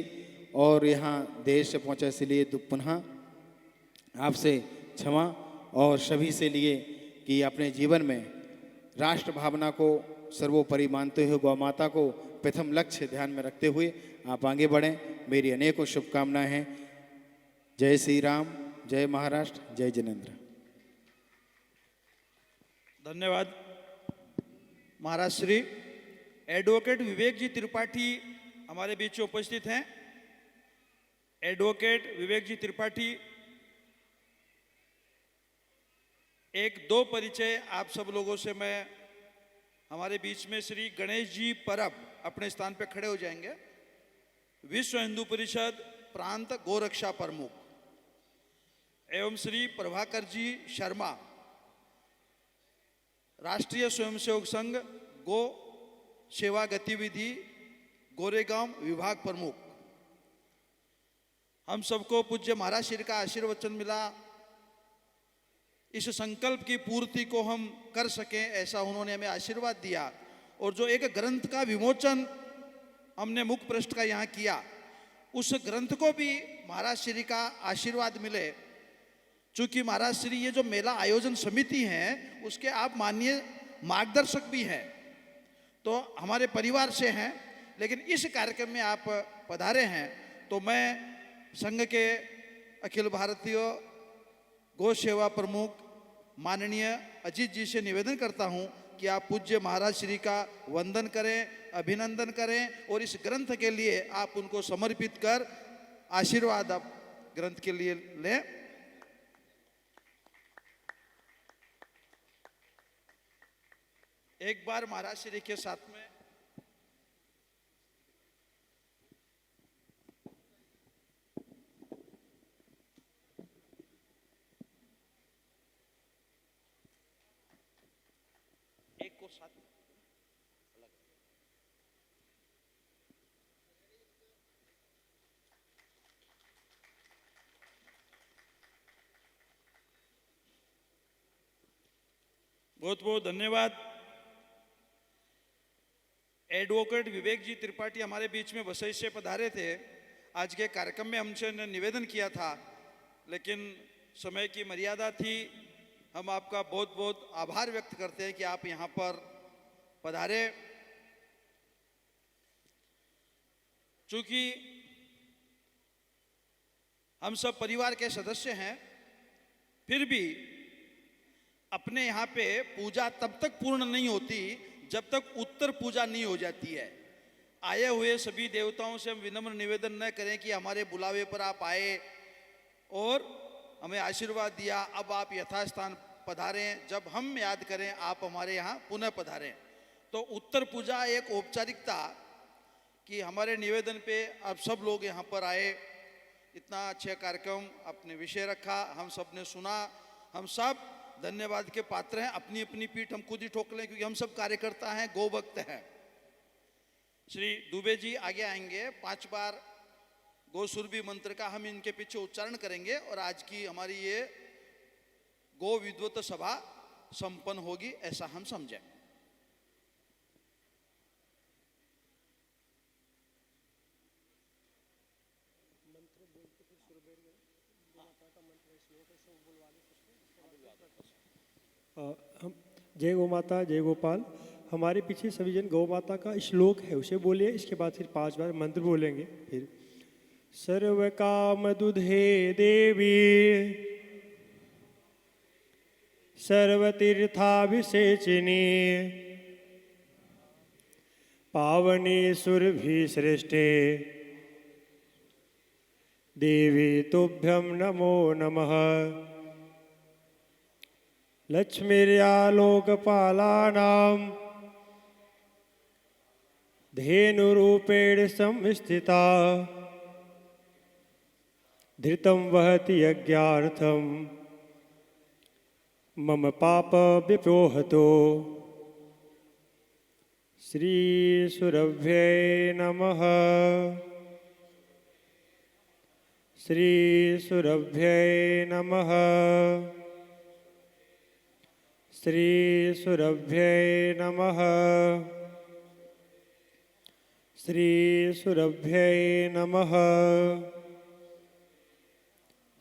और यहाँ देश से पहुँचे इसलिए पुनः आपसे क्षमा और सभी से लिए कि अपने जीवन में राष्ट्र भावना को सर्वोपरि मानते हुए गौ माता को प्रथम लक्ष्य ध्यान में रखते हुए आप आगे बढ़ें। मेरी अनेकों शुभकामनाएं हैं। जय श्री राम, जय महाराष्ट्र, जय जिनेंद्र। धन्यवाद। महाराज श्री एडवोकेट विवेक जी त्रिपाठी हमारे बीच में उपस्थित हैं। एडवोकेट विवेक जी त्रिपाठी, एक दो परिचय आप सब लोगों से मैं, हमारे बीच में श्री गणेश जी परब अपने स्थान पे खड़े हो जाएंगे, विश्व हिंदू परिषद प्रांत गोरक्षा प्रमुख, एवं श्री प्रभाकर जी शर्मा, राष्ट्रीय स्वयंसेवक संघ गो सेवा गतिविधि गोरेगांव विभाग प्रमुख। हम सबको पूज्य महाराज श्री का आशीर्वचन मिला, इस संकल्प की पूर्ति को हम कर सकें ऐसा उन्होंने हमें आशीर्वाद दिया। और जो एक ग्रंथ का विमोचन हमने मुख पृष्ठ का यहाँ किया, उस ग्रंथ को भी महाराज श्री का आशीर्वाद मिले। चूंकि महाराज श्री ये जो मेला आयोजन समिति है उसके आप माननीय मार्गदर्शक भी हैं, तो हमारे परिवार से हैं, लेकिन इस कार्यक्रम में आप पधारे हैं तो मैं संघ के अखिल भारतीय गौ सेवा प्रमुख माननीय अजीत जी से निवेदन करता हूं कि आप पूज्य महाराज श्री का वंदन करें, अभिनंदन करें और इस ग्रंथ के लिए आप उनको समर्पित कर आशीर्वाद आप ग्रंथ के लिए लें। एक बार महाराज श्री के साथ में एक को साथ बहुत बहुत धन्यवाद। एडवोकेट विवेक जी त्रिपाठी हमारे बीच में वसई से पधारे थे। आज के कार्यक्रम में हमसे निवेदन किया था, लेकिन समय की मर्यादा थी। हम आपका बहुत बहुत आभार व्यक्त करते हैं कि आप यहाँ पर पधारे। चूंकि हम सब परिवार के सदस्य हैं, फिर भी अपने यहाँ पे पूजा तब तक पूर्ण नहीं होती जब तक उत्तर पूजा नहीं हो जाती है। आए हुए सभी देवताओं से हम विनम्र निवेदन न करें कि हमारे बुलावे पर आप आए और हमें आशीर्वाद दिया, अब आप यथास्थान पधारें। जब हम याद करें आप हमारे यहाँ पुनः पधारें। तो उत्तर पूजा एक औपचारिकता कि हमारे निवेदन पे आप सब लोग यहाँ पर आए, इतना अच्छा कार्यक्रम आपने विषय रखा, हम सब ने सुना। हम सब धन्यवाद के पात्र हैं। अपनी अपनी पीठ हम खुद ही ठोक लें, क्योंकि हम सब कार्यकर्ता हैं, गौ भक्त हैं। श्री दुबे जी आगे आएंगे, 5 बार गो सुरभि मंत्र का हम इनके पीछे उच्चारण करेंगे और आज की हमारी ये गो विद्वत सभा संपन्न होगी, ऐसा हम समझें। हम जय गौ माता, जय गोपाल। हमारे पीछे सभी जन गौ माता का श्लोक है, उसे बोलिए। इसके बाद फिर 5 बार मंत्र बोलेंगे। फिर सर्व काम दुधे देवी सर्वतीर्थाभिषेचिनी पावनी सुरभि सृष्टे देवी तुभ्यं नमो नमः। लक्ष्मीर्यालोकपालानां धेनुरूपेण संस्थिता धृतं वहति यज्ञार्थं मम पाप विपोहतो। श्रीसुरभ्ये नमः। श्रीसुरभ्ये नमः। श्रीसुरभ्ये नमः। श्रीसुरभ्ये नमः।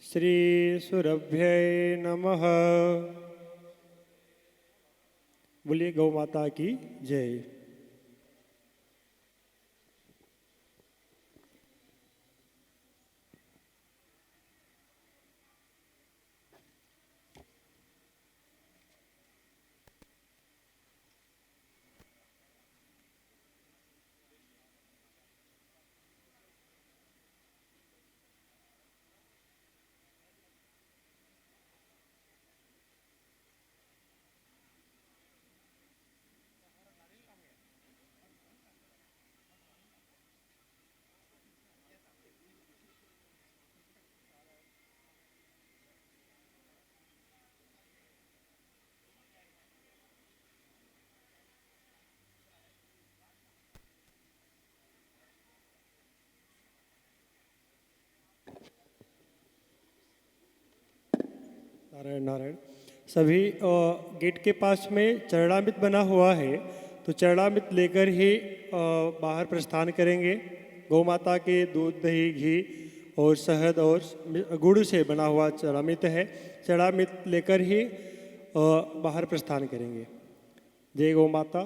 श्रीसुरभ्ये नमः। बोलिए गौ माता की जय। नारायण नारायण। सभी गेट के पास में चरणामृत बना हुआ है, तो चरणामृत लेकर ही बाहर प्रस्थान करेंगे। गौ माता के दूध, दही, घी और शहद और गुड़ से बना हुआ चढ़ामित है। चढ़ामित लेकर ही बाहर प्रस्थान करेंगे। जय गौ माता।